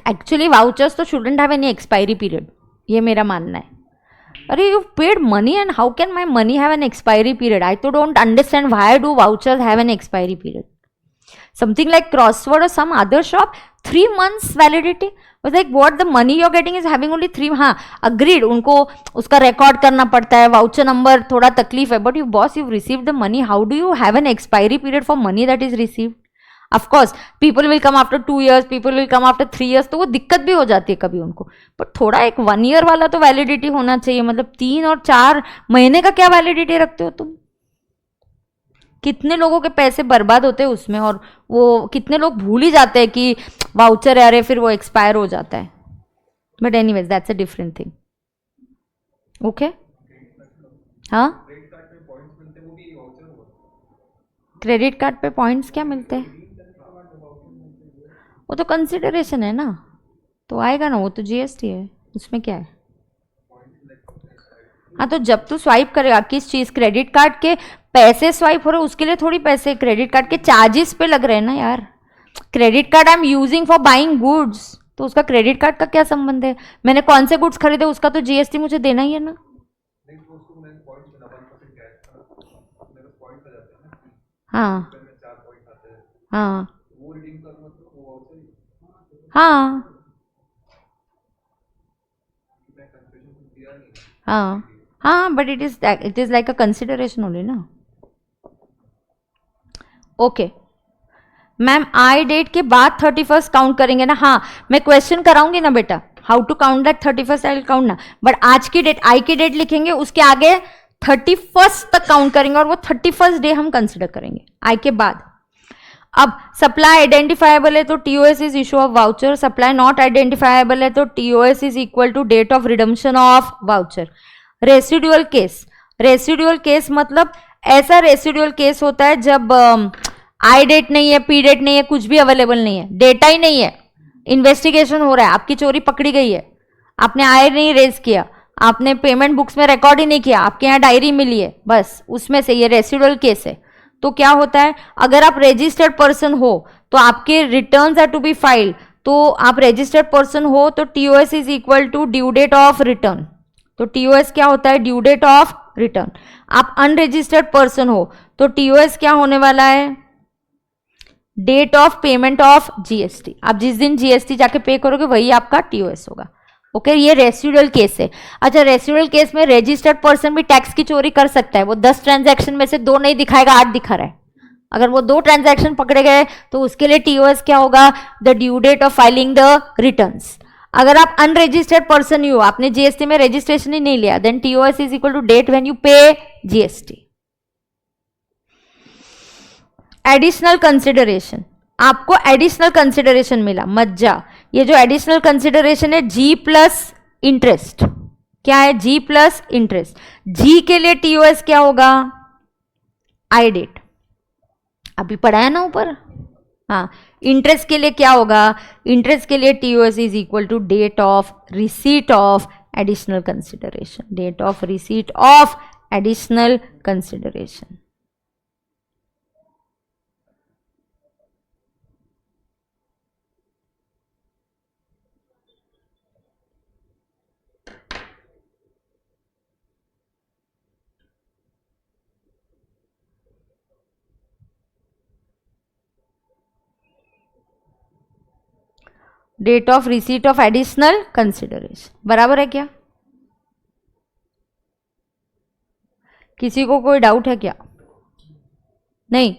एक्चुअली वाउचर्स तो shouldn't have any expiry period, ये मेरा मानना है. अरे you paid money and how can my money have an expiry period? I तो don't understand why do vouchers have an expiry period. Something like Crossword और some other shop 3 months validity. But like what the money you are getting is having only 3. हाँ अग्रीड, उनको उसका रिकॉर्ड करना पड़ता है, वाउचर नंबर थोड़ा तकलीफ है, but you boss you receive the money. How do you have an expiry period for money that is received? Of course, people will come after 2 years, people will come after 3 years, तो वो दिक्कत भी हो जाती है कभी उनको. पर थोड़ा एक 1 year वाला तो वैलिडिटी होना चाहिए. मतलब 3 और 4 महीने का क्या वैलिडिटी रखते हो तुम? कितने लोगों के पैसे बर्बाद होते हैं उसमें, और वो कितने लोग भूल ही जाते हैं कि वाउचर है, अरे फिर वो एक्सपायर हो जाता है. But anyways that's a different thing. Okay. हाँ, क्रेडिट कार्ड पे पॉइंट्स क्या मिलते हैं? वो तो कंसिडरेशन है ना, तो आएगा ना, वो तो जीएसटी है, उसमें क्या है? हाँ तो जब तू स्वाइप करेगा किस चीज, क्रेडिट कार्ड के पैसे स्वाइप हो रहे उसके लिए थोड़ी पैसे, क्रेडिट कार्ड के चार्जेस पे लग रहे हैं ना यार. Credit card I am using for buying goods, तो उसका क्रेडिट कार्ड का क्या संबंध है? मैंने कौन से गुड्स खरीदे उसका तो जीएसटी मुझे देना ही है ना. हाँ हाँ हाँ हाँ हाँ, but it is like a consideration only ना. ओके मैम, आई डेट के बाद 31st काउंट करेंगे ना? हाँ मैं क्वेश्चन कराऊंगी ना बेटा, how to count that 31st I will count ना. बट आज की डेट, आई की डेट लिखेंगे, उसके आगे 31st तक काउंट करेंगे, और वो 31st डे हम कंसिडर करेंगे आई के बाद. अब सप्लाई आइडेंटिफाइबल है तो TOS is issue of voucher. Supply not identifiable है तो TOS is equal to date of redemption of voucher. Residual case, residual case मतलब ऐसा रेसिडुअल केस होता है जब आई डेट नहीं है, पी डेट नहीं है, कुछ भी अवेलेबल नहीं है, डेटा ही नहीं है, इन्वेस्टिगेशन हो रहा है, आपकी चोरी पकड़ी गई है, आपने आई नहीं रेज किया, आपने पेमेंट बुक्स में रिकॉर्ड ही नहीं किया, आपके यहाँ डायरी मिली है, बस उसमें से ये रेसिडुअल केस है. तो क्या होता है, अगर आप रजिस्टर्ड पर्सन हो तो आपके returns are to be filed, तो आप रजिस्टर्ड पर्सन हो तो TOS is equal to due date of return. तो टीओएस क्या होता है? Due date of return. आप अनरजिस्टर्ड पर्सन हो तो टीओएस क्या होने वाला है? Date of payment of GST. आप जिस दिन जीएसटी जाके पे करोगे वही आपका टीओएस होगा. ओके ये रेसिडुअल केस है. अच्छा रेसिडुअल केस में रजिस्टर्ड पर्सन भी टैक्स की चोरी कर सकता है. वो 10 ट्रांजैक्शन में से 2 नहीं दिखाएगा, 8 दिखा रहा है. अगर वो 2 ट्रांजैक्शन पकड़े गए तो उसके लिए टीओएस क्या होगा? The due date of filing the returns. अगर आप अनरजिस्टर्ड पर्सन ही हो, आपने जीएसटी में रजिस्ट्रेशन ही नहीं लिया, then TOS is equal to date when you pay GST. Additional consideration, आपको एडिशनल कंसिडरेशन मिला, मज्जा. ये जो एडिशनल कंसिडरेशन है जी प्लस इंटरेस्ट, क्या है? जी प्लस इंटरेस्ट. जी के लिए टीओएस क्या होगा? आई डेट, अभी पढ़ा है ना ऊपर. हाँ, इंटरेस्ट के लिए क्या होगा? इंटरेस्ट के लिए TOS is equal to date of receipt of additional consideration. Date of receipt of additional consideration. Date of receipt of additional consideration. बराबर है क्या? किसी को कोई डाउट है क्या? नहीं,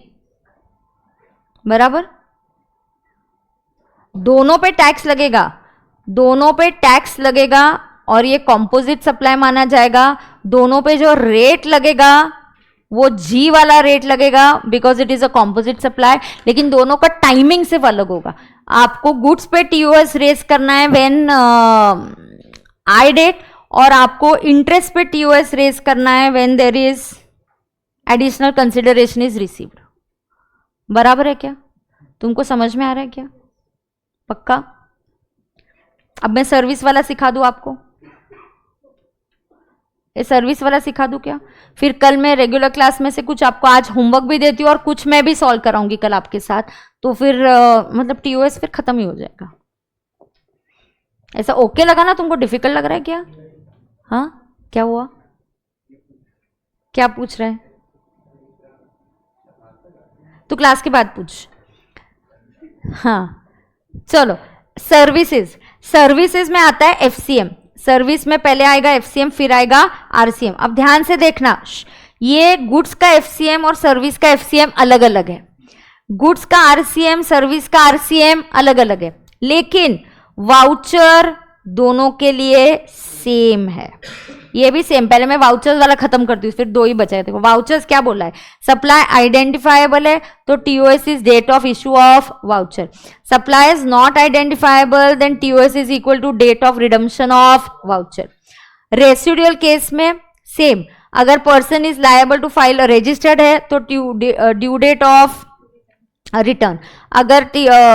बराबर. दोनों पे टैक्स लगेगा, दोनों पे टैक्स लगेगा और ये कॉम्पोजिट सप्लाई माना जाएगा. दोनों पे जो रेट लगेगा वो जी वाला रेट लगेगा because it is a composite supply, लेकिन दोनों का टाइमिंग सिर्फ अलग होगा. आपको गुड्स पे टीओएस रेज करना है व्हेन आई डेट, और आपको इंटरेस्ट पे टीओएस रेज करना है when there is additional consideration is received. बराबर है क्या? तुमको समझ में आ रहा है क्या? पक्का? अब मैं सर्विस वाला सिखा दूं आपको, ये सर्विस वाला सिखा दूं क्या? फिर कल मैं रेगुलर क्लास में से कुछ आपको आज होमवर्क भी देती हूँ और कुछ मैं भी सॉल्व कराऊंगी कल आपके साथ, तो फिर मतलब टीओएस फिर खत्म ही हो जाएगा. ऐसा ओके लगा ना तुमको? डिफिकल्ट लग रहा है क्या? हाँ, क्या हुआ? क्या पूछ रहे हैं? तो क्लास के बाद पूछ. हाँ चलो, सर्विसेज. सर्विसेज में आता है एफसीएम. सर्विस में पहले आएगा एफसीएम, फिर आएगा आरसीएम. अब ध्यान से देखना, ये गुड्स का एफसीएम और सर्विस का एफसीएम अलग अलग है. गुड्स का आरसीएम, सर्विस का आरसीएम अलग अलग है, लेकिन वाउचर दोनों के लिए सेम है. ये भी सेम. पहले मैं वाउचर्स वाला खत्म करती हूँ, फिर दो ही बचा है. देखो वाउचर्स क्या बोला है, सप्लाई आइडेंटिफाइबल है तो TOS is date of issue of voucher. Supply is not identifiable then TOS is equal to date of redemption of voucher. Residual case में सेम, अगर person is liable to file registered है तो ड्यू डेट ऑफ रिटर्न. अगर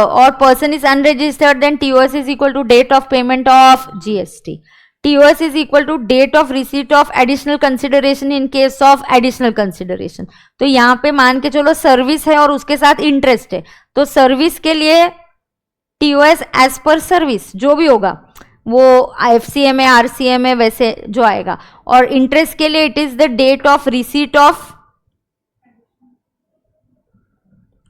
और person is unregistered then TOS is equal to date of payment of GST. TOS is equal to date of receipt of additional consideration in case of additional consideration. तो यहां पे मान के चलो सर्विस है और उसके साथ इंटरेस्ट है, तो सर्विस के लिए TOS एज पर सर्विस जो भी होगा वो FCM है, RCM है, वैसे जो आएगा. और इंटरेस्ट के लिए it is the date of receipt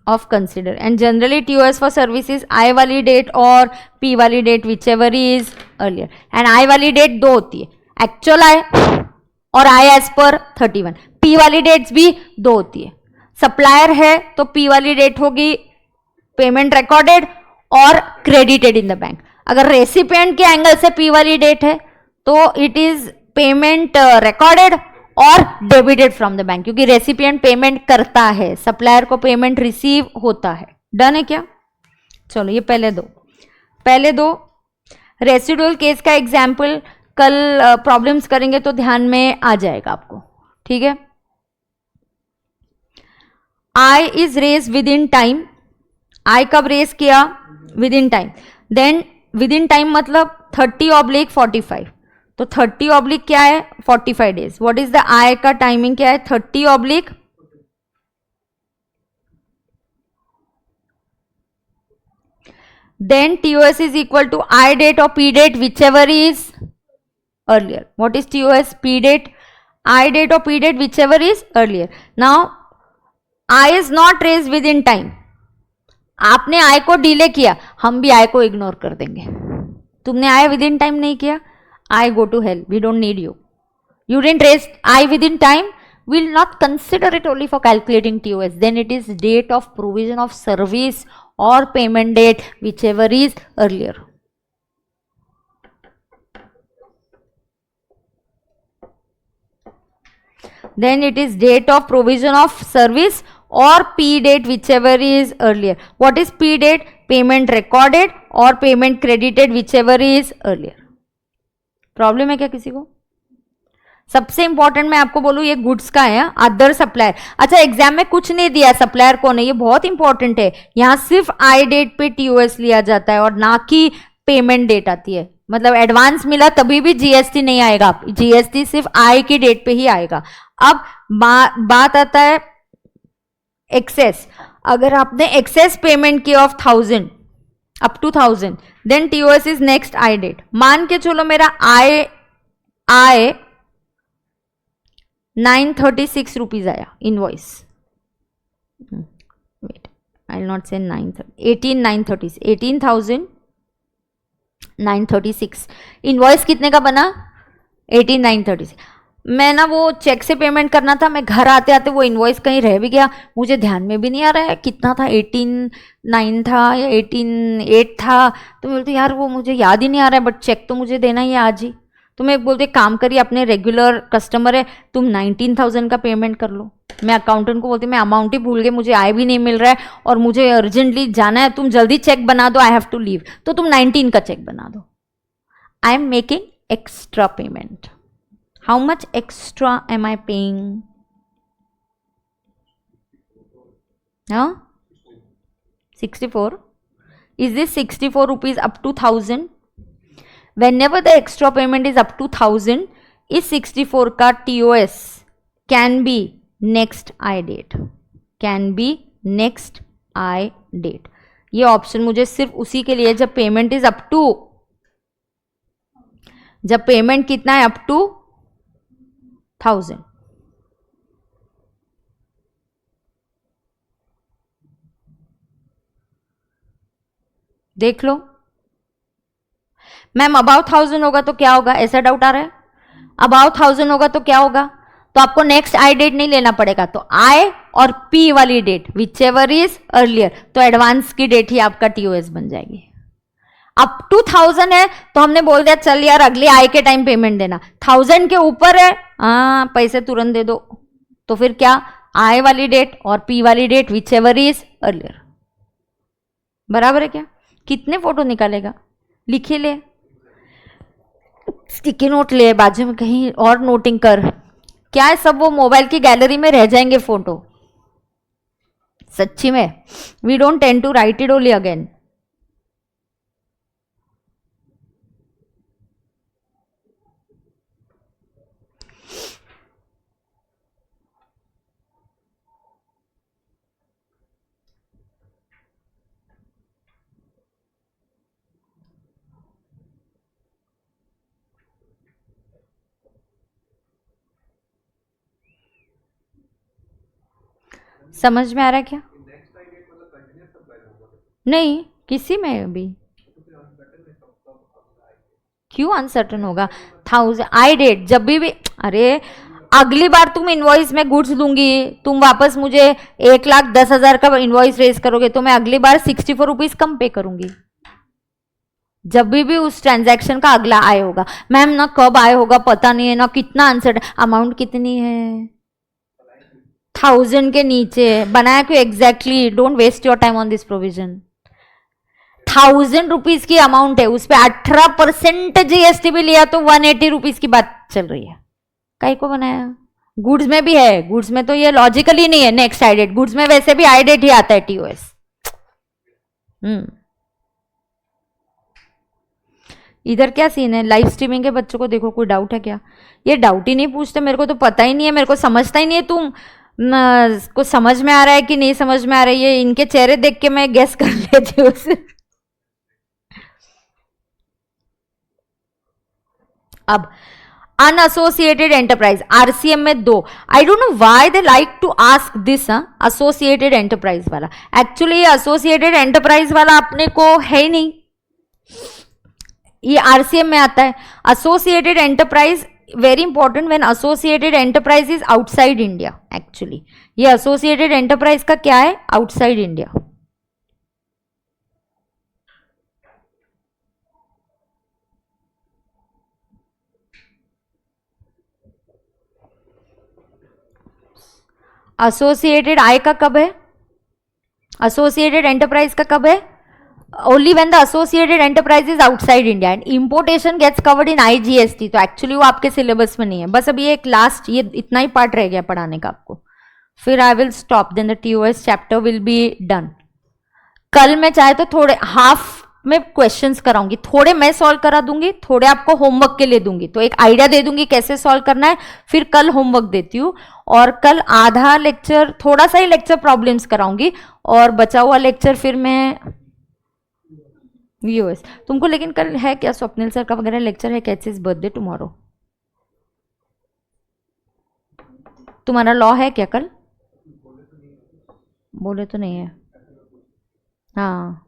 of consider, and generally TOS for service is I वाली डेट और P वाली date whichever is earlier. and I वाली डेट दो होती है, एक्चुअल I और I एज पर 31. P वाली डेट्स भी दो होती है. सप्लायर है तो P वाली डेट होगी पेमेंट रिकॉर्डेड और क्रेडिटेड इन द बैंक. अगर रेसिपिएंट के एंगल से P वाली डेट है तो इट इज पेमेंट रिकॉर्डेड और डेबिटेड फ्रॉम द बैंक, क्योंकि रेसिपिएंट पेमेंट करता है, सप्लायर को पेमेंट रिसीव होता है. डन है क्या? चलो ये पहले दो रेसिडुअल केस का एग्जाम्पल कल प्रॉब्लम्स करेंगे तो ध्यान में आ जाएगा आपको. ठीक है. I is raise with in time. I कब रेज किया? विद इन टाइम. देन विद इन टाइम मतलब 30/45. तो 30/ क्या है? 45 days. What is the I का टाइमिंग क्या है? 30/. Then TOS is equal to I date और P date whichever is earlier. What is TOS? P date, I date और P date whichever is earlier. Now I is not raised within time. आपने I को डिले किया, हम भी I को इग्नोर कर देंगे. तुमने I विद इन टाइम नहीं किया, I go to hell. We don't need you. You didn't raise I within time. We'll not consider it only for calculating TOS. Then it is date of provision of service or payment date, whichever is earlier. then it is date of provision of service or P date, whichever is earlier. What is P date? Payment recorded or payment credited, whichever is earlier. Problem है क्या किसी को? सबसे इंपॉर्टेंट मैं आपको बोलूं ये गुड्स का है, अदर सप्लायर. अच्छा एग्जाम में कुछ नहीं दिया सप्लायर कौन है, ये बहुत इंपॉर्टेंट है. यहां सिर्फ आई डेट पे टीओएस लिया जाता है और ना कि पेमेंट डेट आती है. मतलब एडवांस मिला तभी भी जीएसटी नहीं आएगा, जीएसटी सिर्फ आई की डेट पे ही आएगा. अब बात आता है एक्सेस. अगर आपने एक्सेस पेमेंट किया ऑफ 1000 up to 1000 then TOS is next I date. मान के चलो मेरा आय 936 रुपीज आया invoice. Wait I will not say 18,936 invoice कितने का बना? 18,936. मैं ना वो चेक से पेमेंट करना था, मैं घर आते आते वो इनवॉइस कहीं रह भी गया, मुझे ध्यान में भी नहीं आ रहा है कितना था, 18,900 था या 18,800 था. तो मैं बोलती यार वो मुझे याद ही नहीं आ रहा है, बट चेक तो मुझे देना ही है आज ही. तो मैं बोलते काम करिए, अपने रेगुलर कस्टमर है, तुम 19,000 का पेमेंट कर लो. मैं अकाउंटेंट को बोलती मैं अमाउंट ही भूल गई, मुझे आय भी नहीं मिल रहा है और मुझे अर्जेंटली जाना है, तुम जल्दी चेक बना दो, आई हैव टू लीव. तो तुम 19 का चेक बना दो. I am making extra payment. How much extra am I paying? हाँ 64. Is this 64 rupees up to 1000? Whenever the extra payment is up to 1000, इस 64 का TOS can be next I date. Can be next I date. ये ऑप्शन मुझे सिर्फ उसी के लिए जब पेमेंट इज अप टू, जब पेमेंट कितना है अप टू 1000. देख लो मैम. अबाउट 1000 होगा तो क्या होगा? ऐसा डाउट आ रहा है. अबाउट 1000 होगा तो क्या होगा? तो आपको नेक्स्ट आई डेट नहीं लेना पड़ेगा, तो आई और पी वाली date whichever is earlier, तो एडवांस की डेट ही आपका टीओएस बन जाएगी. अप टू 1000 है तो हमने बोल दिया चल यार अगले आई के टाइम पेमेंट देना. 1000 के ऊपर है हाँ पैसे तुरंत दे दो. तो फिर क्या? आई वाली डेट और पी वाली date whichever is earlier. बराबर है क्या? कितने फोटो निकालेगा? लिखिए ले, स्टिकी नोट ले बाजू में कहीं और नोटिंग कर. क्या है सब वो मोबाइल की गैलरी में रह जाएंगे फोटो. सच्ची में we don't tend to write it only again. समझ में आ रहा है क्या? नहीं किसी में भी क्यों अनसर्टन होगा? 1000 आई डेट जब भी अरे अगली बार तुम इनवॉइस में गुड्स दूंगी, तुम वापस मुझे 1,10,000 का इनवॉइस रेज करोगे तो मैं अगली बार 64 रुपीज कम पे करूंगी. जब भी उस ट्रांजैक्शन का अगला आय होगा. मैम ना कब आय होगा पता नहीं है ना, कितना अनसर्टन. अमाउंट कितनी है? 1000 के नीचे बनाया क्यों exactly? Don't waste your time on this provision. 1000 rupees की अमाउंट है, उस पर 18% जीएसटी भी लिया तो 180 रुपीज की बात चल रही है. कई को बनाया? गुड्स में भी है, गुड्स में तो ये लॉजिकली नहीं है नेक्स्ट आई डेट. गुड्स में वैसे भी आई डेट ही आता है टीओएस. इधर क्या सीन है? लाइव स्ट्रीमिंग के बच्चों को देखो, कोई डाउट है क्या? ये डाउट ही नहीं पूछते, मेरे को तो पता ही नहीं है, मेरे को समझता ही नहीं है. तुम को समझ में आ रहा है कि नहीं समझ में आ रहा है, ये इनके चेहरे देख के मैं गेस कर लेती हूँ. अब अनएसोसिएटेड एंटरप्राइज आरसीएम में 2. I don't know why they like to ask this. Associated enterprise वाला एक्चुअली एसोसिएटेड एंटरप्राइज वाला अपने को है ही नहीं, ये आरसीएम में आता है. Associated enterprise very important when associated enterprise is outside India. Actually ये एसोसिएटेड एंटरप्राइज का क्या है? Outside India. एसोसिएटेड आई का कब है, एसोसिएटेड एंटरप्राइज का कब है, only when the associated enterprise is outside India and importation gets covered in IGST. तो एक्चुअली वो आपके सिलेबस में नहीं है। बस अभी एक लास्ट ये इतना ही पार्ट रह गया पढ़ाने का आपको, फिर I will stop, then the TOS chapter will be done. कल मैं चाहे तो थोड़े हाफ में क्वेश्चंस कराऊंगी, थोड़े मैं सॉल्व करा दूंगी, थोड़े आपको होमवर्क के लिए दूंगी, तो एक आइडिया दे दूंगी कैसे सॉल्व करना है, फिर कल होमवर्क देती हूँ। और कल आधा लेक्चर, थोड़ा सा ही लेक्चर प्रॉब्लम्स कराऊंगी और बचा हुआ लेक्चर फिर मैं यूएस। तुमको लेकिन कल है क्या स्वप्निल सर का वगैरह लेक्चर है, कैसे इज बर्थडे टुमारो, तुम्हारा लॉ है क्या कल? बोले तो नहीं है, हाँ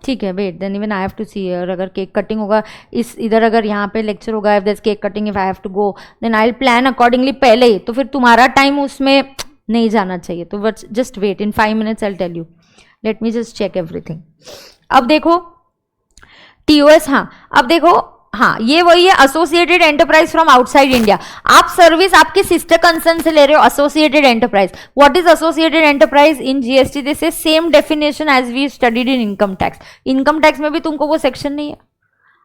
ठीक है। Wait then even I have to see अगर केक कटिंग होगा इस इधर, अगर यहाँ पे लेक्चर होगा, if this cake cutting, if I have to go then I will plan accordingly पहले ही, तो फिर तुम्हारा टाइम उसमें नहीं जाना चाहिए। तो just wait, in 5 minutes I will tell you, let me just check everything. अब देखो टीओएस, हाँ अब देखो, हाँ ये वही है associated enterprise from outside India. आप सर्विस आपके सिस्टर कंसर्न से ले रहे हो, associated enterprise. What is associated enterprise in GST? This is same definition as we studied in income tax. Income tax में भी तुमको वो सेक्शन नहीं है,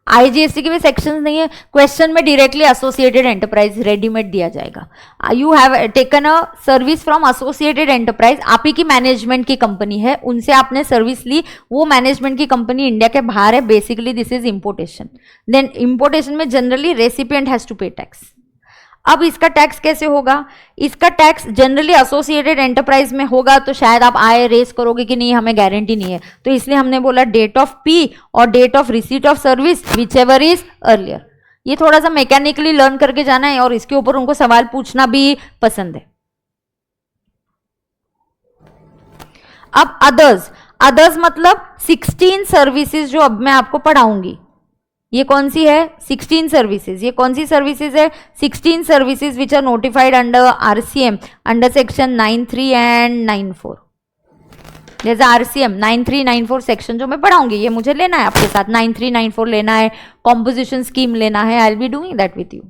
आईजीएसटी के भी सेक्शन नहीं है, क्वेश्चन में डायरेक्टली एसोसिएटेड एंटरप्राइज रेडीमेड दिया जाएगा। You have taken a service from associated enterprise, आप ही की मैनेजमेंट की कंपनी है, उनसे आपने सर्विस ली, वो मैनेजमेंट की कंपनी इंडिया के बाहर है, basically this is importation. Then importation में generally recipient has to pay tax. अब इसका टैक्स कैसे होगा? इसका टैक्स जनरली एसोसिएटेड एंटरप्राइज में होगा तो शायद आप आए रेस करोगे कि नहीं, हमें गारंटी नहीं है, तो इसलिए हमने बोला डेट ऑफ पी और date of receipt of service whichever is earlier. ये थोड़ा सा मैकेनिकली लर्न करके जाना है और इसके ऊपर उनको सवाल पूछना भी पसंद है। अब अदर्स, अदर्स मतलब 16 सर्विसेज जो अब मैं आपको पढ़ाऊंगी। ये कौन सी है? 16 सर्विसेज। ये कौन सी सर्विसेज है? 16 services which are notified under RCM under section 93 and 94। जैसे आरसीएम 93 94 सेक्शन जो मैं पढ़ाऊंगी, ये मुझे लेना है आपके साथ, 93 94 लेना है, कॉम्पोजिशन स्कीम लेना है, I will be doing that with you.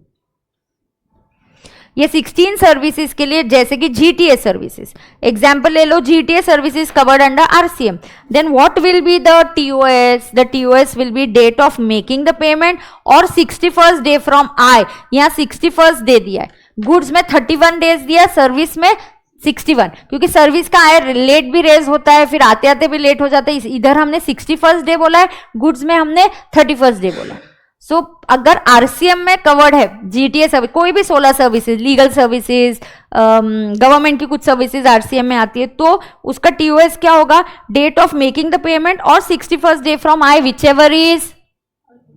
ये 16 सर्विसेज के लिए, जैसे कि जीटीए सर्विसेज, एग्जाम्पल ले लो, GTA services covered under RCM, then what will be the TOS? The TOS will be date of making the payment और 61st डे फ्रॉम आई। यहाँ 61st डे दिया है, गुड्स में 31 डेज दिया, सर्विस में 61, क्योंकि सर्विस का आय लेट भी रेज होता है, फिर आते आते भी लेट हो जाता है। इधर हमने 61st डे बोला है, गुड्स में हमने 31st डे बोला है। सो अगर आरसीएम में कवर्ड है जीटीए सर्विस, कोई भी 16 सर्विसेज, लीगल सर्विसेज, गवर्नमेंट की कुछ सर्विसेज आरसीएम में आती है, तो उसका टीओएस क्या होगा? Date of making the payment और 61st day from I whichever is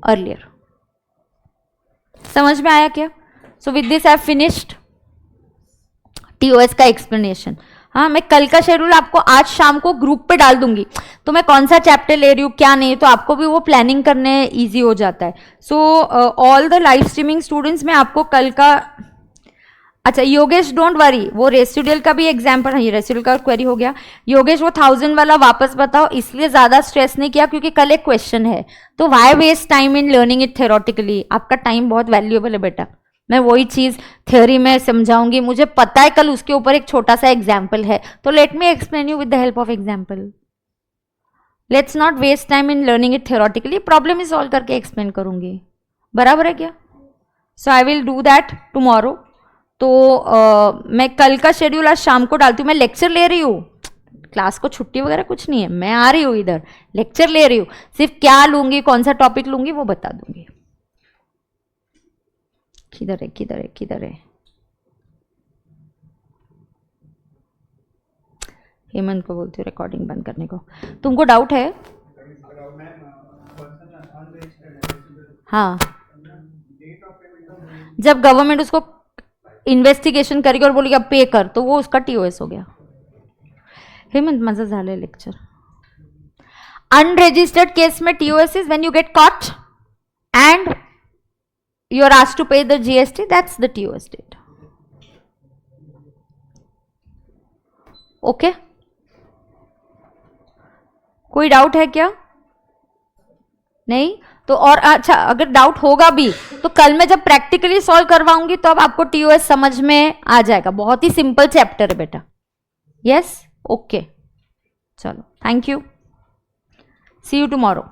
earlier. समझ में आया क्या? So with this I have finished TOS का एक्सप्लेनेशन। हाँ, मैं कल का शेड्यूल आपको आज शाम को ग्रुप पे डाल दूंगी, तो मैं कौन सा चैप्टर ले रही हूँ क्या नहीं, तो आपको भी वो प्लानिंग करने इजी हो जाता है। So all the live streaming students, मैं आपको कल का, अच्छा योगेश डोंट वरी, वो रेसिडुअल का भी एग्जाम्पल है, रेसिडुअल का क्वेरी हो गया। योगेश वो 1000 वाला वापस बताओ, इसलिए ज्यादा स्ट्रेस नहीं किया क्योंकि कल एक क्वेश्चन है, तो why waste time in learning it theoretically? आपका टाइम बहुत वैल्यूएबल है बेटा, मैं वही चीज थ्योरी में समझाऊंगी, मुझे पता है कल उसके ऊपर एक छोटा सा एग्जाम्पल है, तो let me explain you with the help of example. Let's not waste time in learning it theoretically, problem ही सॉल्व करके एक्सप्लेन करूंगी, बराबर है क्या? So I will do that tomorrow. तो मैं कल का शेड्यूल आज शाम को डालती हूँ। मैं लेक्चर ले रही हूँ, क्लास को छुट्टी वगैरह कुछ नहीं है, मैं आ रही हूँ इधर, लेक्चर ले रही हूँ, सिर्फ क्या लूंगी, कौन सा टॉपिक लूंगी वो बता दूंगी। किधर है किधर है किधर है? हेमंत को बोलती हूँ रिकॉर्डिंग बंद करने को। तुमको डाउट है? हाँ, जब गवर्नमेंट उसको इन्वेस्टिगेशन करेगी और बोलेगी अब पे कर, तो वो उसका टीओएस हो गया। हेमंत मजा झाले लेक्चर। अनरजिस्टर्ड केस में TOS is when you get caught and you are asked to pay the GST, that's the TOS date. Okay? कोई डाउट है क्या? नहीं? तो और अच्छा, अगर डाउट होगा भी तो कल मैं जब प्रैक्टिकली सॉल्व करवाऊंगी तो अब आपको टीओएस समझ में आ जाएगा। बहुत ही सिंपल चैप्टर है बेटा, यस, ओके, चलो, thank you, see you tomorrow.